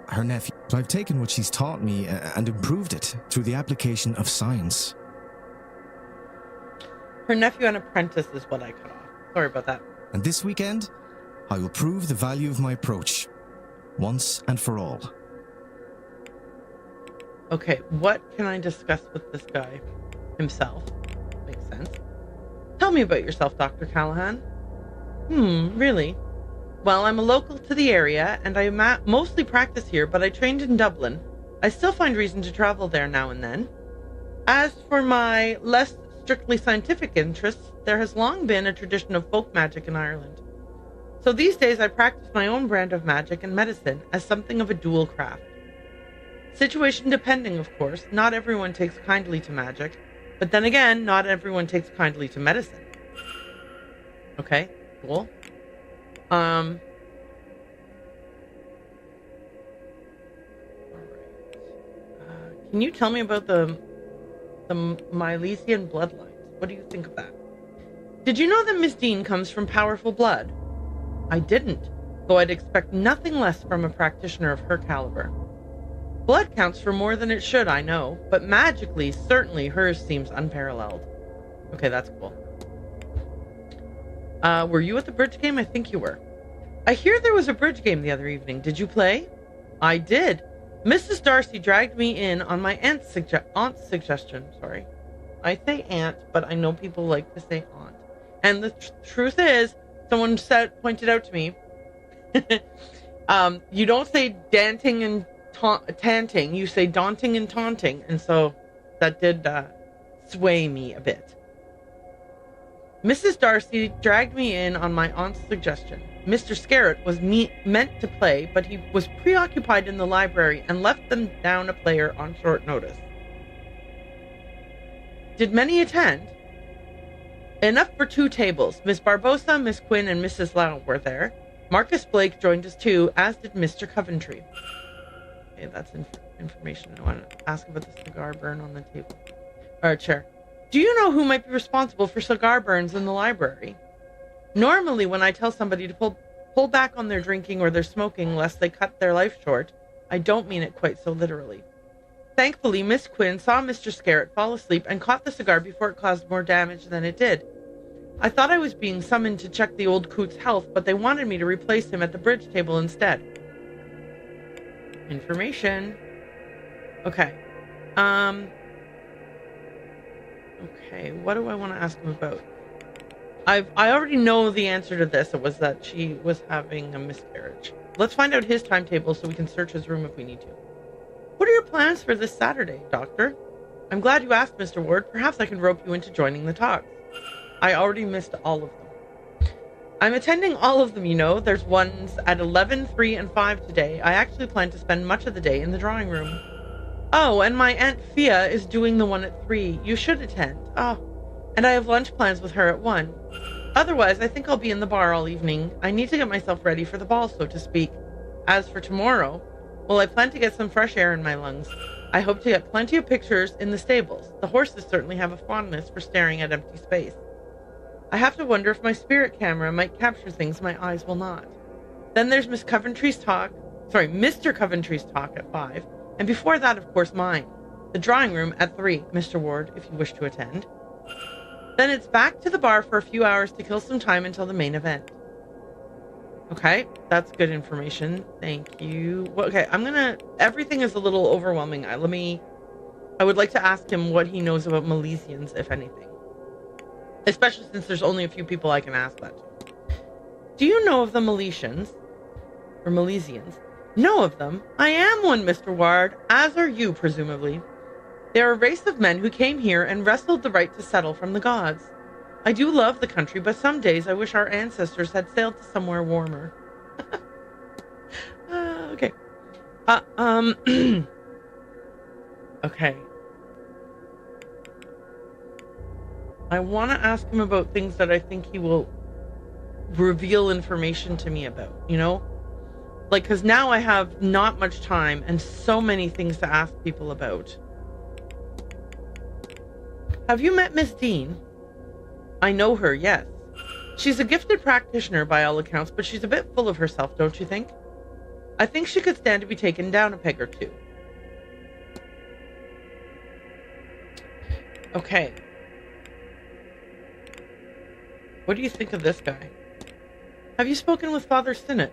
her nephew. So I've taken what she's taught me and improved it through the application of science. Her nephew and apprentice is what I cut off. Sorry about that. And this weekend, I will prove the value of my approach, once and for all. Okay, what can I discuss with this guy himself? Makes sense. Tell me about yourself, Dr. Callahan. Really? Well, I'm a local to the area, and I mostly practice here, but I trained in Dublin. I still find reason to travel there now and then. As for my less strictly scientific interests, there has long been a tradition of folk magic in Ireland. So these days I practice my own brand of magic and medicine as something of a dual craft. Situation depending, of course. Not everyone takes kindly to magic, but then again, not everyone takes kindly to medicine. Okay, cool. Alright. Can you tell me about the Milesian bloodlines? What do you think of that? Did you know that Miss Dean comes from powerful blood? I didn't, though I'd expect nothing less from a practitioner of her caliber. Blood counts for more than it should, I know, but magically, certainly hers seems unparalleled. Okay, that's cool. Were you at the bridge game? I think you were. I hear there was a bridge game the other evening. Did you play? I did. Mrs. Darcy dragged me in on my aunt's suggestion. Sorry. I say aunt, but I know people like to say aunt. And the truth is, someone pointed out to me, you don't say danting and tanting, you say daunting and taunting. And so that did sway me a bit. Mrs. Darcy dragged me in on my aunt's suggestion. Mr. Scarrett was meant to play, but he was preoccupied in the library and left them down a player on short notice. Did many attend? Enough for 2 tables. Miss Barbosa, Miss Quinn, and Mrs. Lau were there. Marcus Blake joined us too, as did Mr. Coventry. Okay, that's information. I want to ask about the cigar burn on the table. Or chair. Do you know who might be responsible for cigar burns in the library? Normally, when I tell somebody to pull back on their drinking or their smoking lest they cut their life short, I don't mean it quite so literally. Thankfully, Miss Quinn saw Mr. Scarrett fall asleep and caught the cigar before it caused more damage than it did. I thought I was being summoned to check the old coot's health, but they wanted me to replace him at the bridge table instead. Information. Okay. Okay, what do I want to ask him about? I already know the answer to this. It was that she was having a miscarriage. Let's find out his timetable so we can search his room if we need to. What are your plans for this Saturday, Doctor? I'm glad you asked, Mr. Ward. Perhaps I can rope you into joining the talks. I already missed all of them. I'm attending all of them, you know. There's ones at 11, 3, and 5 today. I actually plan to spend much of the day in the drawing room. Oh, and my Aunt Fia is doing the one at 3. You should attend. Oh, and I have lunch plans with her at 1. Otherwise, I think I'll be in the bar all evening. I need to get myself ready for the ball, so to speak. As for tomorrow, well, I plan to get some fresh air in my lungs. I hope to get plenty of pictures in the stables. The horses certainly have a fondness for staring at empty space. I have to wonder if my spirit camera might capture things my eyes will not. Then there's Mr. Coventry's talk at 5, and before that, of course, mine. The drawing room at 3, Mr. Ward, if you wish to attend. Then it's back to the bar for a few hours to kill some time until the main event. Okay, that's good information. Thank you. Okay, everything is a little overwhelming. I would like to ask him what he knows about Milesians, if anything. Especially since there's only a few people I can ask that to. Do you know of the Milesians? Or Milesians? Know of them? I am one, Mr. Ward, as are you, presumably. They are a race of men who came here and wrestled the right to settle from the gods. I do love the country, but some days I wish our ancestors had sailed to somewhere warmer. Okay. Okay. I want to ask him about things that I think he will reveal information to me about, you know? Like, because now I have not much time and so many things to ask people about. Have you met Miss Dean? I know her, yes. She's a gifted practitioner by all accounts, but she's a bit full of herself, don't you think? I think she could stand to be taken down a peg or two. Okay. What do you think of this guy? Have you spoken with Father Sinnott?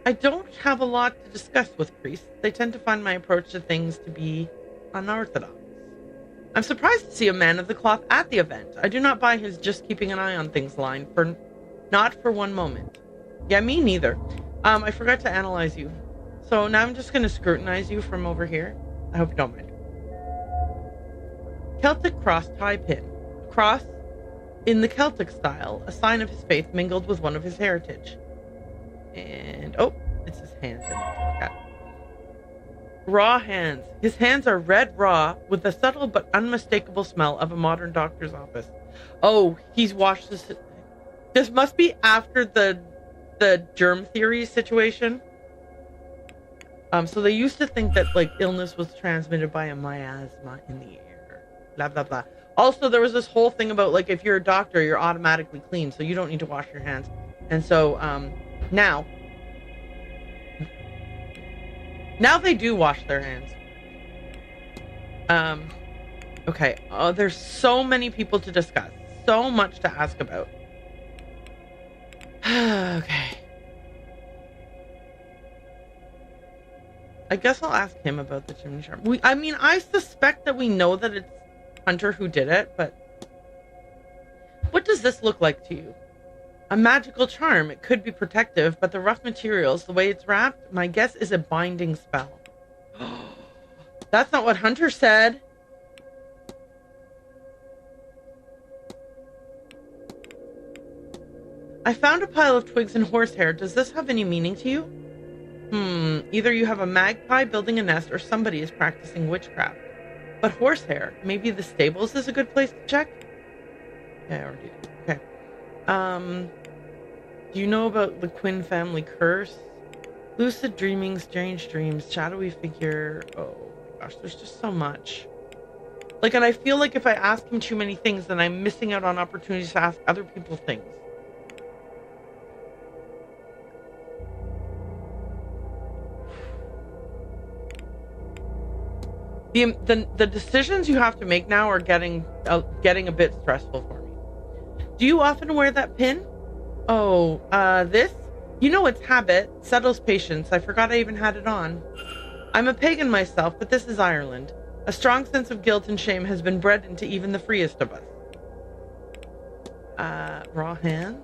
I don't have a lot to discuss with priests. They tend to find my approach to things to be unorthodox. I'm surprised to see a man of the cloth at the event. I do not buy his just keeping an eye on things line, not for one moment. Yeah, me neither. I forgot to analyze you. So now I'm just going to scrutinize you from over here. I hope you don't mind. Celtic cross tie pin. Cross in the Celtic style, a sign of his faith mingled with one of his heritage. And, oh, it's his hands. Raw hands. His hands are red raw with the subtle but unmistakable smell of a modern doctor's office. Oh, he's washed this. This must be after the germ theory situation. So they used to think that like illness was transmitted by a miasma in the air. Blah blah blah. Also, there was this whole thing about like if you're a doctor, you're automatically clean, so you don't need to wash your hands. And so now they do wash their hands. Okay. Oh, there's so many people to discuss. So much to ask about. Okay. I guess I'll ask him about the chimney charm. I suspect that we know that it's Hunter who did it, but what does this look like to you? A magical charm. It could be protective, but the rough materials, the way it's wrapped, my guess is a binding spell. That's not what Hunter said. I found a pile of twigs and horsehair. Does this have any meaning to you? Either you have a magpie building a nest or somebody is practicing witchcraft. But horsehair, maybe the stables is a good place to check? Yeah, I already did. Okay. Do you know about the Quinn family curse? Lucid dreaming, strange dreams, shadowy figure. Oh my gosh, there's just so much. Like, and I feel like if I ask him too many things, then I'm missing out on opportunities to ask other people things. The decisions you have to make now are getting a bit stressful for me. Do you often wear that pin? Oh, this? You know it's habit, settles patience. I forgot I even had it on. I'm a pagan myself, but this is Ireland. A strong sense of guilt and shame has been bred into even the freest of us. Raw hands?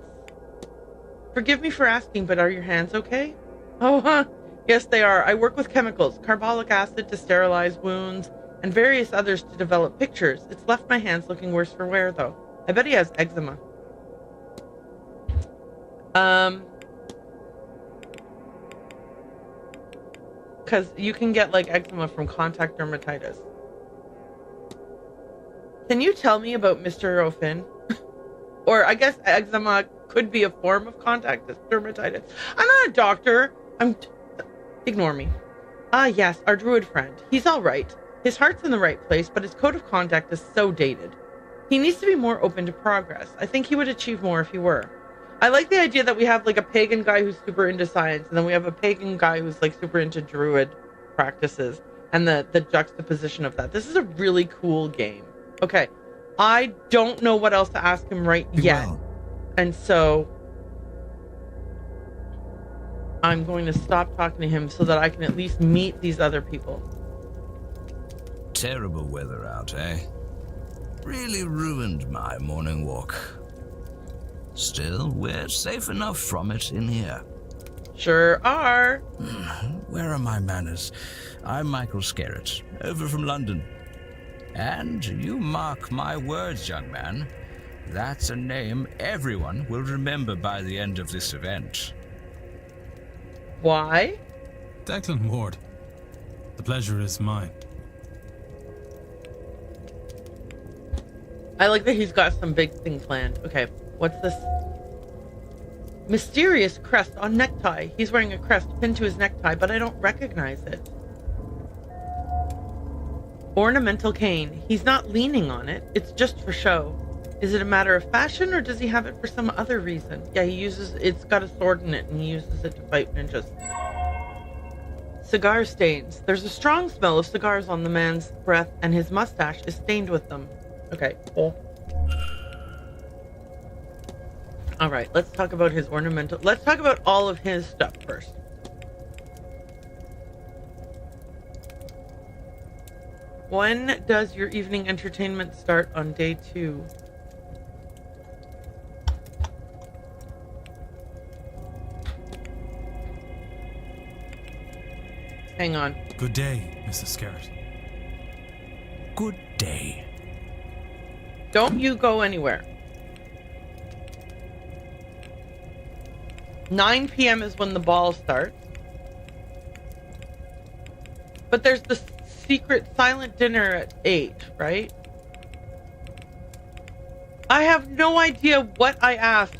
Forgive me for asking, but are your hands okay? Oh, huh. Yes, they are. I work with chemicals, carbolic acid to sterilize wounds, and various others to develop pictures. It's left my hands looking worse for wear, though. I bet he has eczema. Because you can get, like, eczema from contact dermatitis. Can you tell me about Mr. O'Finn? Or I guess eczema could be a form of contact dermatitis. I'm not a doctor. Ignore me. Ah, yes, our druid friend. He's all right. His heart's in the right place, but his code of conduct is so dated. He needs to be more open to progress. I think he would achieve more if he were. I like the idea that we have, like, a pagan guy who's super into science, and then we have a pagan guy who's, like, super into druid practices, and the juxtaposition of that. This is a really cool game. Okay. I don't know what else to ask him right yet. Well. And so I'm going to stop talking to him so that I can at least meet these other people. Terrible weather out, eh? Really ruined my morning walk. Still, we're safe enough from it in here. Sure are. Where are my manners? I'm Michael Skerritt, over from London. And you mark my words, young man, that's a name everyone will remember by the end of this event. Why? Declan Ward. The pleasure is mine. I like that he's got some big thing planned. Okay, what's this? Mysterious crest on necktie. He's wearing a crest pinned to his necktie, but I don't recognize it. Ornamental cane. He's not leaning on it. It's just for show. Is it a matter of fashion, or does he have it for some other reason? Yeah, it's got a sword in it, and he uses it to fight ninjas. Cigar stains. There's a strong smell of cigars on the man's breath, and his mustache is stained with them. Okay, cool. All right, let's talk about his ornamental... Let's talk about all of his stuff first. When does your evening entertainment start on day 2? Hang on. Good day, Mr. Skerritt. Good day. Don't you go anywhere. 9 p.m. is when the ball starts. But there's the secret silent dinner at 8, right? I have no idea what I asked.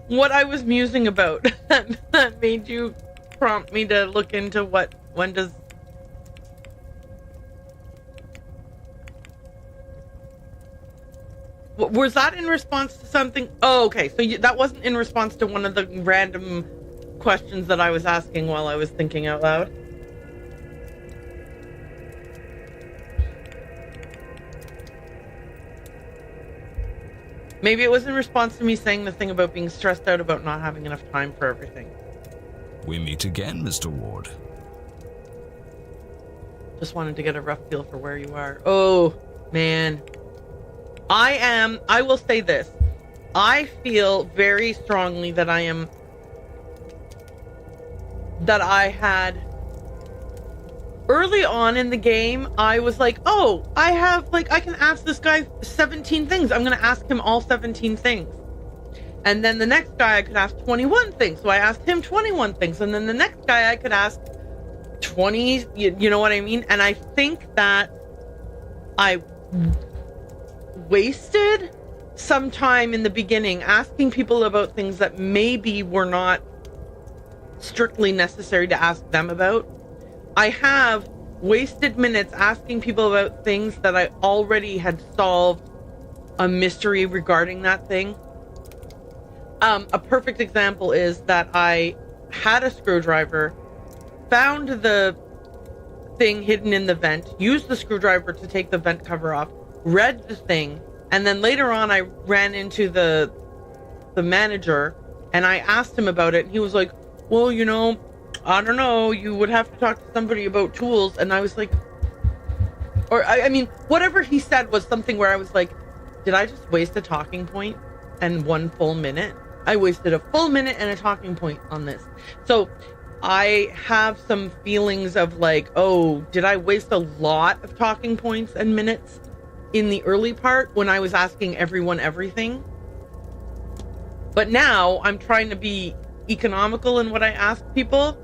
What I was musing about that made you prompt me to look into when does... Was that in response to something? Oh, okay. So that wasn't in response to one of the random questions that I was asking while I was thinking out loud. Maybe it was in response to me saying the thing about being stressed out about not having enough time for everything. We meet again, Mr. Ward. Just wanted to get a rough feel for where you are. Oh, man. I will say this. I feel very strongly that I had early on in the game, I was like, oh, I can ask this guy 17 things. I'm going to ask him all 17 things. And then the next guy I could ask 21 things. So I asked him 21 things. And then the next guy I could ask 20, you know what I mean? And I think that I wasted some time in the beginning asking people about things that maybe were not strictly necessary to ask them about. I have wasted minutes asking people about things that I already had solved a mystery regarding that thing. A perfect example is that I had a screwdriver, found the thing hidden in the vent, used the screwdriver to take the vent cover off, read the thing, and then later on I ran into the manager and I asked him about it, and he was like, well, you know, I don't know, you would have to talk to somebody about tools. And I was like, or I mean, whatever he said was something where I was like, did I just waste a talking point and 1 full minute? I wasted a full minute and a talking point on this. So I have some feelings of like, oh, did I waste a lot of talking points and minutes in the early part when I was asking everyone everything? But now I'm trying to be economical in what I ask people,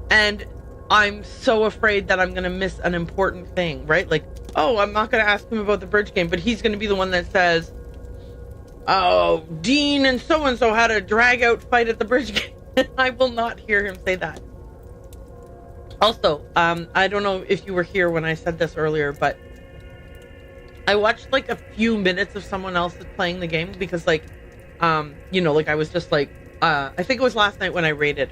and I'm so afraid that I'm going to miss an important thing, right? Like, oh, I'm not going to ask him about the bridge game, but he's going to be the one that says, oh, Dean and so had a drag out fight at the bridge game. I will not hear him say that. Also, I don't know if you were here when I said this earlier, but I watched like a few minutes of someone else playing the game because like, you know, like I was just like, I think it was last night when I raided,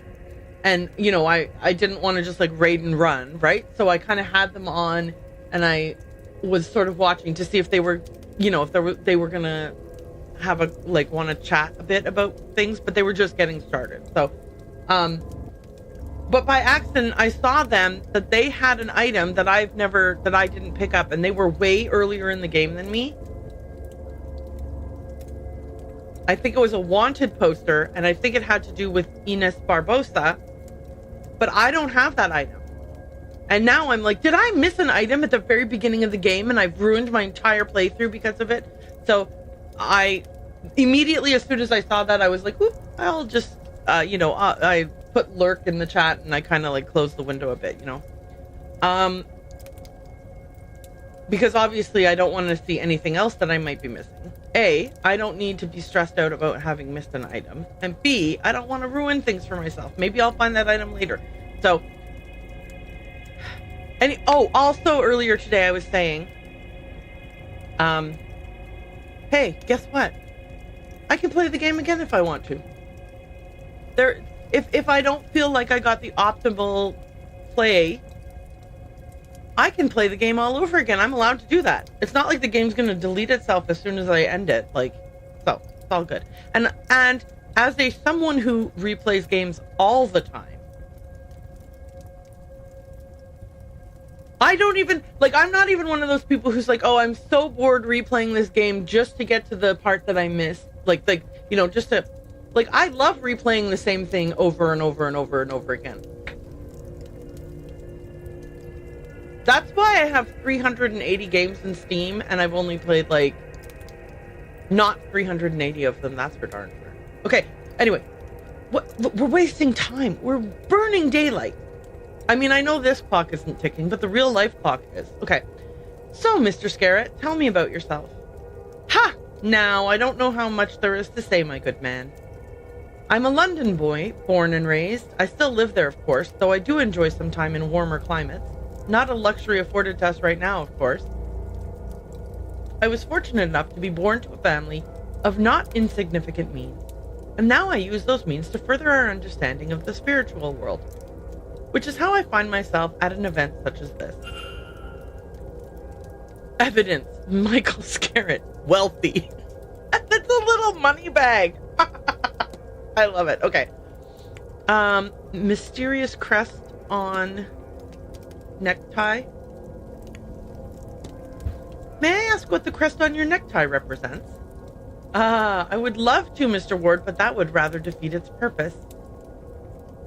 and you know, I didn't want to just like raid and run, right? So I kind of had them on, and I was sort of watching to see if they were, you know, if they were gonna have a like want to chat a bit about things, but they were just getting started. So, but by accident, I saw them that they had an item that I didn't pick up, and they were way earlier in the game than me. I think it was a wanted poster, and I think it had to do with Ines Barbosa, but I don't have that item. And now I'm like, did I miss an item at the very beginning of the game, and I've ruined my entire playthrough because of it? So I immediately, as soon as I saw that, I was like, oop, I'll just, you know, I put lurk in the chat, and I kind of like closed the window a bit, you know? Because obviously I don't want to see anything else that I might be missing. A, I don't need to be stressed out about having missed an item. And B, I don't want to ruin things for myself. Maybe I'll find that item later. So, also earlier today I was saying, hey, guess what? I can play the game again if I want to. If I don't feel like I got the optimal play, I can play the game all over again. I'm allowed to do that. It's not like the game's going to delete itself as soon as I end it. Like, so it's all good. And as someone who replays games all the time, I don't even, like, I'm not even one of those people who's like, oh, I'm so bored replaying this game just to get to the part that I missed. Like, you know, just to, like, I love replaying the same thing over and over and over and over again. That's why I have 380 games in Steam, and I've only played, like, not 380 of them. That's for darn sure. Okay, anyway. We're wasting time. We're burning daylight. I mean, I know this clock isn't ticking, but the real life clock is. Okay. So, Mr. Scarrett, tell me about yourself. Ha! Now, I don't know how much there is to say, my good man. I'm a London boy, born and raised. I still live there, of course, though I do enjoy some time in warmer climates. Not a luxury afforded to us right now, of course. I was fortunate enough to be born to a family of not insignificant means, and now I use those means to further our understanding of the spiritual world, which is how I find myself at an event such as this. Evidence, Michael Scarrett, wealthy. That's a little money bag. I love it. Okay. Mysterious crest on necktie. May I ask what the crest on your necktie represents? I would love to, Mr. Ward, but that would rather defeat its purpose.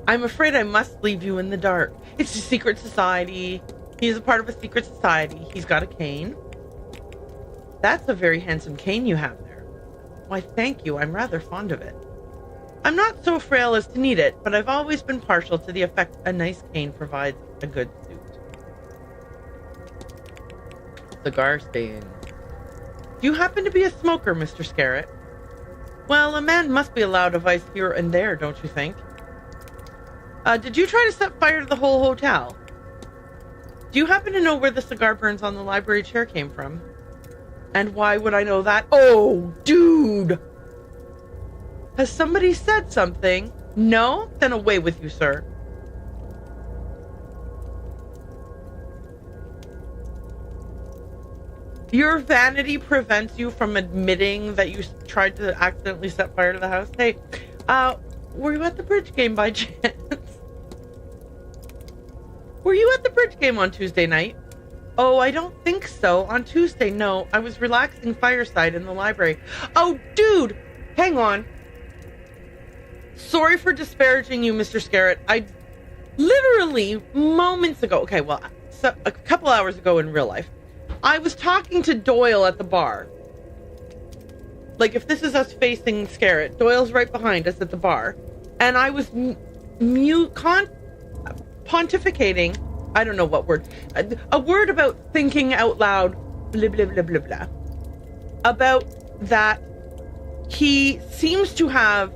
I'm afraid I must leave you in the dark. It's a secret society. He's a part of a secret society. He's got a cane. That's a very handsome cane you have there. Why, thank you. I'm rather fond of it. I'm not so frail as to need it, but I've always been partial to the effect a nice cane provides a good suit. Cigar stains. Do you happen to be a smoker, Mr. Scarrett? Well, a man must be allowed a vice here and there, don't you think? Did you try to set fire to the whole hotel? Do you happen to know where the cigar burns on the library chair came from? And why would I know that? Oh, dude! Has somebody said something? No? Then away with you, sir. Your vanity prevents you from admitting that you tried to accidentally set fire to the house. Hey, were you at the bridge game by chance? Were you at the bridge game on Tuesday night? Oh, I don't think so. On Tuesday, no. I was relaxing fireside in the library. Oh, dude! Hang on. sorry for disparaging you, Mr. Scarrett. I literally moments ago, okay, well, so a couple hours ago in real life, I was talking to Doyle at the bar. Like, if this is us facing Scarrett, Doyle's right behind us at the bar. And I was pontificating, I don't know what word, a word about thinking out loud, blah, blah, blah, blah, blah. About that he seems to have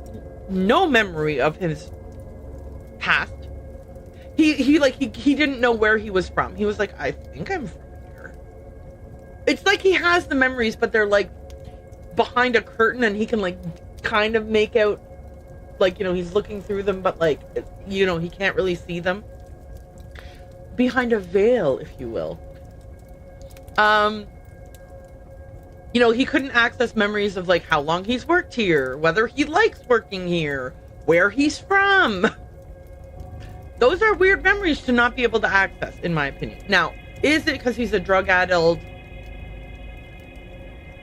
no memory of his past. He didn't know where he was from. He was like, I think I'm from here. It's like he has the memories, but they're like behind a curtain and he can like kind of make out, like, you know, he's looking through them, but like, you know, he can't really see them. Behind a veil, if you will. You know, he couldn't access memories of like how long he's worked here, whether he likes working here, where he's from. Those are weird memories to not be able to access, in my opinion. Now, is it because he's a drug-addled,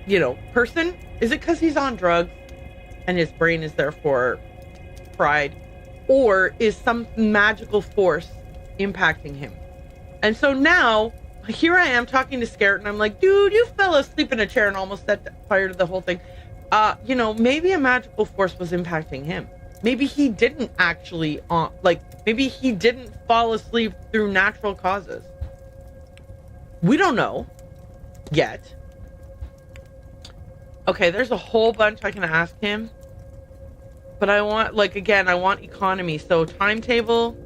you know, person? Is it because he's on drugs and his brain is therefore fried? Or is some magical force impacting him? And so now, here I am talking to Scarrett, and I'm like, dude, you fell asleep in a chair and almost set fire to the whole thing. You know, maybe a magical force was impacting him. Maybe he didn't actually, maybe he didn't fall asleep through natural causes. We don't know yet. Okay, there's a whole bunch I can ask him. But I want, like, again, I want economy. So, timetable.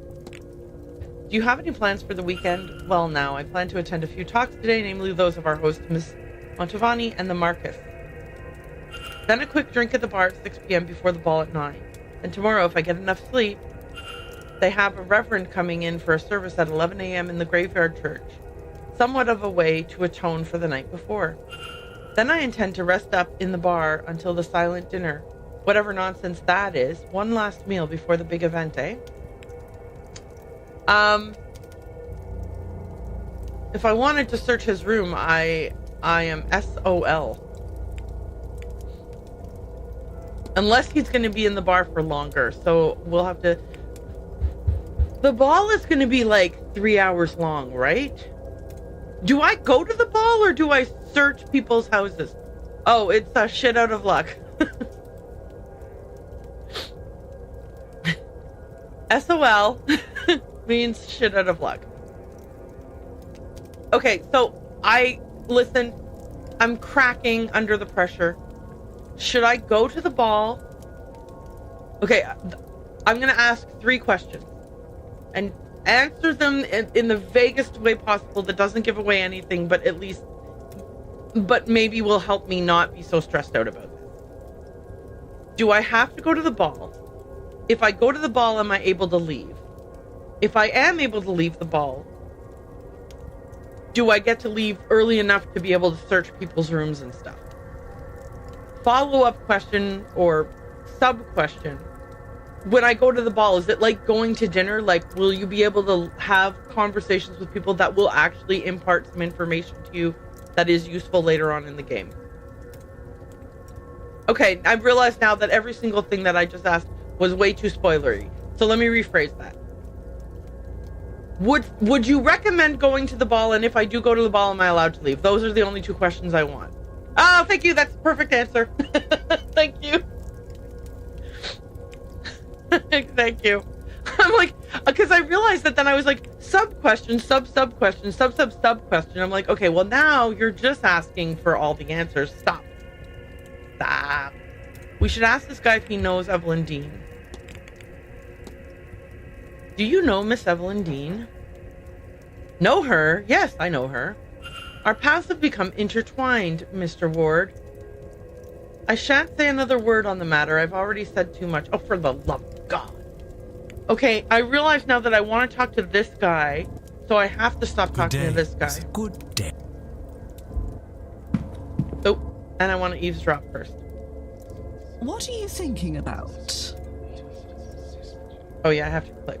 Do you have any plans for the weekend? Well, now, I plan to attend a few talks today, namely those of our host, Miss Montavani, and the Marcus. Then a quick drink at the bar at 6 p.m. before the ball at 9. And tomorrow, if I get enough sleep, they have a reverend coming in for a service at 11 a.m. in the graveyard church. Somewhat of a way to atone for the night before. Then I intend to rest up in the bar until the silent dinner. Whatever nonsense that is. One last meal before the big event, eh? If I wanted to search his room, I am SOL. Unless he's going to be in the bar for longer. So we'll have to... The ball is going to be like 3 hours long, right? Do I go to the ball or do I search people's houses? Oh, it's a shit out of luck. SOL means shit out of luck. Okay, so listen, I'm cracking under the pressure. Should I go to the ball? Okay, I'm going to ask 3 questions and answer them in the vaguest way possible that doesn't give away anything, but maybe will help me not be so stressed out about this. Do I have to go to the ball? If I go to the ball, am I able to leave? If I am able to leave the ball, do I get to leave early enough to be able to search people's rooms and stuff? Follow-up question or sub-question. When I go to the ball, is it like going to dinner? Like, will you be able to have conversations with people that will actually impart some information to you that is useful later on in the game? Okay, I've realized now that every single thing that I just asked was way too spoilery. So let me rephrase that. Would you recommend going to the ball? And if I do go to the ball, am I allowed to leave? Those are the only 2 questions I want. Oh, thank you. That's the perfect answer. Thank you. Thank you. I'm like, because I realized that then I was like, sub-question, sub-question, sub-question. I'm like, okay, well now you're just asking for all the answers. Stop. We should ask this guy if he knows Evelyn Dean. Do you know Miss Evelyn Dean? Know her? Yes, I know her. Our paths have become intertwined, Mr. Ward. I shan't say another word on the matter. I've already said too much. Oh, for the love of God. Okay, I realize now that I want to talk to this guy, so I have to stop talking to this guy. It's a good day. Oh, and I want to eavesdrop first. What are you thinking about? Oh yeah, I have to click.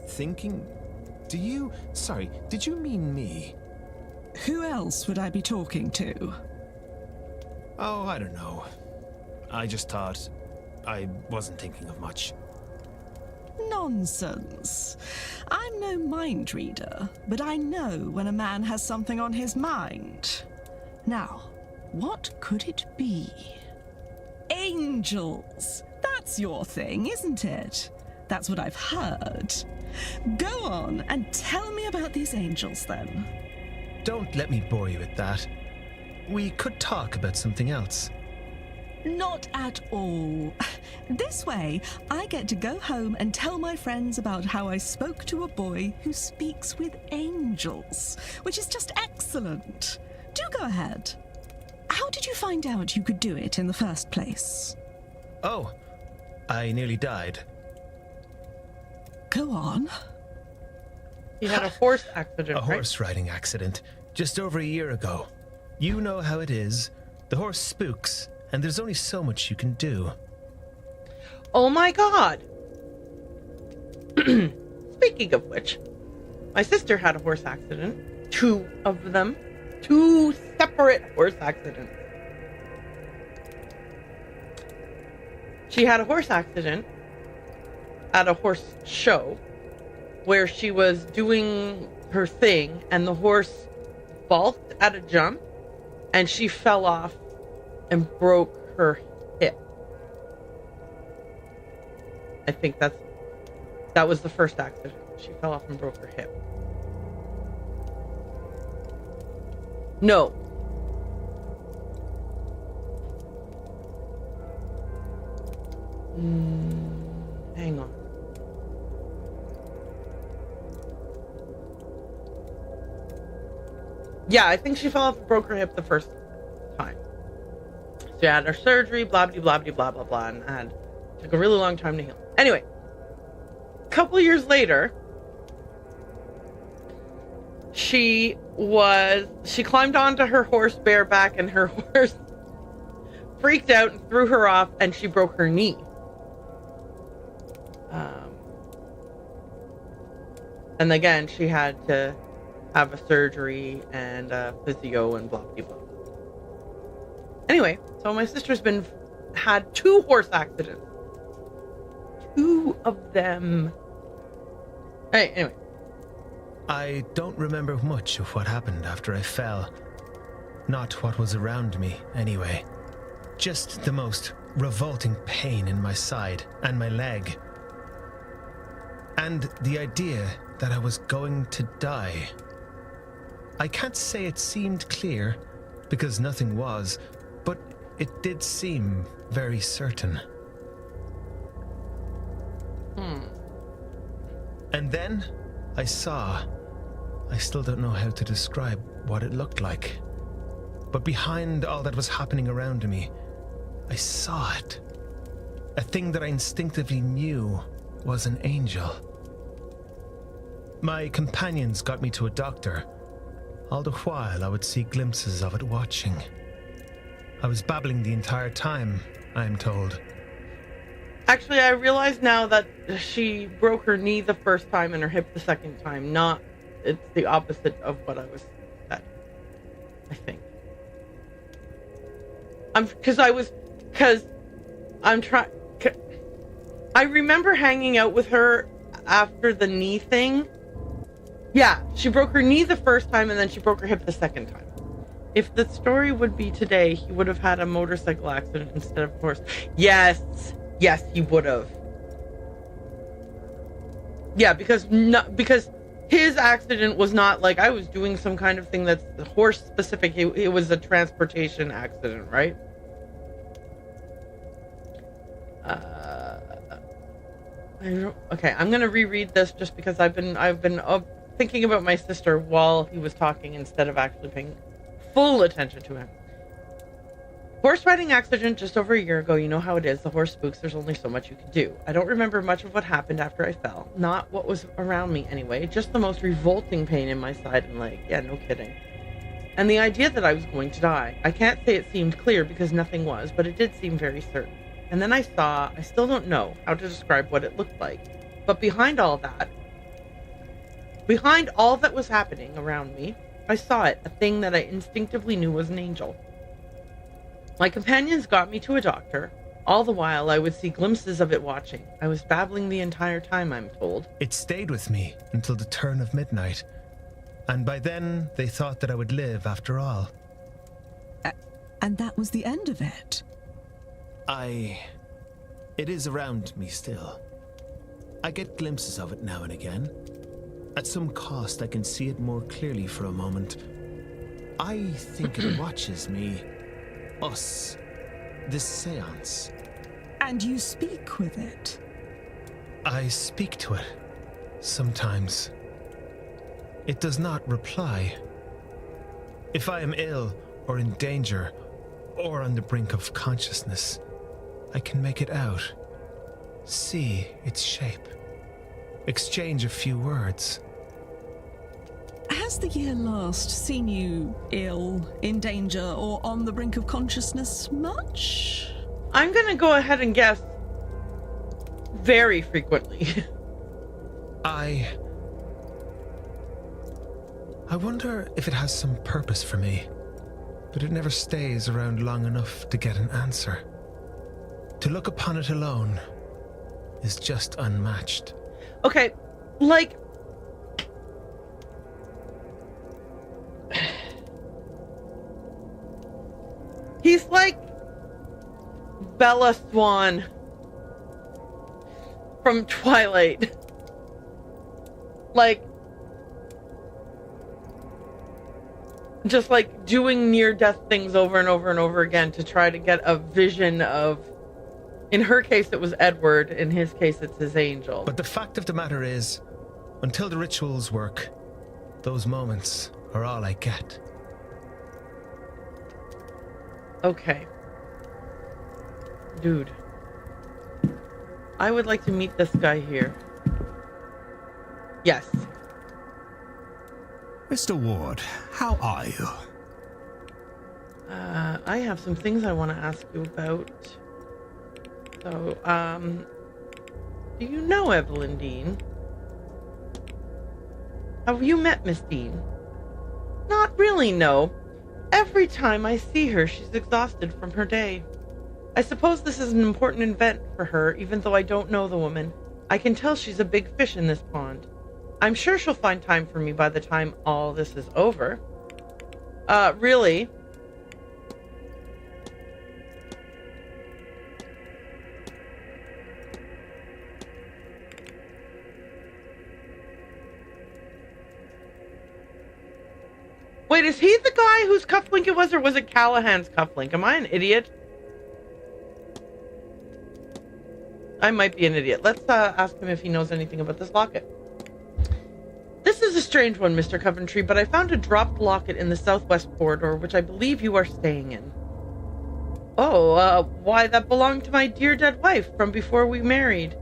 Thinking? Sorry, did you mean me? Who else would I be talking to? Oh, I don't know. I just thought, I wasn't thinking of much. Nonsense. I'm no mind reader, but I know when a man has something on his mind. Now, what could it be? Angels. That's your thing, isn't it? That's what I've heard. Go on and tell me about these angels, then. Don't let me bore you with that. We could talk about something else. Not at all. This way, I get to go home and tell my friends about how I spoke to a boy who speaks with angels, which is just excellent. Do go ahead. How did you find out you could do it in the first place? Oh, I nearly died. Go on. He had a horse accident, A horse riding accident, just over a year ago. You know how it is. The horse spooks, and there's only so much you can do. Oh my god. Speaking of which, my sister had a horse accident. 2 of them. 2 separate horse accidents. She had a horse accident at a horse show where she was doing her thing and the horse balked at a jump and she fell off and broke her hip. I think that was the first accident. She fell off and broke her hip. No. Hang on. Yeah, I think she fell off and broke her hip the first time. She had her surgery, blah, blah, blah, blah, blah, blah, and took a really long time to heal. Anyway, a couple years later, she climbed onto her horse bareback and her horse freaked out and threw her off and she broke her knee. And again, she had to have a surgery and a physio and blah, blah, blah. Anyway, so my sister's had 2 horse accidents. 2 of them. Hey, anyway. I don't remember much of what happened after I fell. Not what was around me, anyway. Just the most revolting pain in my side and my leg. And the idea that I was going to die. I can't say it seemed clear, because nothing was, but it did seem very certain. And then I still don't know how to describe what it looked like. But behind all that was happening around me, I saw it. A thing that I instinctively knew was an angel. My companions got me to a doctor. All the while, I would see glimpses of it watching. I was babbling the entire time, I am told. Actually, I realize now that she broke her knee the first time and her hip the second time. It's the opposite of what I was said. I think. I remember hanging out with her after the knee thing. Yeah, she broke her knee the first time and then she broke her hip the second time. If the story would be today, he would have had a motorcycle accident instead of a horse. Yes, he would have. Yeah, because his accident was not like I was doing some kind of thing that's horse specific. It was a transportation accident, right? Okay, I'm gonna reread this just because I've been thinking about my sister while he was talking instead of actually paying full attention to him. Horse riding accident just over a year ago. You know how it is. The horse spooks. There's only so much you can do. I don't remember much of what happened after I fell. Not what was around me anyway. Just the most revolting pain in my side and leg. Yeah, no kidding. And the idea that I was going to die. I can't say it seemed clear because nothing was, but it did seem very certain. And then I still don't know how to describe what it looked like. But behind all that was happening around me, I saw it, a thing that I instinctively knew was an angel. My companions got me to a doctor. All the while, I would see glimpses of it watching. I was babbling the entire time, I'm told. It stayed with me until the turn of midnight, and by then they thought that I would live after all. And that was the end of it? It is around me still. I get glimpses of it now and again. At some cost, I can see it more clearly for a moment. I think it watches me. Us. This seance. And you speak with it? I speak to it. Sometimes. It does not reply. If I am ill, or in danger, or on the brink of consciousness, I can make it out. See its shape. Exchange a few words. Has the year last seen you ill, in danger, or on the brink of consciousness much? I'm gonna go ahead and guess very frequently. I wonder if it has some purpose for me, but it never stays around long enough to get an answer. To look upon it alone is just unmatched. Okay, like... He's like Bella Swan from Twilight. Like, just like doing near-death things over and over and over again to try to get a vision of, in her case it was Edward, in his case it's his angel. But the fact of the matter is, until the rituals work, those moments are all I get. Okay. Dude. I would like to meet this guy here. Yes. Mr. Ward, how are you? I have some things I want to ask you about. So, do you know Evelyn Dean? Have you met Miss Dean? Not really, no. Every time I see her, she's exhausted from her day. I suppose this is an important event for her, even though I don't know the woman. I can tell she's a big fish in this pond. I'm sure she'll find time for me by the time all this is over. Really? Wait, is he the guy whose cufflink it was, or was it Callahan's cufflink? Am I an idiot? I might be an idiot. Let's ask him if he knows anything about this locket. This is a strange one, Mr. Coventry, but I found a dropped locket in the southwest corridor, which I believe you are staying in. Oh, why, that belonged to my dear dead wife from before we married.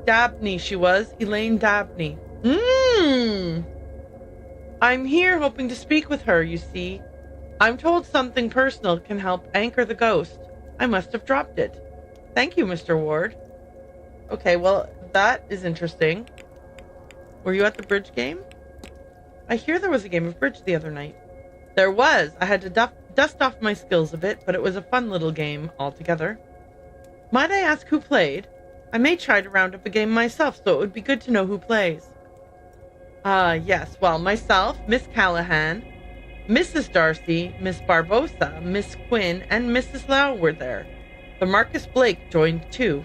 Dabney, she was. Elaine Dabney. I'm here hoping to speak with her, you see. I'm told something personal can help anchor the ghost. I must have dropped it. Thank you, Mr. Ward. Okay, well, that is interesting. Were you at the bridge game? I hear there was a game of bridge the other night. There was. I had to dust off my skills a bit, but it was a fun little game altogether. Might I ask who played? I may try to round up a game myself, so it would be good to know who plays. Yes. Well, myself, Miss Callahan, Mrs. Darcy, Miss Barbosa, Miss Quinn, and Mrs. Lau were there. The Marcus Blake joined too.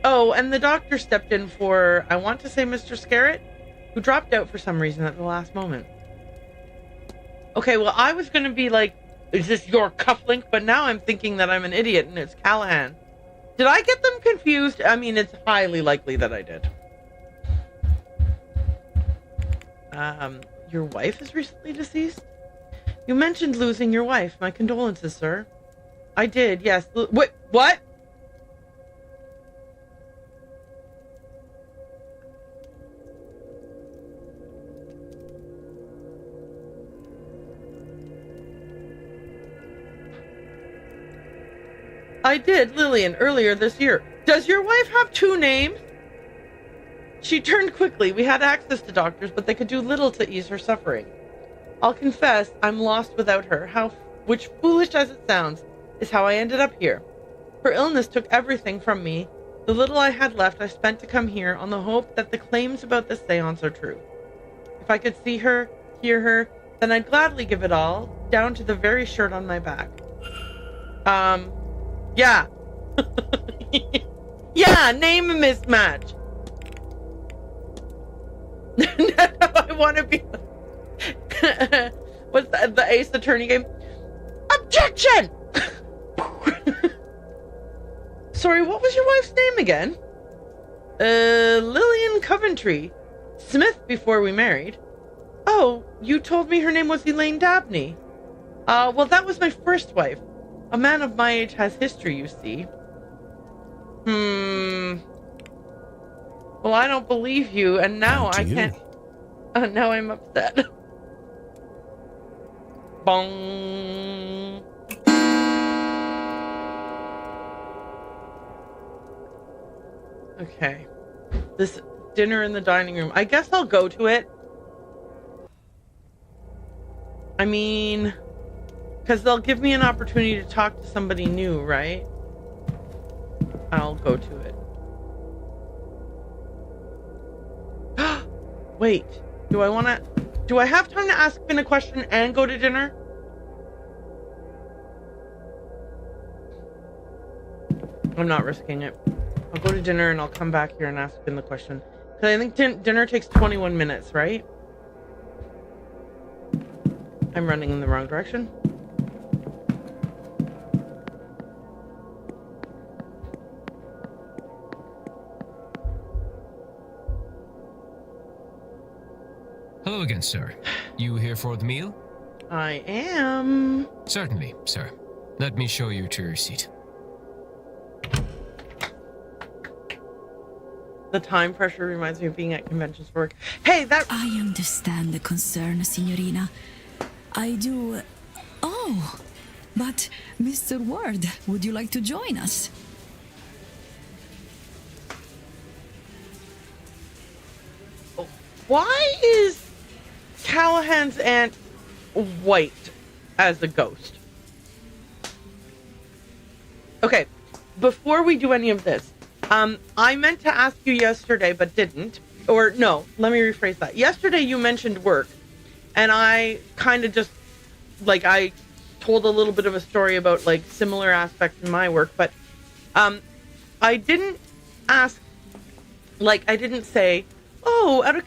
Oh, and the doctor stepped in for, I want to say Mr. Scarrett, who dropped out for some reason at the last moment. Okay, well, I was going to be like, is this your cufflink? But now I'm thinking that I'm an idiot and it's Callahan. Did I get them confused? I mean, it's highly likely that I did. Your wife is recently deceased? You mentioned losing your wife. My condolences, sir. I did, yes. Wait, what? I did, Lillian, earlier this year. Does your wife have two names? She turned quickly. We had access to doctors, but they could do little to ease her suffering. I'll confess, I'm lost without her. Which, foolish as it sounds, is how I ended up here. Her illness took everything from me. The little I had left I spent to come here on the hope that the claims about the seance are true. If I could see her, hear her, then I'd gladly give it all, down to the very shirt on my back. Yeah. Yeah, name a mismatch. I want to be... What's the Ace Attorney game? Objection! Sorry, what was your wife's name again? Lillian Coventry. Smith before we married. Oh, you told me her name was Elaine Dabney. Well, that was my first wife. A man of my age has history, you see. Well, I don't believe you, and now I can't... now I'm upset. Bong. Okay. This dinner in the dining room. I guess I'll go to it. I mean... because they'll give me an opportunity to talk to somebody new, right? I'll go to it. Wait, do I have time to ask Finn a question and go to dinner? I'm not risking it. I'll go to dinner and I'll come back here and ask Finn the question. Because I think dinner takes 21 minutes, right? I'm running in the wrong direction. Hello again, sir. You here for the meal? I am. Certainly, sir. Let me show you to your seat. The time pressure reminds me of being at conventions for work. Hey, that... I understand the concern, Signorina. I do... Oh, but Mr. Ward, would you like to join us? Why is Callahan's aunt white as a ghost? Okay, before we do any of this, I meant to ask you yesterday, but didn't. Or no, let me rephrase that. Yesterday you mentioned work, and I kind of just, like, I told a little bit of a story about, like, similar aspects in my work, but I didn't ask, like, I didn't say, oh, out of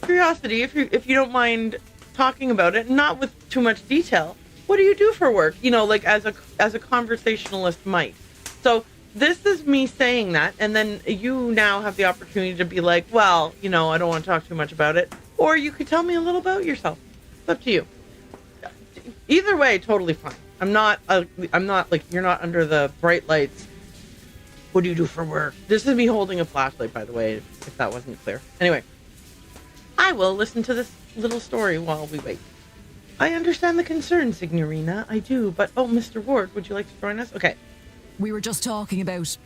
curiosity, if you don't mind talking about it, not with too much detail, what do you do for work? You know, like, as a conversationalist might. So this is me saying that, and then you now have the opportunity to be like, well, you know, I don't want to talk too much about it, or you could tell me a little about yourself. It's up to you. Either way, totally fine. I'm not like, you're not under the bright lights. What do you do for work? This is me holding a flashlight, by the way, if that wasn't clear. Anyway, I will listen to this little story while we wait. I understand the concern, Signorina. I do, but oh, Mr. Ward, would you like to join us? Okay. We were just talking about,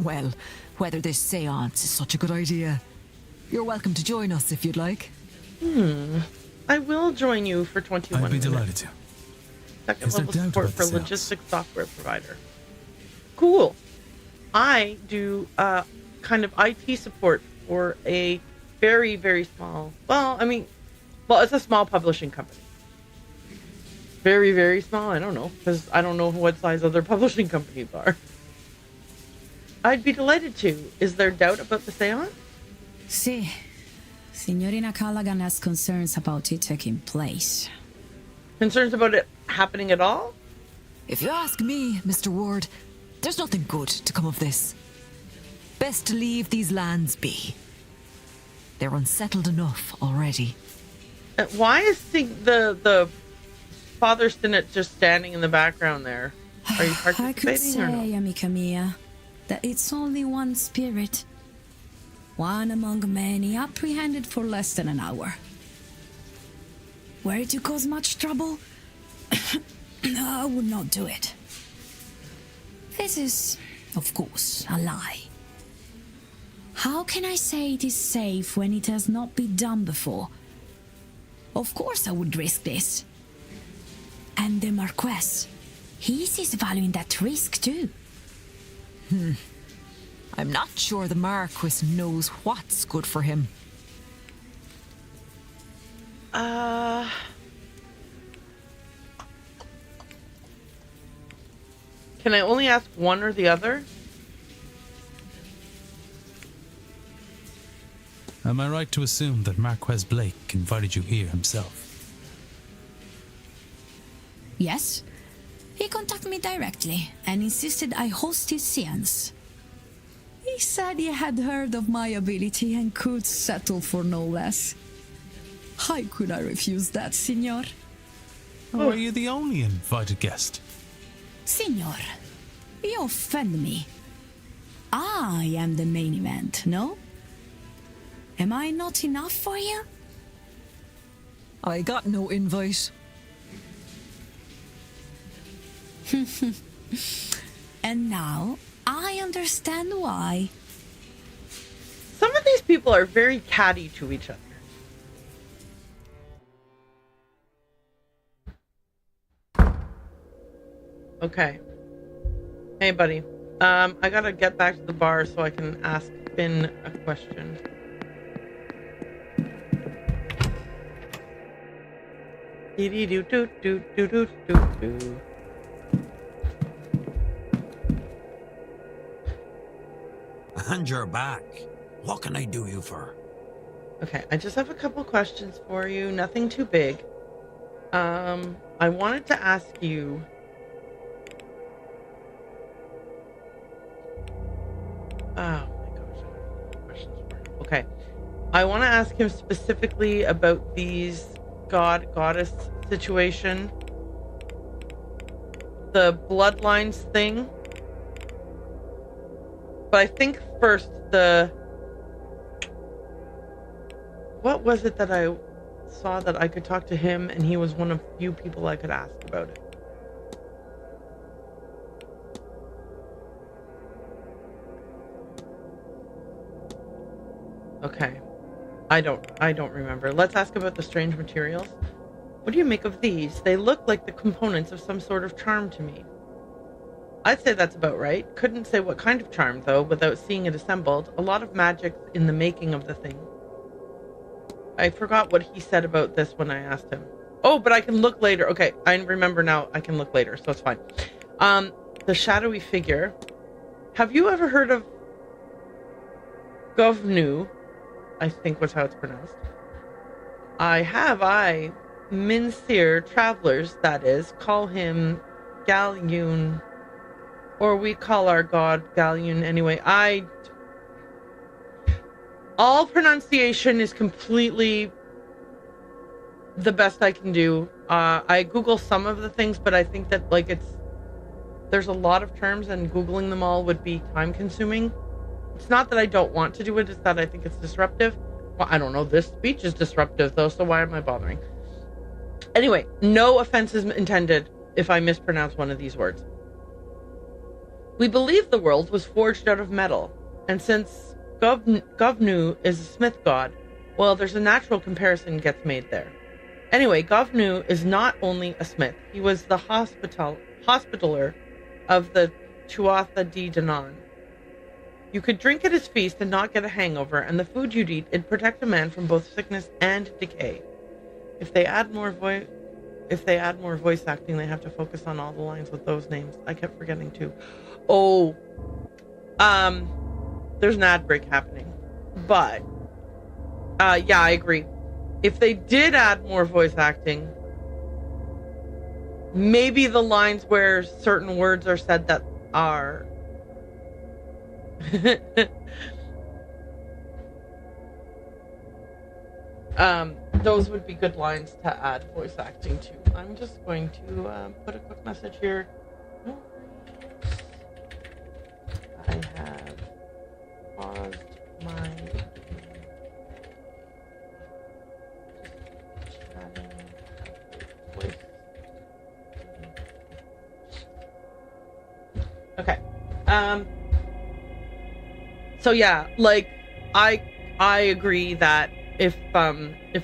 well, whether this seance is such a good idea. You're welcome to join us if you'd like. I will join you for 21 I'd be minutes. delighted to. Second level support for logistics software provider. Cool. I do kind of IT support for a very, very small, it's a small publishing company. Very, very small. I don't know, because I don't know what size other publishing companies are. I'd be delighted to. Is there doubt about the seance? See, Signorina Callaghan has concerns about it taking place. Concerns about it happening at all? If you ask me, Mr. Ward, there's nothing good to come of this. Best to leave these lands be. They're unsettled enough already. Why is the Father Stinnett just standing in the background there? Are you participating I could say, or no? amica mia, that it's only one spirit. One among many, apprehended for less than an hour. Were it to cause much trouble, I would not do it. This is, of course, a lie. How can I say it is safe when it has not been done before? Of course I would risk this. And the Marquess, he sees value in that risk too. I'm not sure the Marquis knows what's good for him. Can I only ask one or the other? Am I right to assume that Marquez Blake invited you here himself? Yes. He contacted me directly and insisted I host his séance. He said he had heard of my ability and could settle for no less. How could I refuse that, Signor? Or are you the only invited guest? Signor, you offend me. I am the main event, no? Am I not enough for you? I got no invite. And now I understand why. Some of these people are very catty to each other. Okay. Hey, buddy. I gotta get back to the bar so I can ask Finn a question. Do-do-do-do-do-do-do-do. And you're back. What can I do you for? Okay, I just have a couple questions for you. Nothing too big. I wanted to ask you... Oh my gosh, I have questions for him. Okay. I want to ask him specifically about these goddess situation. The bloodlines thing. But I think first what was it that I saw that I could talk to him and he was one of few people I could ask about it. Okay. I don't remember. Let's ask about the strange materials. What do you make of these? They look like the components of some sort of charm to me. I'd say that's about right. Couldn't say what kind of charm, though, without seeing it assembled. A lot of magic in the making of the thing. I forgot what he said about this when I asked him. Oh, but I can look later. Okay, I remember now. I can look later, so it's fine. The shadowy figure. Have you ever heard of Govnu? I think was how it's pronounced. Minsir travelers, that is, call him Galyoon. Or we call our god Galyoon anyway. All pronunciation is completely the best I can do. I Google some of the things, but I think that there's a lot of terms and Googling them all would be time consuming. It's not that I don't want to do it, it's that I think it's disruptive. Well, I don't know, this speech is disruptive though, so why am I bothering? Anyway, no offenses intended if I mispronounce one of these words. We believe the world was forged out of metal, and since Govnu is a smith god, well, there's a natural comparison gets made there. Anyway, Govnu is not only a smith, he was the hospitaller of the Tuatha De Danann. You could drink at his feast and not get a hangover, and the food you'd eat, it'd protect a man from both sickness and decay. If they add more voice acting, they have to focus on all the lines with those names. I kept forgetting to. Oh, there's an ad break happening, but yeah, I agree. If they did add more voice acting, maybe the lines where certain words are said that are those would be good lines to add voice acting to. I'm just going to put a quick message here. I have paused my voice. Okay. So yeah, I agree that if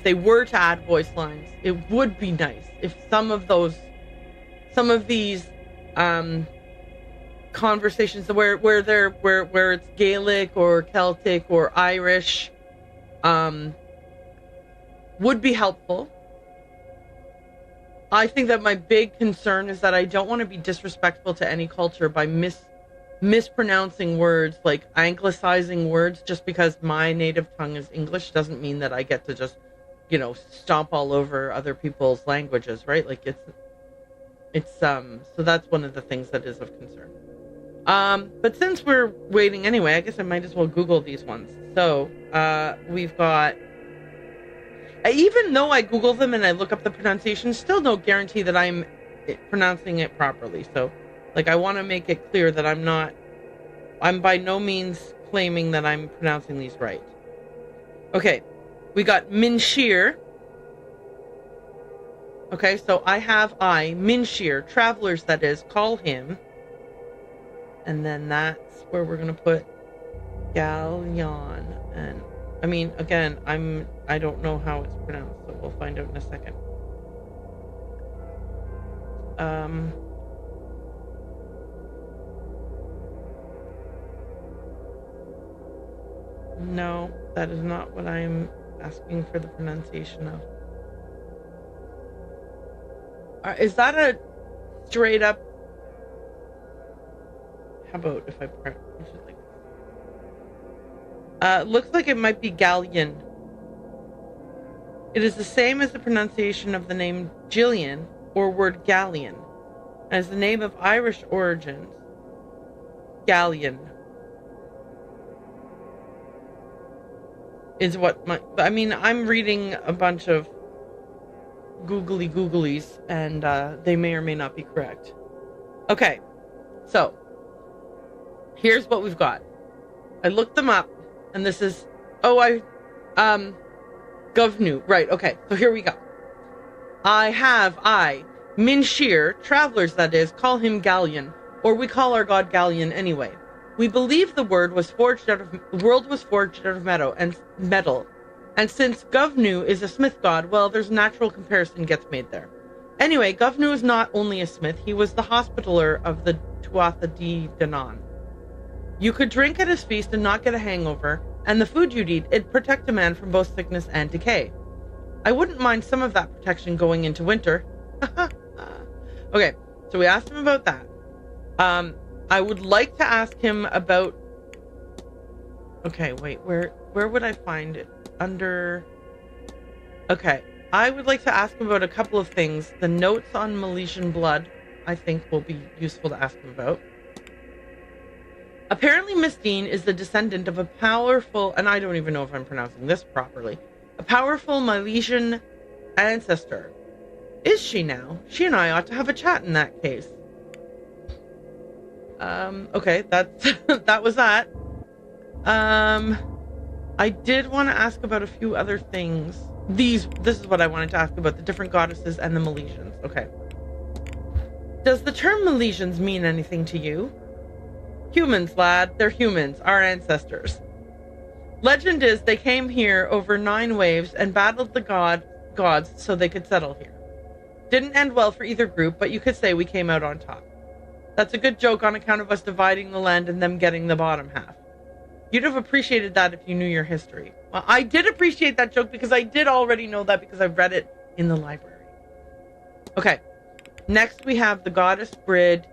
they were to add voice lines, it would be nice if some of these conversations where it's Gaelic or Celtic or Irish would be helpful. I think that my big concern is that I don't want to be disrespectful to any culture by mispronouncing words, like anglicizing words. Just because my native tongue is English doesn't mean that I get to just, stomp all over other people's languages, right? Like it's so that's one of the things that is of concern. But since we're waiting anyway, I guess I might as well Google these ones. So, we've got, even though I Google them and I look up the pronunciation, still no guarantee that I'm pronouncing it properly. So, I want to make it clear that I'm by no means claiming that I'm pronouncing these right. Okay, we got Minshir. Okay, so Minshir, travelers, that is, call him. And then that's where we're going to put Galyon. And I mean, again, I don't know how it's pronounced, so we'll find out in a second. No, that is not what I'm asking for the pronunciation of. Is that a straight up? How about if I push it like this? Looks like it might be Gallion. It is the same as the pronunciation of the name Gillian, or word Gallion, as the name of Irish origins. Gallion is what I'm reading a bunch of googly googlies, and they may or may not be correct. Okay, so here's what we've got. I looked them up, and this is Govnu. Right, okay, so here we go. Minshir, travelers, that is, call him Gallion, or we call our god Gallion anyway. We believe the world was forged out of metal, and since Govnu is a smith god, well, there's natural comparison gets made there. Anyway, Govnu is not only a smith, he was the hospitaller of the Tuatha De Danann. You could drink at his feast and not get a hangover, and the food you'd eat, it'd protect a man from both sickness and decay. I wouldn't mind some of that protection going into winter. Okay, so we asked him about that. I would like to ask him about... Okay, wait, where would I find it? Under... Okay, I would like to ask him about a couple of things. The notes on Milesian blood, I think, will be useful to ask him about. Apparently, Miss Dean is the descendant of a powerful, and I don't even know if I'm pronouncing this properly, a powerful Milesian ancestor. Is she now? She and I ought to have a chat in that case. Okay, that was that. I did want to ask about a few other things. This is what I wanted to ask about, the different goddesses and the Milesians. Okay. Does the term Milesians mean anything to you? Humans, lad. They're humans, our ancestors. Legend is they came here over 9 waves and battled the gods so they could settle here. Didn't end well for either group, but you could say we came out on top. That's a good joke on account of us dividing the land and them getting the bottom half. You'd have appreciated that if you knew your history. Well, I did appreciate that joke because I did already know that because I've read it in the library. Okay. Next we have the goddess Breed.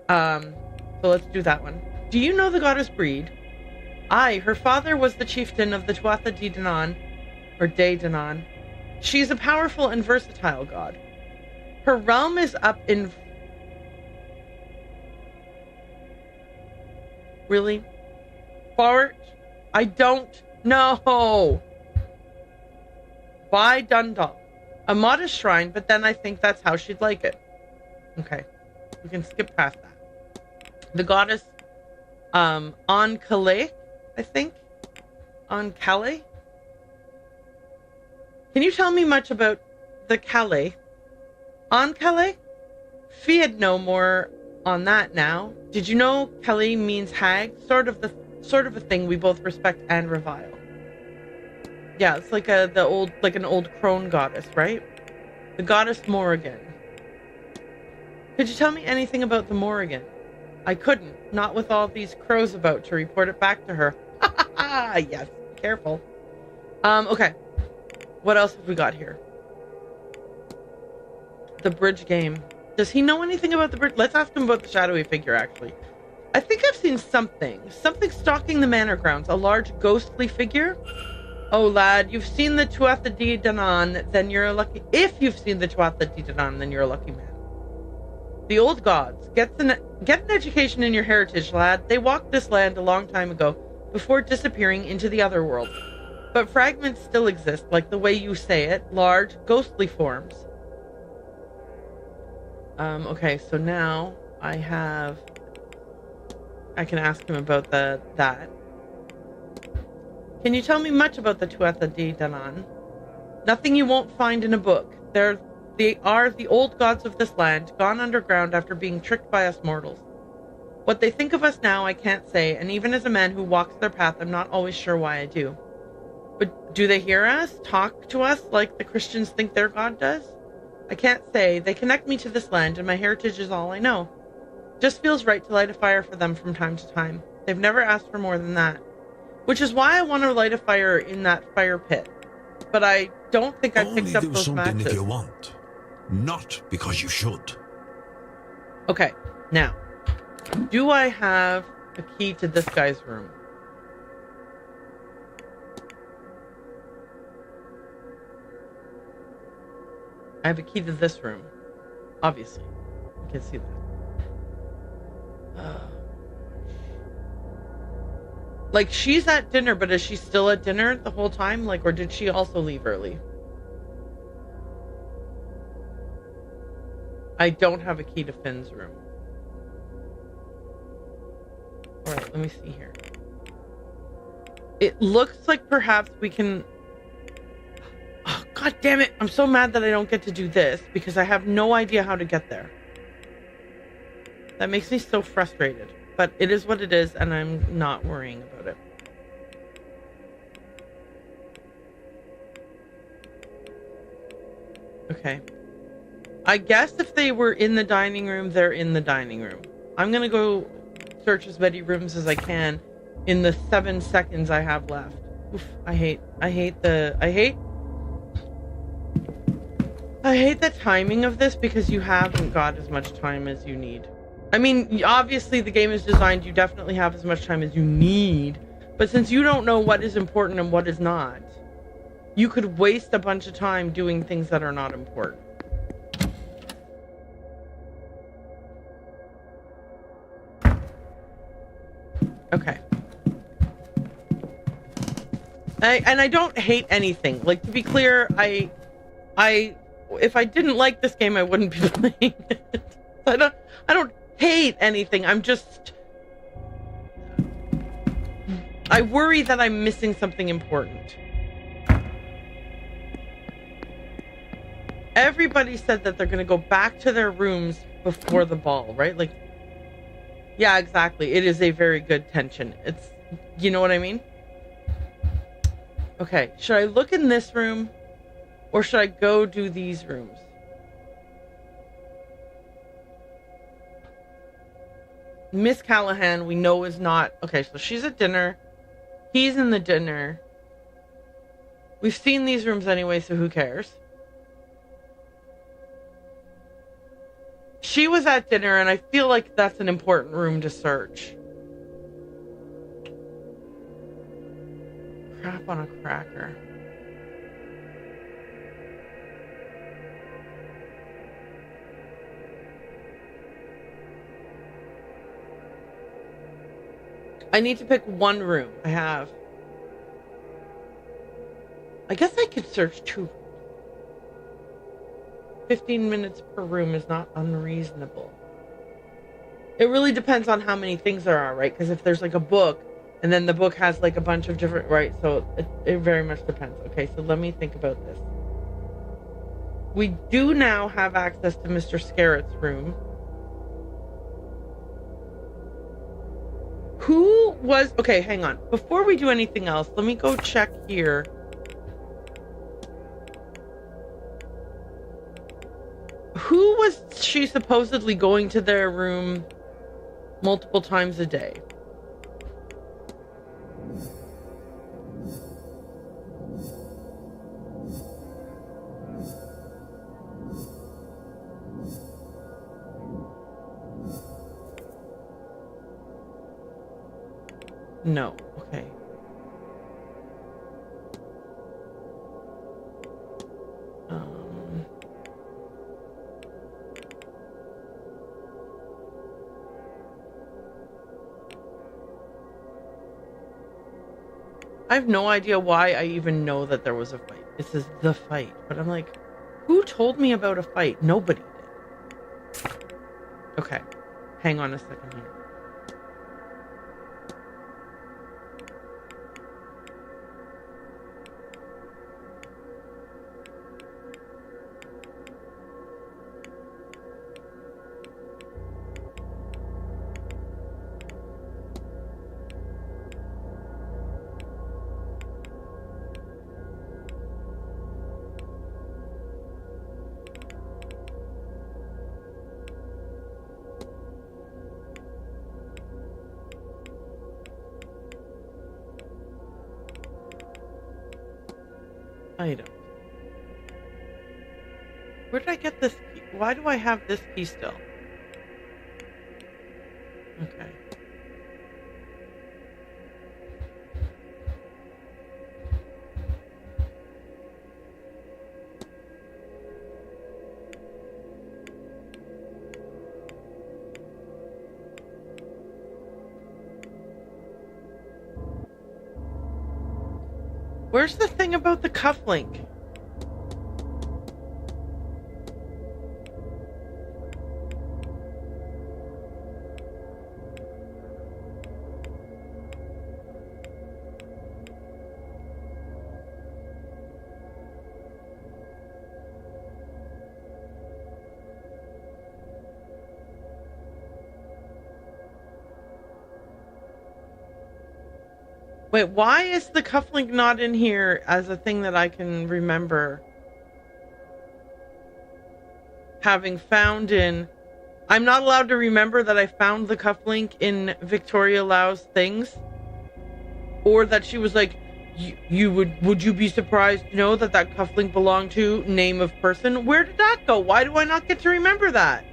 So let's do that one. Do you know the goddess Breed? Aye, her father was the chieftain of the Tuatha De Danann, or De Danann. She's a powerful and versatile god. Her realm is up in... Really? Bart? I don't know. By Dundalk. A modest shrine, but then I think that's how she'd like it. Okay. We can skip past that. The goddess Ankale, I think. Ankale? Can you tell me much about the Kale? Ankale? Fiad know more on that now. Did you know Kale means hag? Sort of a thing we both respect and revile. Yeah, it's like an old crone goddess, right? The goddess Morrigan. Could you tell me anything about the Morrigan? I couldn't, not with all these crows about to report it back to her. Yes, careful. Okay. What else have we got here? The bridge game. Does he know anything about the bridge? Let's ask him about the shadowy figure, actually. I think I've seen something. Something stalking the manor grounds. A large ghostly figure? Oh, lad, you've seen the Tuatha Dé Danann, then you're a lucky... If you've seen the Tuatha Dé Danann, then you're a lucky man. The old gods. Get an education in your heritage, lad. They walked this land a long time ago, before disappearing into the other world. But fragments still exist, like the way you say it, large, ghostly forms. Okay, so now I can ask him about that. Can you tell me much about the Tuatha Dé Danann? Nothing you won't find in a book. They are the old gods of this land, gone underground after being tricked by us mortals. What they think of us now, I can't say, and even as a man who walks their path, I'm not always sure why I do. But do they hear us, talk to us like the Christians think their God does? I can't say. They connect me to this land, and my heritage is all I know. Just feels right to light a fire for them from time to time. They've never asked for more than that. Which is why I want to light a fire in that fire pit. But I don't think I picked up those matches. Only do something if you want, not because you should. Okay, now, do I have a key to this guy's room? I have a key to this room. Obviously. You can see that. Like, she's at dinner, but is she still at dinner the whole time? Like, or did she also leave early? I don't have a key to Finn's room. Alright, let me see here. It looks like perhaps we can... Oh, God damn it! I'm so mad that I don't get to do this, because I have no idea how to get there. That makes me so frustrated. But it is what it is, and I'm not worrying about it. Okay. I guess if they were in the dining room, they're in the dining room. I'm gonna go search as many rooms as I can in the 7 seconds I have left. Oof, I hate the timing of this, because you haven't got as much time as you need. I mean, obviously the game is designed, you definitely have as much time as you need, but since you don't know what is important and what is not, you could waste a bunch of time doing things that are not important. Okay. I don't hate anything. Like, to be clear, if I didn't like this game, I wouldn't be playing it. I don't hate anything. I worry that I'm missing something important. Everybody said that they're going to go back to their rooms before the ball, right? Like, yeah, exactly. It is a very good tension. It's, you know what I mean? Okay, should I look in this room, or should I go do these rooms? Miss Callahan, we know is not... Okay, so she's at dinner. He's in the dinner. We've seen these rooms anyway, so who cares? She was at dinner, and I feel like that's an important room to search. Crap on a cracker. I need to pick one room. I guess I could search 2. 15 minutes per room is not unreasonable. It really depends on how many things there are, right? Because if there's like a book, and then the book has like a bunch of different, right? So it very much depends. Okay, so let me think about this. We do now have access to Mr. Scarrett's room. Who was... Okay, hang on. Before we do anything else, let me go check here. who was she supposedly going to their room multiple times a day? No. Okay. I have no idea why I even know that there was a fight. It says the fight, but I'm like, who told me about a fight? Nobody did. Okay, hang on a second here. Item. Where did I get this key? Why do I have this key still? Okay. Where's the thing about the cufflink? Wait, why is the cufflink not in here as a thing that I can remember having found in... I'm not allowed to remember that I found the cufflink in Victoria Lau's things? Or that she was like, would you be surprised to know that that cufflink belonged to name of person? Where did that go? Why do I not get to remember that?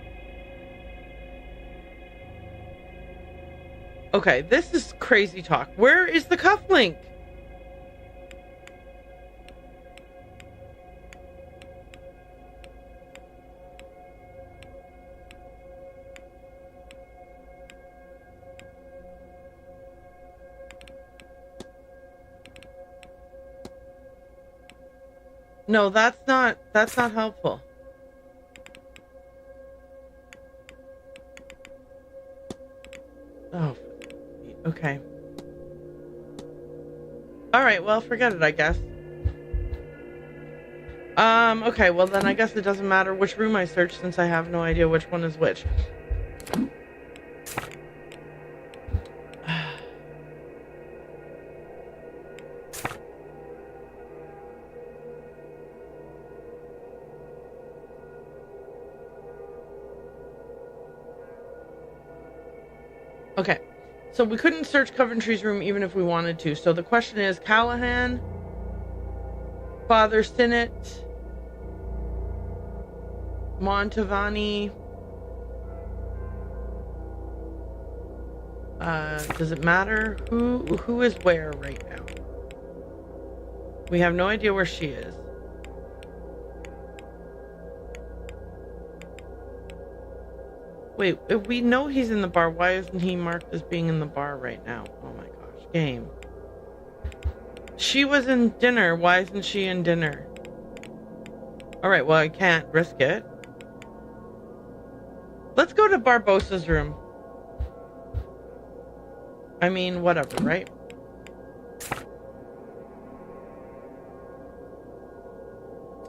Okay, this is crazy talk. Where is the cufflink? No, that's not helpful. Oh, okay. Alright, well, forget it, I guess. Okay, well then I guess it doesn't matter which room I search since I have no idea which one is which. Okay, so we couldn't search Coventry's room even if we wanted to. So the question is, Callahan, Father Sinnott, Montavani. Does it matter who is where right now? We have no idea where she is. Wait, if we know he's in the bar, why isn't he marked as being in the bar right now? Oh my gosh, game. She was in dinner. Why isn't she in dinner? Alright, well, I can't risk it. Let's go to Barbossa's room. I mean, whatever, right?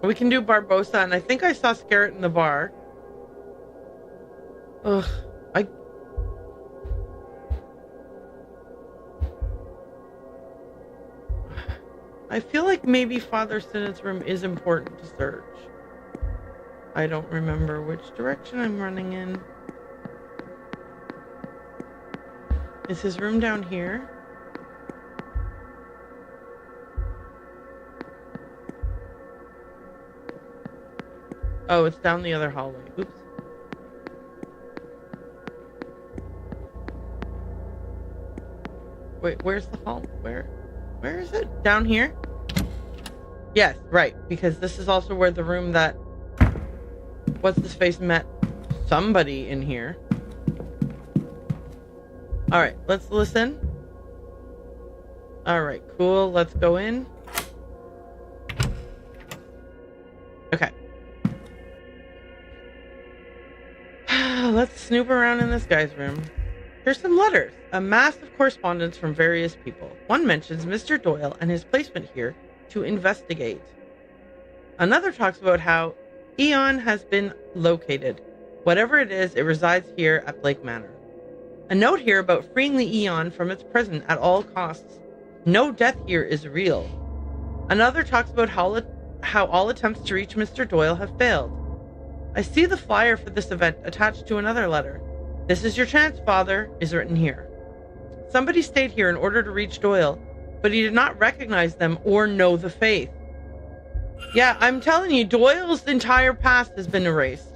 We can do Barbossa, and I think I saw Scarrett in the bar. Ugh, I feel like maybe Father Sinnott's room is important to search. I don't remember which direction I'm running in. Is his room down here? Oh, it's down the other hallway. Oops. Wait, where's the hall? Where is it? Down here? Yes, right. Because this is also where the room that what's-his-face met somebody in here. Alright, let's listen. Alright, cool. Let's go in. Okay. Let's snoop around in this guy's room. Here's some letters. A mass of correspondence from various people. One mentions Mr. Doyle and his placement here to investigate. Another talks about how Eon has been located. Whatever it is, it resides here at Blake Manor. A note here about freeing the Eon from its prison at all costs. No death here is real. Another talks about how all attempts to reach Mr. Doyle have failed. I see the flyer for this event attached to another letter. This is your chance, Father, is written here. Somebody stayed here in order to reach Doyle, but he did not recognize them or know the faith. Yeah, I'm telling you, Doyle's entire past has been erased.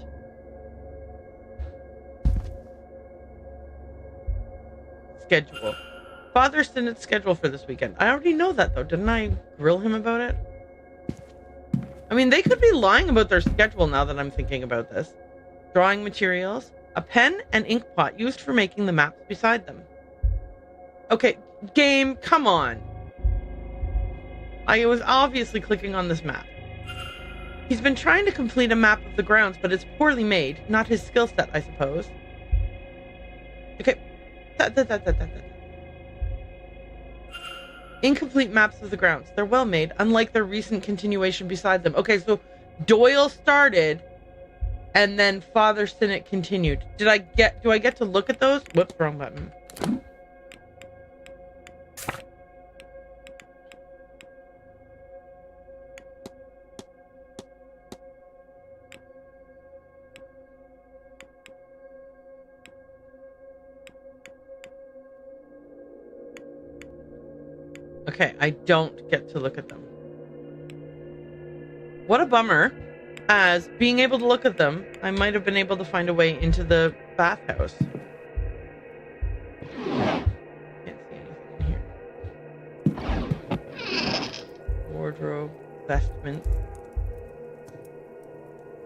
Schedule. Father Sinnott's schedule for this weekend. I already know that, though. Didn't I grill him about it? I mean, they could be lying about their schedule now that I'm thinking about this. Drawing materials. A pen and ink pot used for making the maps beside them. Okay, game, come on. I was obviously clicking on this map. He's been trying to complete a map of the grounds, but it's poorly made. Not his skill set, I suppose. Okay. Incomplete maps of the grounds. They're well made, unlike their recent continuation beside them. Okay, so Doyle started, and then Father Sinnott continued. Do I get to look at those? Whoops, wrong button. Okay, I don't get to look at them. What a bummer. As being able to look at them, I might have been able to find a way into the bathhouse. Can't see anything here. Wardrobe, vestments.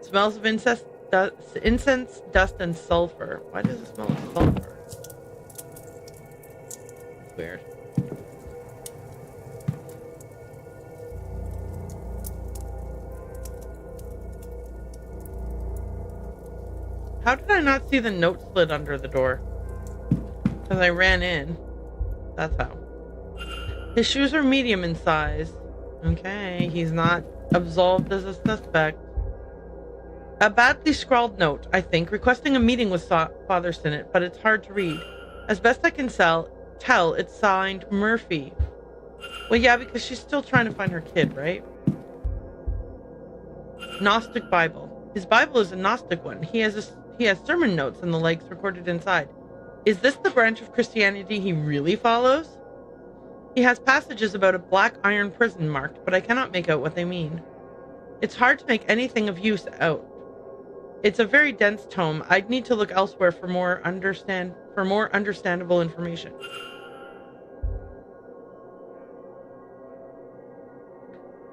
Smells of incense, dust, and sulfur. Why does it smell of sulfur? It's weird. How did I not see the note slid under the door? Because I ran in. That's how. His shoes are medium in size. Okay, he's not absolved as a suspect. A badly scrawled note, I think, requesting a meeting with Father Sinnott, but it's hard to read. As best I can tell, it's signed Murphy. Well, yeah, because she's still trying to find her kid, right? Gnostic Bible. His Bible is a Gnostic one. He has sermon notes and the likes recorded inside. Is this the branch of Christianity he really follows? He has passages about a black iron prison marked, but I cannot make out what they mean. It's hard to make anything of use out. It's a very dense tome. I'd need to look elsewhere for more understandable information.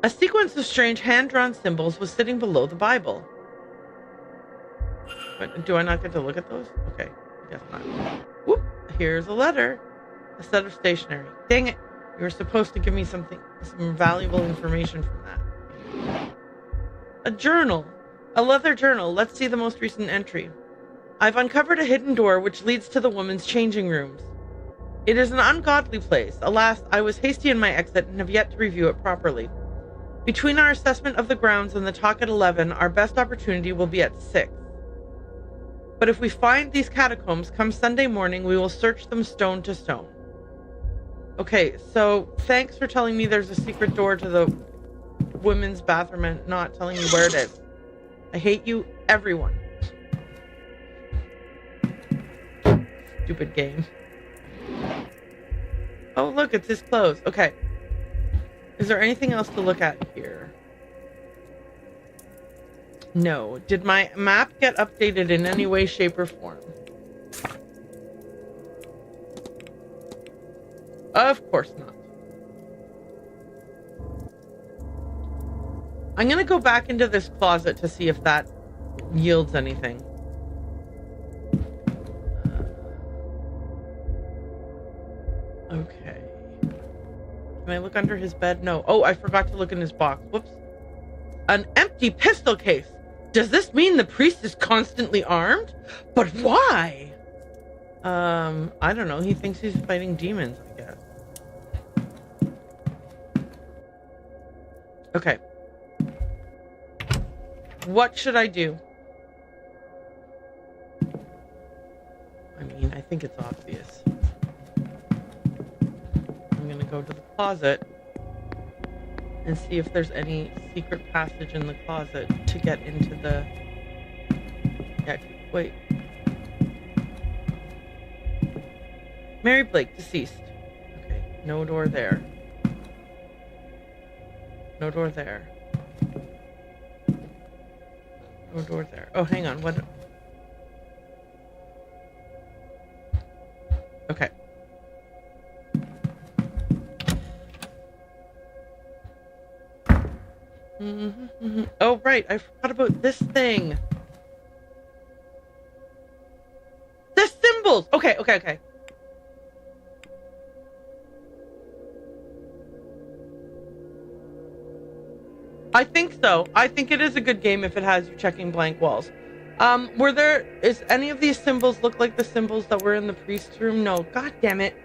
A sequence of strange hand-drawn symbols was sitting below the Bible. But do I not get to look at those? Okay, I guess not. Whoop! Here's a letter. A set of stationery. Dang it! You were supposed to give me some valuable information from that. A journal. A leather journal. Let's see the most recent entry. I've uncovered a hidden door which leads to the woman's changing rooms. It is an ungodly place. Alas, I was hasty in my exit and have yet to review it properly. Between our assessment of the grounds and the talk at 11, our best opportunity will be at 6. But if we find these catacombs, come Sunday morning, we will search them stone to stone. Okay, so thanks for telling me there's a secret door to the women's bathroom and not telling me where it is. I hate you, everyone. Stupid game. Oh, look, it's his clothes. Okay. Is there anything else to look at here? No. Did my map get updated in any way, shape, or form? Of course not. I'm going to go back into this closet to see if that yields anything. Okay. Can I look under his bed? No. Oh, I forgot to look in his box. Whoops. An empty pistol case. Does this mean the priest is constantly armed? But why? I don't know. He thinks he's fighting demons, I guess. Okay. What should I do? I mean, I think it's obvious. I'm gonna go to the closet and see if there's any secret passage in the closet to get into the... Yeah, wait. Mary Blake, deceased. Okay, no door there. No door there. No door there. Oh, hang on. What? Okay. Oh, right. I forgot about this thing. The symbols. Okay. I think so. I think it is a good game if it has you checking blank walls. Is any of these symbols look like the symbols that were in the priest's room? No. God damn it.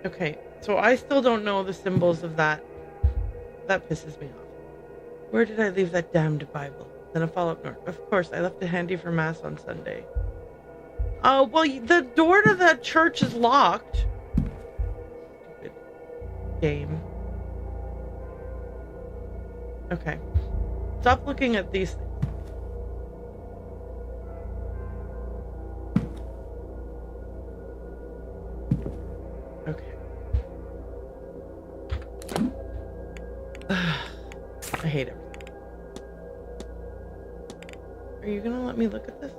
Okay, so I still don't know the symbols of that. That pisses me off. Where did I leave that damned Bible? Then a follow-up note. Of course, I left it handy for Mass on Sunday. Oh, well, the door to the church is locked. Stupid game. Okay. Stop looking at these things. Okay. I hate everything. Are you gonna let me look at this?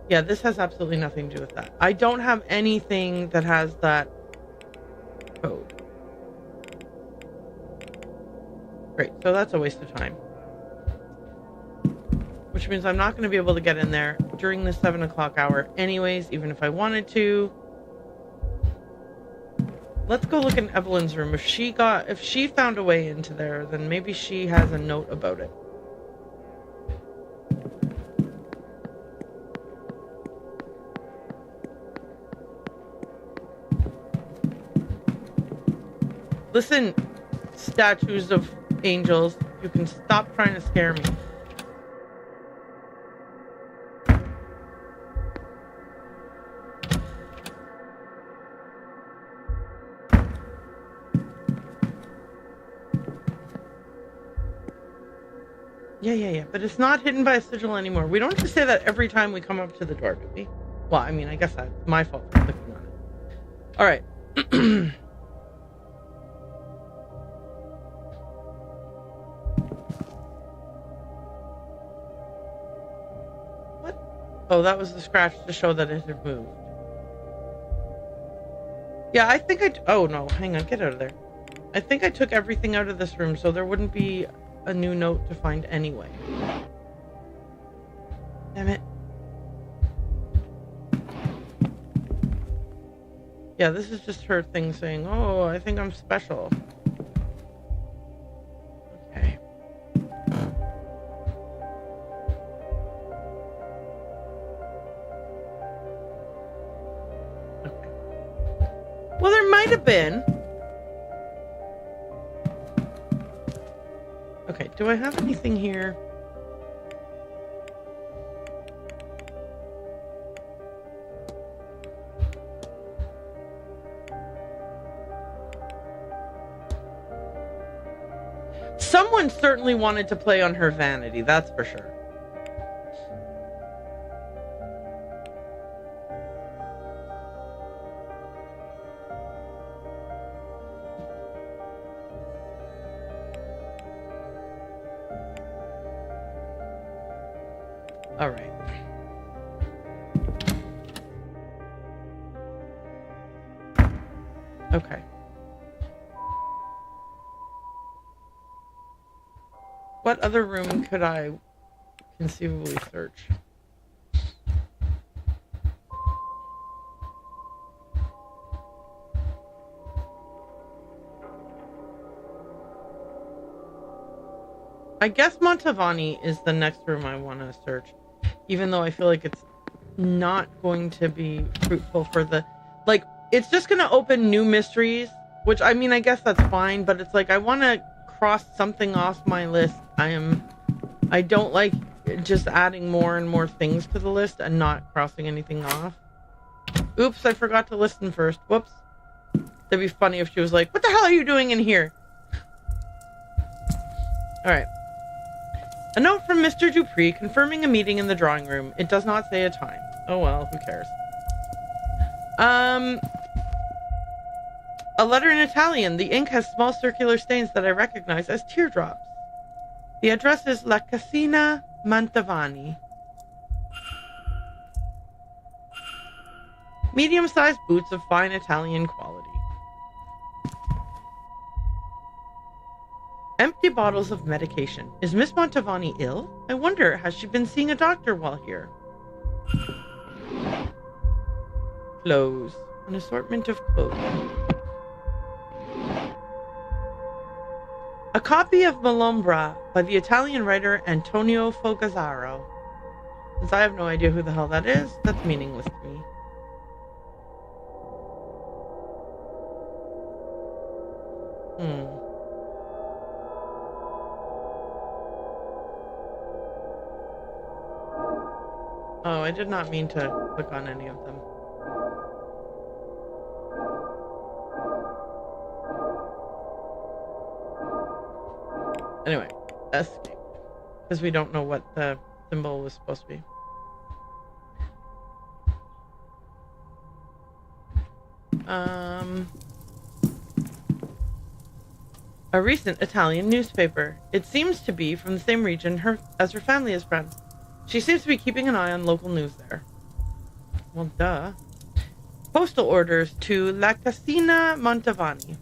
Yeah, this has absolutely nothing to do with that. I don't have anything that has that code. Great, so that's a waste of time. Which means I'm not going to be able to get in there during the 7 o'clock hour anyways, even if I wanted to. Let's go look in Evelyn's room. If she found a way into there, then maybe she has a note about it. Listen, statues of angels, you can stop trying to scare me. Yeah, but it's not hidden by a sigil anymore. We don't have to say that every time we come up to the door, do we? Well, I mean, I guess that's my fault for clicking on it. Alright. What? Oh, that was the scratch to show that it had moved. Yeah, I think oh no, hang on, get out of there. I think I took everything out of this room, so there wouldn't be a new note to find anyway. Damn it. Yeah, this is just her thing saying, oh, I think I'm special. Okay. Okay. Well, there might have been. Okay, do I have anything here? Someone certainly wanted to play on her vanity, that's for sure. All right. Okay. What other room could I conceivably search? I guess Montavani is the next room I want to search, even though I feel like it's not going to be fruitful for the, like, it's just going to open new mysteries, which, I mean, I guess that's fine, but it's like, I want to cross something off my list. I don't like just adding more and more things to the list and not crossing anything off. Oops, I forgot to listen first. Whoops. That'd be funny if she was like, what the hell are you doing in here? Alright. A note from Mr. Dupree confirming a meeting in the drawing room. It does not say a time. Oh well, who cares? A letter in Italian. The ink has small circular stains that I recognize as teardrops. The address is La Casina Montavani. Medium-sized boots of fine Italian quality. Empty bottles of medication. Is Miss Montavani ill? I wonder, has she been seeing a doctor while here? Clothes. An assortment of clothing. A copy of Malombra by the Italian writer Antonio Fogazzaro. Since I have no idea who the hell that is, that's meaningless to me. Oh, I did not mean to click on any of them. Anyway, escape. Because we don't know what the symbol was supposed to be. A recent Italian newspaper. It seems to be from the same region as her family is from. She seems to be keeping an eye on local news there. Well, duh. Postal orders to La Casina Montavani.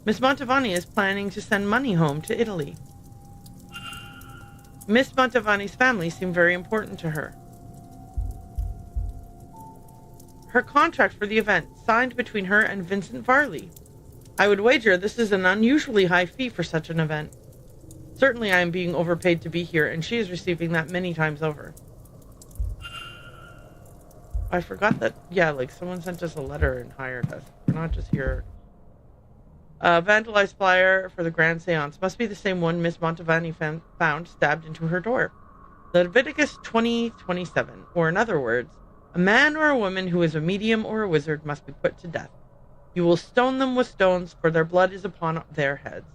Miss Montavani is planning to send money home to Italy. Miss Montavani's family seem very important to her. Her contract for the event, signed between her and Vincent Varley. I would wager this is an unusually high fee for such an event. Certainly I am being overpaid to be here, and she is receiving that many times over. I forgot that, yeah, like someone sent us a letter and hired us. We're not just here. Vandalized flyer for the grand séance. Must be the same one Miss Montavani found stabbed into her door. Leviticus 20:27, or in other words, a man or a woman who is a medium or a wizard must be put to death. You will stone them with stones, for their blood is upon their heads.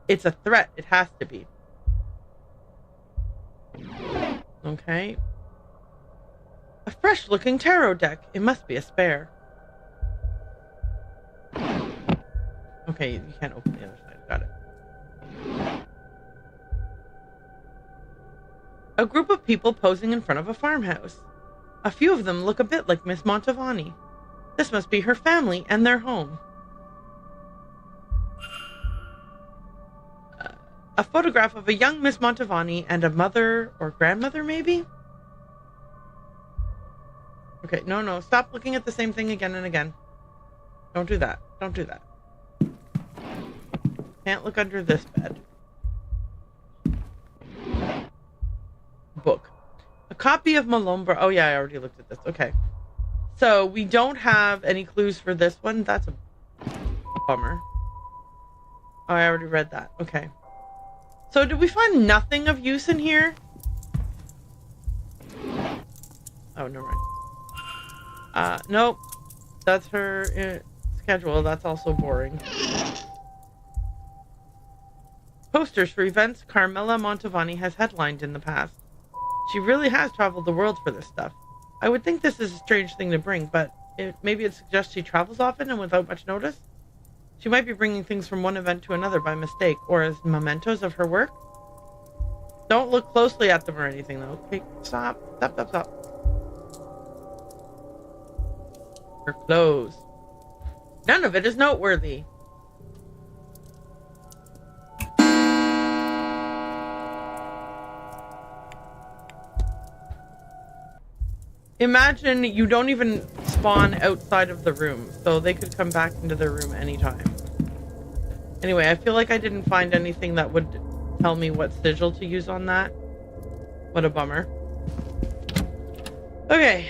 It's a threat. It has to be. Okay. A fresh-looking tarot deck. It must be a spare. Okay, you can't open the other side. Got it. A group of people posing in front of a farmhouse. A few of them look a bit like Miss Montavani. This must be her family and their home. A photograph of a young Miss Montavani and a mother or grandmother, maybe? Okay, no, stop looking at the same thing again and again. Don't do that. Don't do that. Can't look under this bed. Book. A copy of Malombra. Oh yeah, I already looked at this. Okay. So we don't have any clues for this one. That's a bummer. Oh, I already read that. Okay. So did we find nothing of use in here? Oh, never mind. Nope. That's her schedule. That's also boring. posters for events Carmela Montavani has headlined in the past. She really has traveled the world for this stuff. I would think this is a strange thing to bring, but maybe it suggests she travels often and without much notice. She might be bringing things from one event to another by mistake, or as mementos of her work. Don't look closely at them or anything, though. Okay, stop. Her clothes. None of it is noteworthy. Imagine you don't even spawn outside of the room, so they could come back into their room anytime. Anyway, I feel like I didn't find anything that would tell me what sigil to use on that. What a bummer. Okay.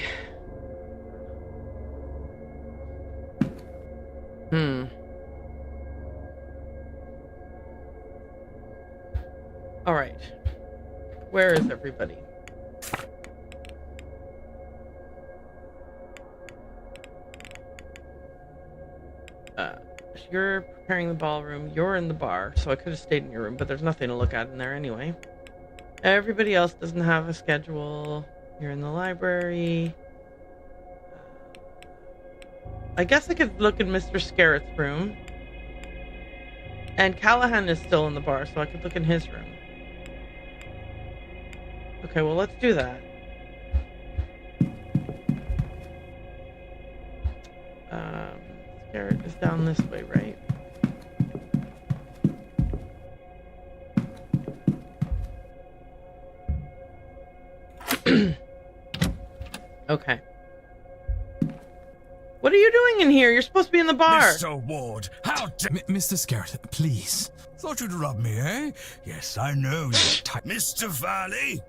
All right. Where is everybody? You're preparing the ballroom. You're in the bar, so I could have stayed in your room, but there's nothing to look at in there anyway. Everybody else doesn't have a schedule. You're in the library. I guess I could look in Mr. Scarrett's room. And Callahan is still in the bar, so I could look in his room. Okay, well, let's do that. Scarrett is down this way, right? Okay. What are you doing in here? You're supposed to be in the bar. Mr. Ward, how Mr. Scarrett, please. Thought you'd rob me, eh? Yes, I know you're tight. Mr. Valley!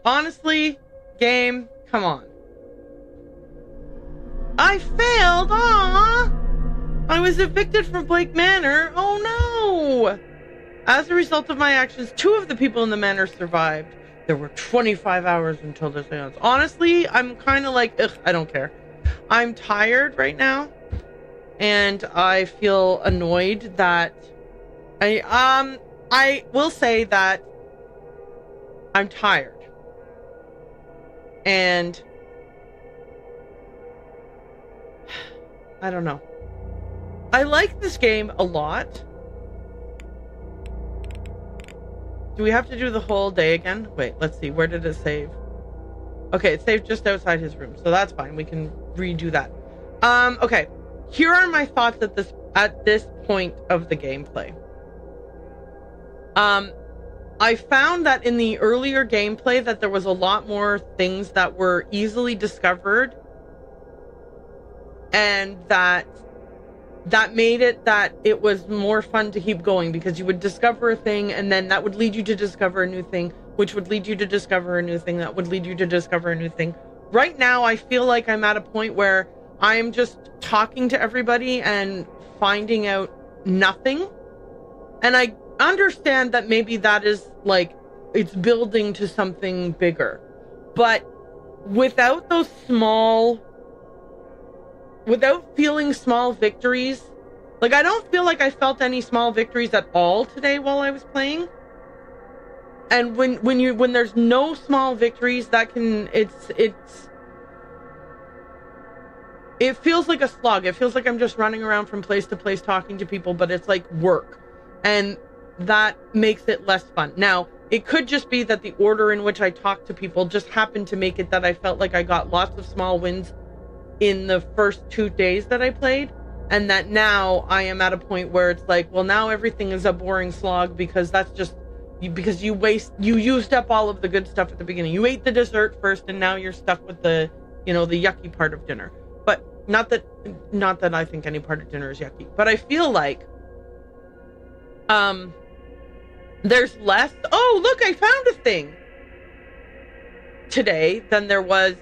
Honestly, game, come on. I failed! Aww! I was evicted from Blake Manor. Oh no! As a result of my actions, 2 of the people in the manor survived. There were 25 hours until the seance. Honestly, I'm kind of like, ugh, I don't care. I'm tired right now. And I feel annoyed that... I will say that I'm tired. And... I don't know. I like this game a lot. Do we have to do the whole day again? Wait, let's see. Where did it save? Okay, it saved just outside his room, so that's fine. We can redo that. Okay. Here are my thoughts at this point of the gameplay. I found that in the earlier gameplay that there was a lot more things that were easily discovered, and that made it that it was more fun to keep going, because you would discover a thing and then that would lead you to discover a new thing, which would lead you to discover a new thing, that would lead you to discover a new thing. Right now, I feel like I'm at a point where I'm just talking to everybody and finding out nothing. And I understand that maybe that is like, it's building to something bigger. But without those without feeling small victories, like I don't feel like I felt any small victories at all today while I was playing. And when there's no small victories, that can, it feels like a slog. It feels like I'm just running around from place to place talking to people, but it's like work. And that makes it less fun. Now, it could just be that the order in which I talk to people just happened to make it that I felt like I got lots of small wins in the first 2 days that I played, and that now I am at a point where it's like, well, now everything is a boring slog, because that's just because you used up all of the good stuff at the beginning. You ate the dessert first, and now you're stuck with the the yucky part of dinner. But not that I think any part of dinner is yucky, but I feel like there's less. Oh, look, I found a thing today than there was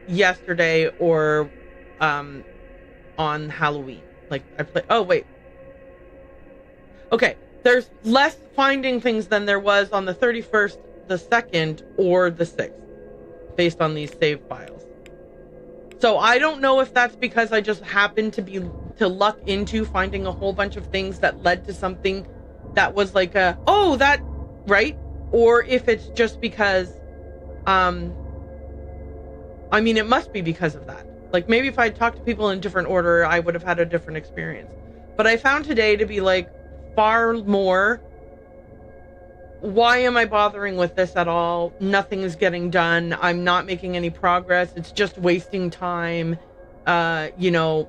yesterday or on Halloween. Like I played. Oh wait. Okay, there's less finding things than there was on the 31st, the 2nd, or the 6th, based on these save files. So I don't know if that's because I just happened to luck into finding a whole bunch of things that led to something that was like a, oh, that, right? Or if it's just because, I mean, it must be because of that. Like, maybe if I'd talked to people in different order, I would have had a different experience. But I found today to be like far more, why am I bothering with this at all? Nothing is getting done. I'm not making any progress. It's just wasting time. You know,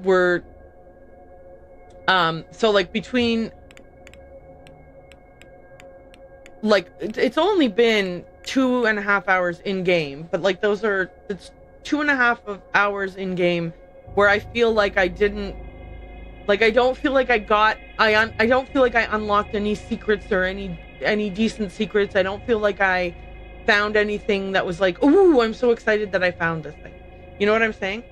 we're, so like between, like, it's only been 2.5 hours in game, but like it's 2.5 hours in game where I feel like I didn't, like, I don't feel like I don't feel like I unlocked any secrets or any decent secrets. I don't feel like I found anything that was like, ooh, I'm so excited that I found this thing. You know what I'm saying?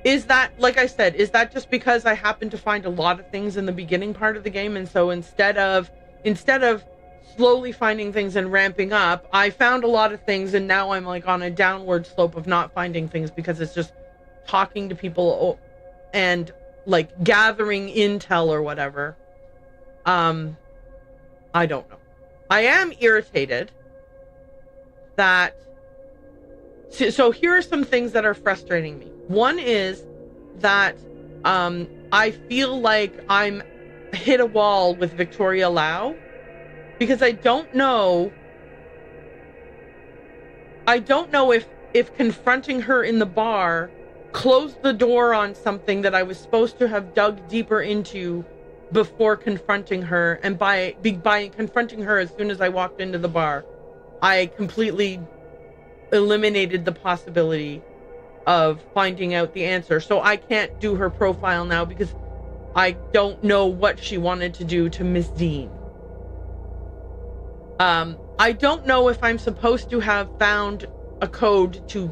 Is that, like I said, is that just because I happened to find a lot of things in the beginning part of the game, and so instead of slowly finding things and ramping up, I found a lot of things, and now I'm like on a downward slope of not finding things because it's just talking to people and like gathering intel or whatever. I don't know. I am irritated that, so here are some things that are frustrating me. One is that I feel like I'm hit a wall with Victoria Lau, because I don't know if confronting her in the bar closed the door on something that I was supposed to have dug deeper into before confronting her, and by confronting her as soon as I walked into the bar, I completely eliminated the possibility of finding out the answer. So I can't do her profile now because I don't know what she wanted to do to Miss Dean. I don't know if I'm supposed to have found a code to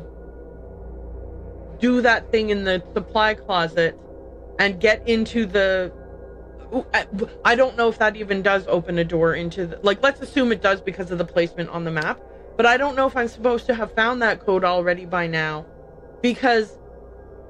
do that thing in the supply closet and get into the, I don't know if that even does open a door into the, like, let's assume it does because of the placement on the map, but I don't know if I'm supposed to have found that code already by now, because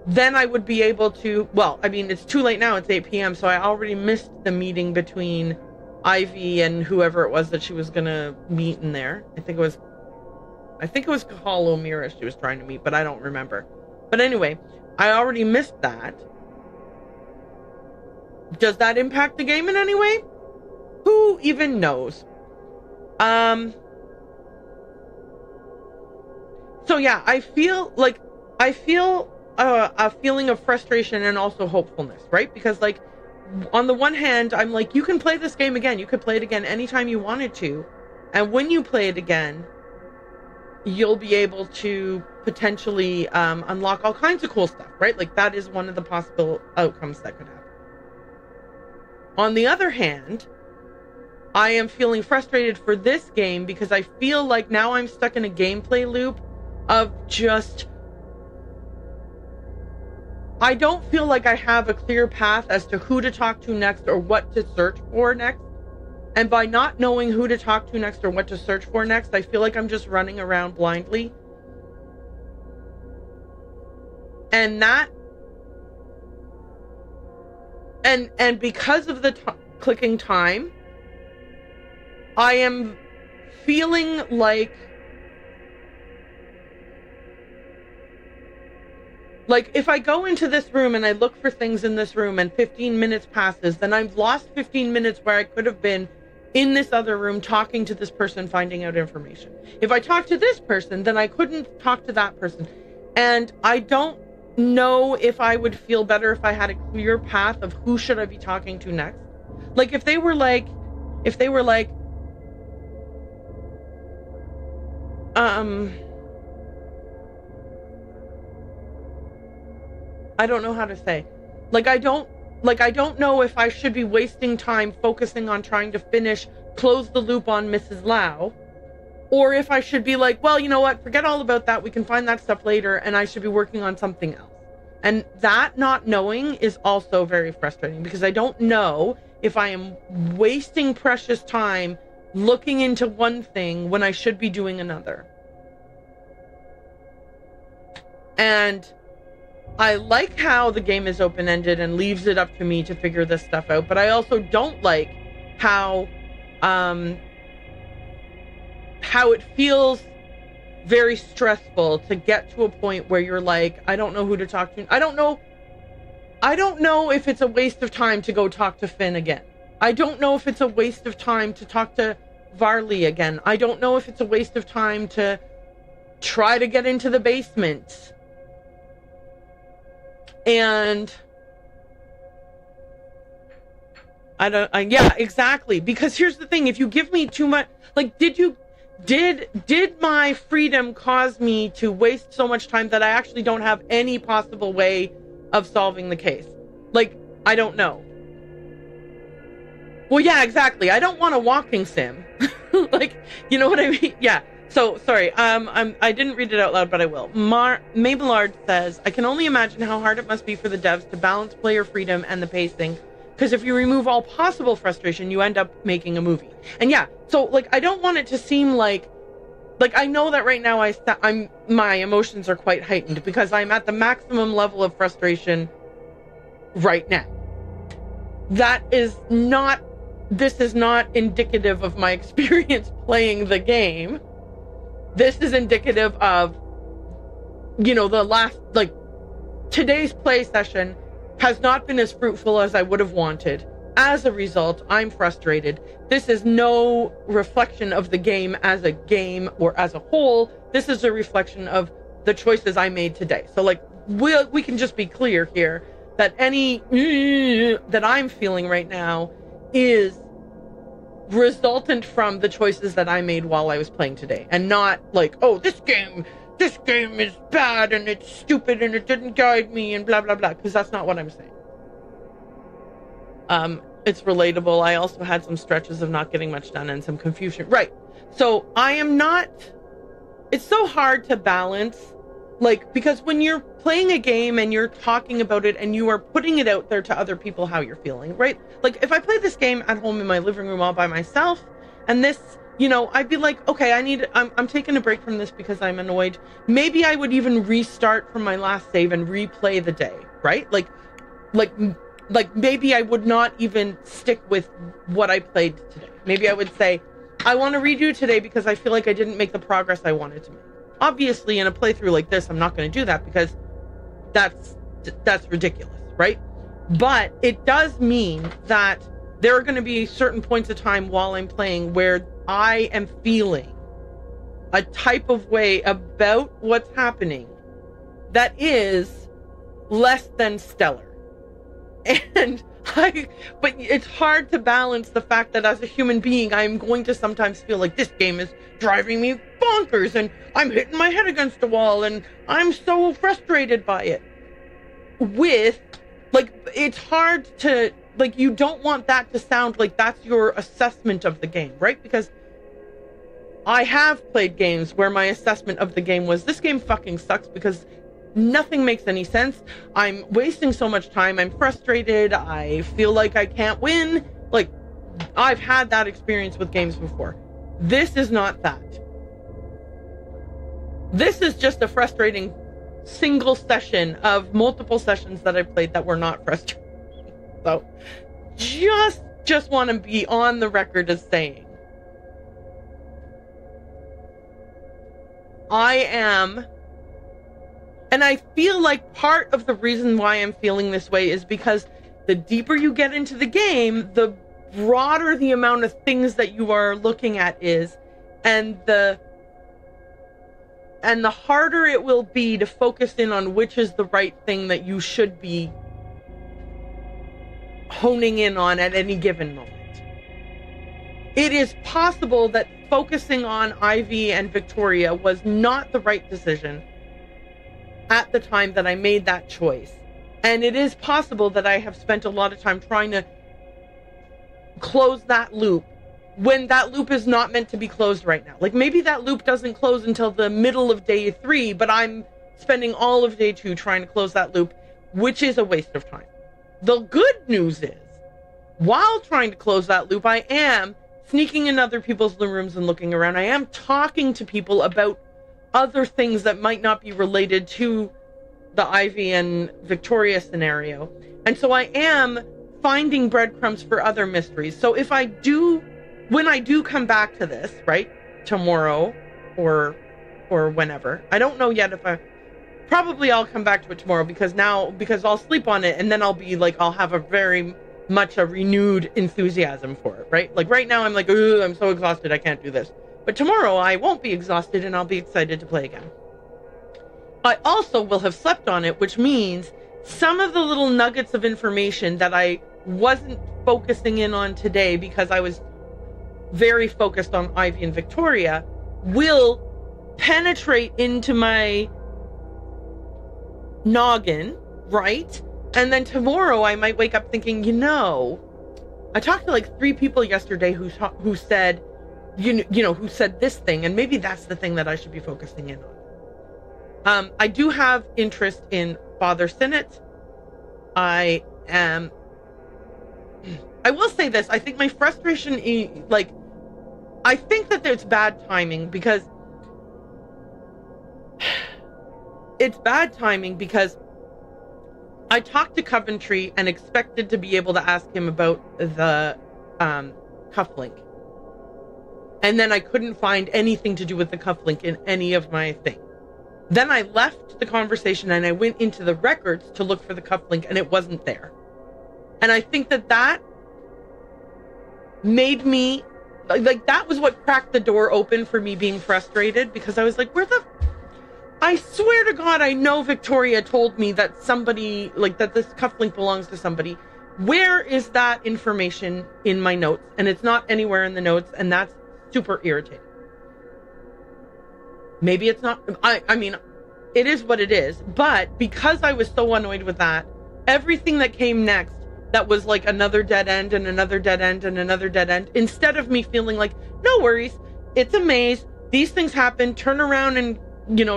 then I would be able to, well, I mean, it's too late now, it's 8 p.m, so I already missed the meeting between Ivy and whoever it was that she was gonna meet in there. I think it was Hollow Mira she was trying to meet, but I don't remember. But anyway, I already missed that. Does that impact the game in any way? Who even knows? So yeah, I feel a feeling of frustration and also hopefulness, right? Because, like, on the one hand, I'm like, you can play this game again. You could play it again anytime you wanted to. And when you play it again, you'll be able to potentially unlock all kinds of cool stuff, right? Like, that is one of the possible outcomes that could happen. On the other hand, I am feeling frustrated for this game because I feel like now I'm stuck in a gameplay loop of just, I don't feel like I have a clear path as to who to talk to next or what to search for next. And by not knowing who to talk to next or what to search for next, I feel like I'm just running around blindly. And that, and because of the clicking time, I am feeling like if I go into this room and I look for things in this room and 15 minutes passes, then I've lost 15 minutes where I could have been in this other room talking to this person, finding out information. If I talk to this person, then I couldn't talk to that person. And I don't know if I would feel better if I had a clear path of who should I be talking to next. Like, if they were like, I don't know how to say. I don't know if I should be wasting time focusing on trying to close the loop on Mrs. Lau, or if I should be like, well, you know what, forget all about that, we can find that stuff later, and I should be working on something else. And that not knowing is also very frustrating, because I don't know if I am wasting precious time looking into one thing when I should be doing another. And I like how the game is open-ended and leaves it up to me to figure this stuff out, but I also don't like how it feels very stressful to get to a point where you're like, I don't know who to talk to. I don't know if it's a waste of time to go talk to Finn again. I don't know if it's a waste of time to talk to Varley again. I don't know if it's a waste of time to try to get into the basement. And yeah, exactly. Because here's the thing, if you give me too much, like, did my freedom cause me to waste so much time that I actually don't have any possible way of solving the case? Like, I don't know. Well, yeah, exactly. I don't want a walking sim. Like, you know what I mean? Yeah. So, sorry, I didn't read it out loud, but I will. Maybellard says, I can only imagine how hard it must be for the devs to balance player freedom and the pacing, because if you remove all possible frustration, you end up making a movie. And yeah, so, like, I don't want it to seem like I know that right now my emotions are quite heightened because I'm at the maximum level of frustration right now. This is not indicative of my experience playing the game. This is indicative of, you know, today's play session has not been as fruitful as I would have wanted. As a result, I'm frustrated. This is no reflection of the game as a game or as a whole. This is a reflection of the choices I made today. So, like, we can just be clear here that any that I'm feeling right now is resultant from the choices that I made while I was playing today, and not like, oh, this game is bad and it's stupid and it didn't guide me and blah blah blah, because that's not what I'm saying. It's relatable. I also had some stretches of not getting much done and some confusion. Right. So it's so hard to balance, like, because when you're playing a game and you're talking about it and you are putting it out there to other people how you're feeling, right? Like, if I play this game at home in my living room all by myself, and this, you know, I'd be like, okay, I'm taking a break from this because I'm annoyed. Maybe I would even restart from my last save and replay the day, right? Like maybe I would not even stick with what I played today. Maybe I would say, I want to redo today because I feel like I didn't make the progress I wanted to make. Obviously, in a playthrough like this, I'm not going to do that because that's ridiculous, right? But it does mean that there are going to be certain points of time while I'm playing where I am feeling a type of way about what's happening that is less than stellar. But it's hard to balance the fact that as a human being, I'm going to sometimes feel like this game is driving me bonkers and I'm hitting my head against a wall and I'm so frustrated by it. It's hard to, like, you don't want that to sound like that's your assessment of the game, right? Because I have played games where my assessment of the game was, this game fucking sucks because nothing makes any sense. I'm wasting so much time. I'm frustrated. I feel like I can't win. Like, I've had that experience with games before. This is not that. This is just a frustrating single session of multiple sessions that I played that were not frustrating. So, just want to be on the record as saying, and I feel like part of the reason why I'm feeling this way is because the deeper you get into the game, the broader the amount of things that you are looking at is, and the harder it will be to focus in on which is the right thing that you should be honing in on at any given moment. It is possible that focusing on Ivy and Victoria was not the right decision at the time that I made that choice. And it is possible that I have spent a lot of time trying to close that loop when that loop is not meant to be closed right now. Like, maybe that loop doesn't close until the middle of day 3, but I'm spending all of day 2 trying to close that loop, which is a waste of time. The good news is, while trying to close that loop, I am sneaking in other people's rooms and looking around. I am talking to people about other things that might not be related to the Ivy and Victoria scenario. And so I am finding breadcrumbs for other mysteries. So if I do, when I do come back to this, right, tomorrow or whenever, I don't know yet if probably I'll come back to it tomorrow because I'll sleep on it and then I'll be like, I'll have a very much a renewed enthusiasm for it, right? Like right now I'm like, I'm so exhausted, I can't do this. But tomorrow I won't be exhausted and I'll be excited to play again. I also will have slept on it, which means some of the little nuggets of information that I wasn't focusing in on today because I was very focused on Ivy and Victoria will penetrate into my noggin, right? And then tomorrow I might wake up thinking, I talked to like 3 people yesterday who said, who said this thing, and maybe that's the thing that I should be focusing in on. I do have interest in Father Sinnott. I will say this, I think my frustration, I think that there's bad timing because it's bad timing because I talked to Coventry and expected to be able to ask him about the cufflink. And then I couldn't find anything to do with the cufflink in any of my things. Then I left the conversation and I went into the records to look for the cufflink and it wasn't there. And I think that made me, that was what cracked the door open for me being frustrated because I was like, I swear to God, I know Victoria told me that somebody, that this cufflink belongs to somebody. Where is that information in my notes? And it's not anywhere in the notes, and that's super irritating. Maybe it's not, I mean, it is what it is, but because I was so annoyed with that, everything that came next, that was like another dead end and another dead end and another dead end, instead of me feeling like, no worries, it's a maze, these things happen, turn around and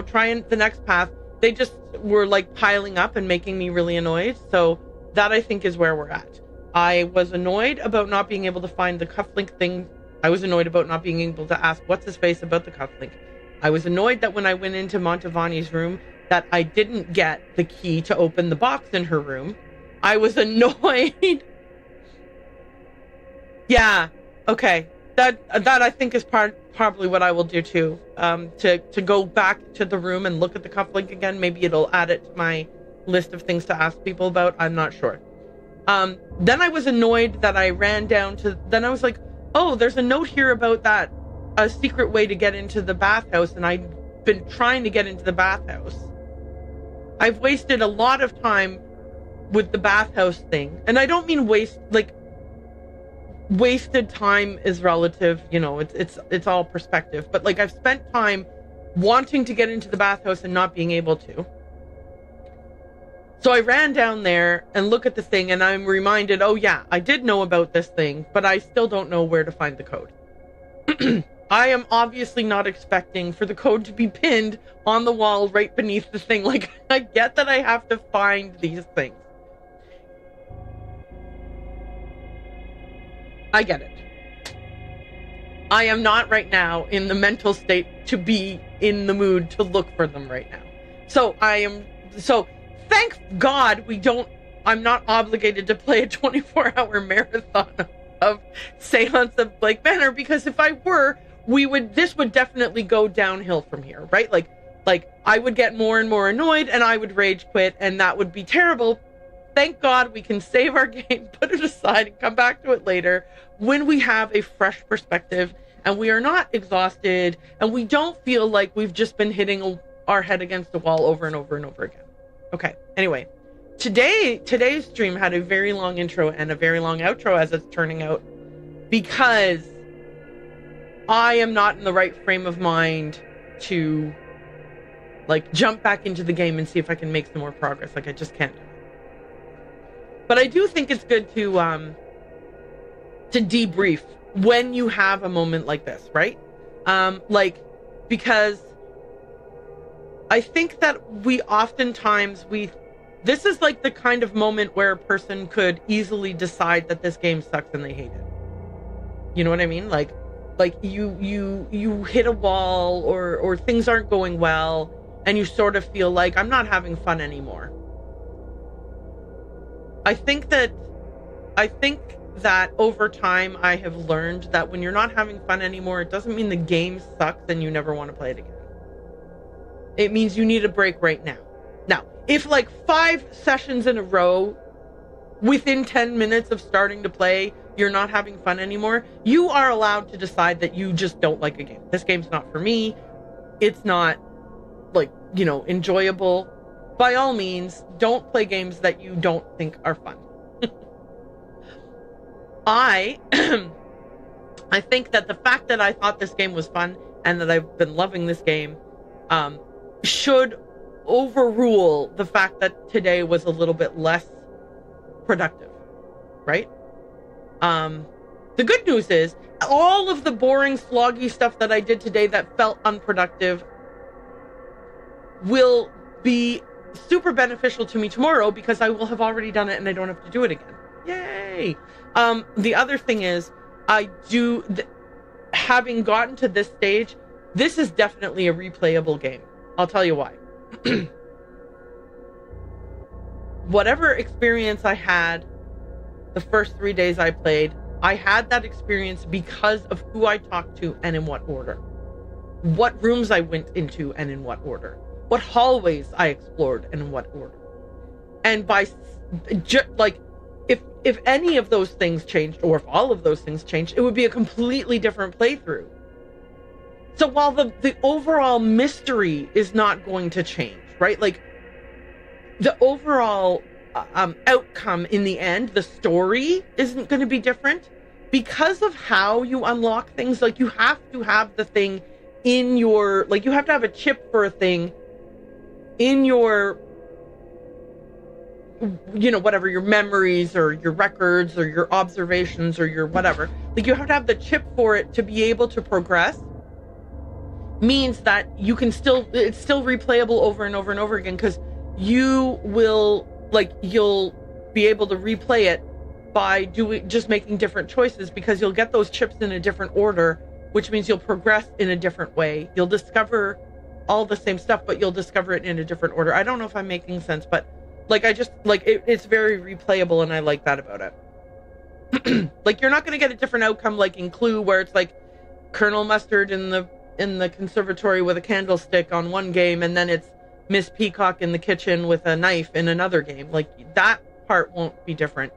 try the next path. They just were like piling up and making me really annoyed. So that I think is where we're at. I was annoyed about not being able to find the cufflink thing. I was annoyed about not being able to ask what's his face about the cufflink. I was annoyed that when I went into Montavani's room that I didn't get the key to open the box in her room. I was annoyed. Yeah. Okay. That I think is probably what I will do too. To go back to the room and look at the cufflink again. Maybe it'll add it to my list of things to ask people about. I'm not sure. Then I was annoyed that I ran down to. Then I was like, oh, there's a note here about that, a secret way to get into the bathhouse, and I've been trying to get into the bathhouse. I've wasted a lot of time with the bathhouse thing, and I don't mean wasted time is relative, it's all perspective, but I've spent time wanting to get into the bathhouse and not being able to. So I ran down there and look at the thing and I'm reminded, oh yeah, I did know about this thing, but I still don't know where to find the code. I am obviously not expecting for the code to be pinned on the wall right beneath the thing. I get that I have to find these things. I get it. I am not right now in the mental state to be in the mood to look for them right now. So thank God I'm not obligated to play a 24-hour marathon of Séance of Blake Manor, because if I were, this would definitely go downhill from here, right? I would get more and more annoyed and I would rage quit and that would be terrible. Thank God we can save our game, put it aside, and come back to it later when we have a fresh perspective and we are not exhausted and we don't feel like we've just been hitting our head against the wall over and over and over again. Okay, anyway, today's stream had a very long intro and a very long outro, as it's turning out, because I am not in the right frame of mind to jump back into the game and see if I can make some more progress. I just can't. But I do think it's good to debrief when you have a moment like this, right? Because I think that we oftentimes, this is the kind of moment where a person could easily decide that this game sucks and they hate it. You know what I mean? You hit a wall or things aren't going well and you sort of feel like, I'm not having fun anymore. I think that over time I have learned that when you're not having fun anymore, it doesn't mean the game sucks and you never want to play it again. It means you need a break right now. Now, if like 5 sessions in a row, within 10 minutes of starting to play, you're not having fun anymore, you are allowed to decide that you just don't like a game. This game's not for me. It's not, like, you know, enjoyable. By all means, don't play games that you don't think are fun. I think that the fact that I thought this game was fun and that I've been loving this game should overrule the fact that today was a little bit less productive, right? The good news is all of the boring, sloggy stuff that I did today that felt unproductive will be super beneficial to me tomorrow because I will have already done it and I don't have to do it again. Yay! The other thing is, having gotten to this stage, this is definitely a replayable game. I'll tell you why. Whatever experience I had the first 3 days I played, I had that experience because of who I talked to and in what order. What rooms I went into and in what order. What hallways I explored and in what order. And by, like, if any of those things changed, or if all of those things changed, it would be a completely different playthrough. So while the overall mystery is not going to change, right? Like, the overall outcome in the end, the story isn't going to be different because of how you unlock things. Like, you have to have the thing in your, like, you have to have a chip for a thing in your, you know, whatever, your memories or your records or your observations or your whatever. Like, you have to have the chip for it to be able to progress. Means that you can still, it's still replayable over and over and over again, because you will, like, you'll be able to replay it by just making different choices, because you'll get those chips in a different order, which means you'll progress in a different way. You'll discover all the same stuff, but you'll discover it in a different order. I don't know if I'm making sense, but like, I just, like, it's very replayable, and I like that about it. Like, you're not going to get a different outcome like in Clue, where it's like Colonel Mustard in the conservatory with a candlestick on one game, and then it's Miss Peacock in the kitchen with a knife in another game. Like, that part won't be different,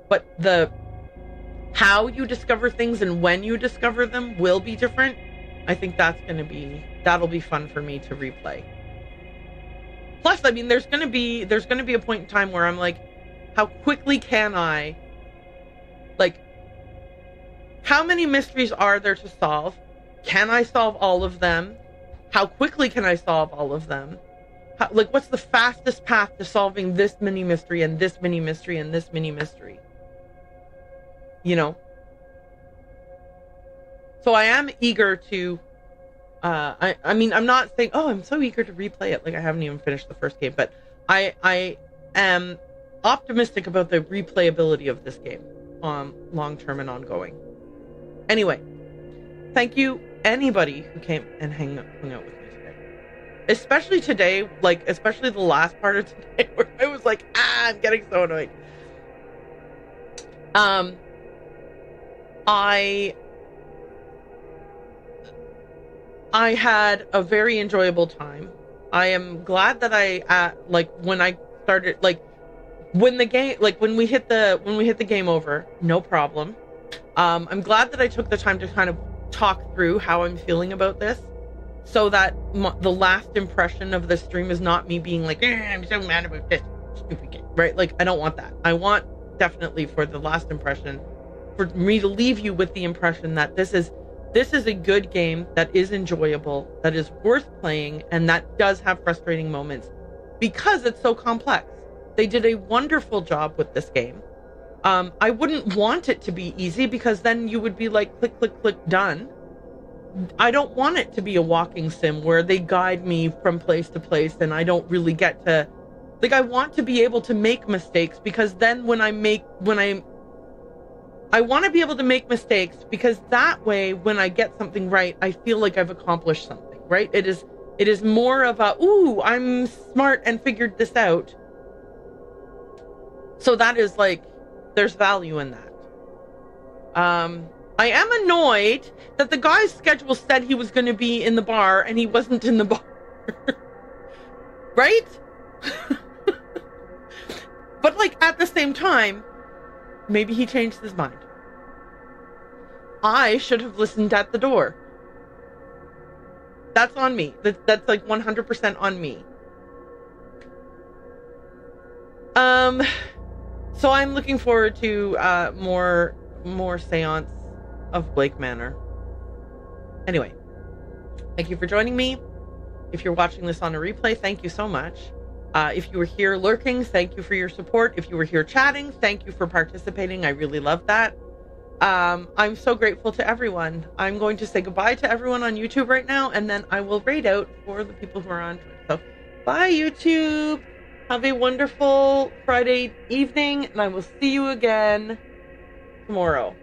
but the how you discover things and when you discover them will be different. I think that'll be fun for me to replay. Plus, I mean, there's gonna be a point in time where I'm like, how quickly can I, like, how many mysteries are there to solve? Can I solve all of them? How quickly can I solve all of them? Like, what's the fastest path to solving this mini mystery and this mini mystery and this mini mystery? You know? So I am eager to, I mean, I'm not saying, oh, I'm so eager to replay it. Like, I haven't even finished the first game, but I am optimistic about the replayability of this game, long-term and ongoing. Anyway, thank you, anybody who came and hung out with me today. Especially today, like, especially the last part of today, where I was like, I'm getting so annoyed. I had a very enjoyable time. I am glad that when I started, like, when we hit the game over, no problem. I'm glad that I took the time to kind of talk through how I'm feeling about this, so that the last impression of the stream is not me being like, I'm so mad about this stupid game, right? Like, I don't want that. I want, definitely, for the last impression, for me to leave you with the impression that this is a good game that is enjoyable, that is worth playing, and that does have frustrating moments because it's so complex. They did a wonderful job with this game. I wouldn't want it to be easy, because then you would be like, click, click, click, done. I don't want it to be a walking sim where they guide me from place to place and I don't really get to, like, I want to be able to make mistakes, because then I want to be able to make mistakes, because that way, when I get something right, I feel like I've accomplished something, right? It is more of a, ooh, I'm smart and figured this out. So that is like, there's value in that. I am annoyed that the guy's schedule said he was going to be in the bar and he wasn't in the bar. Right? But like at the same time, maybe he changed his mind. I should have listened at the door. That's on me. That's like 100% on me. So I'm looking forward to more Séance of Blake Manor. Anyway, thank you for joining me. If you're watching this on a replay, thank you so much. If you were here lurking, thank you for your support. If you were here chatting, thank you for participating. I really love that. I'm so grateful to everyone. I'm going to say goodbye to everyone on YouTube right now, and then I will raid out for the people who are on Twitch. So, bye YouTube. Have a wonderful Friday evening, and I will see you again tomorrow.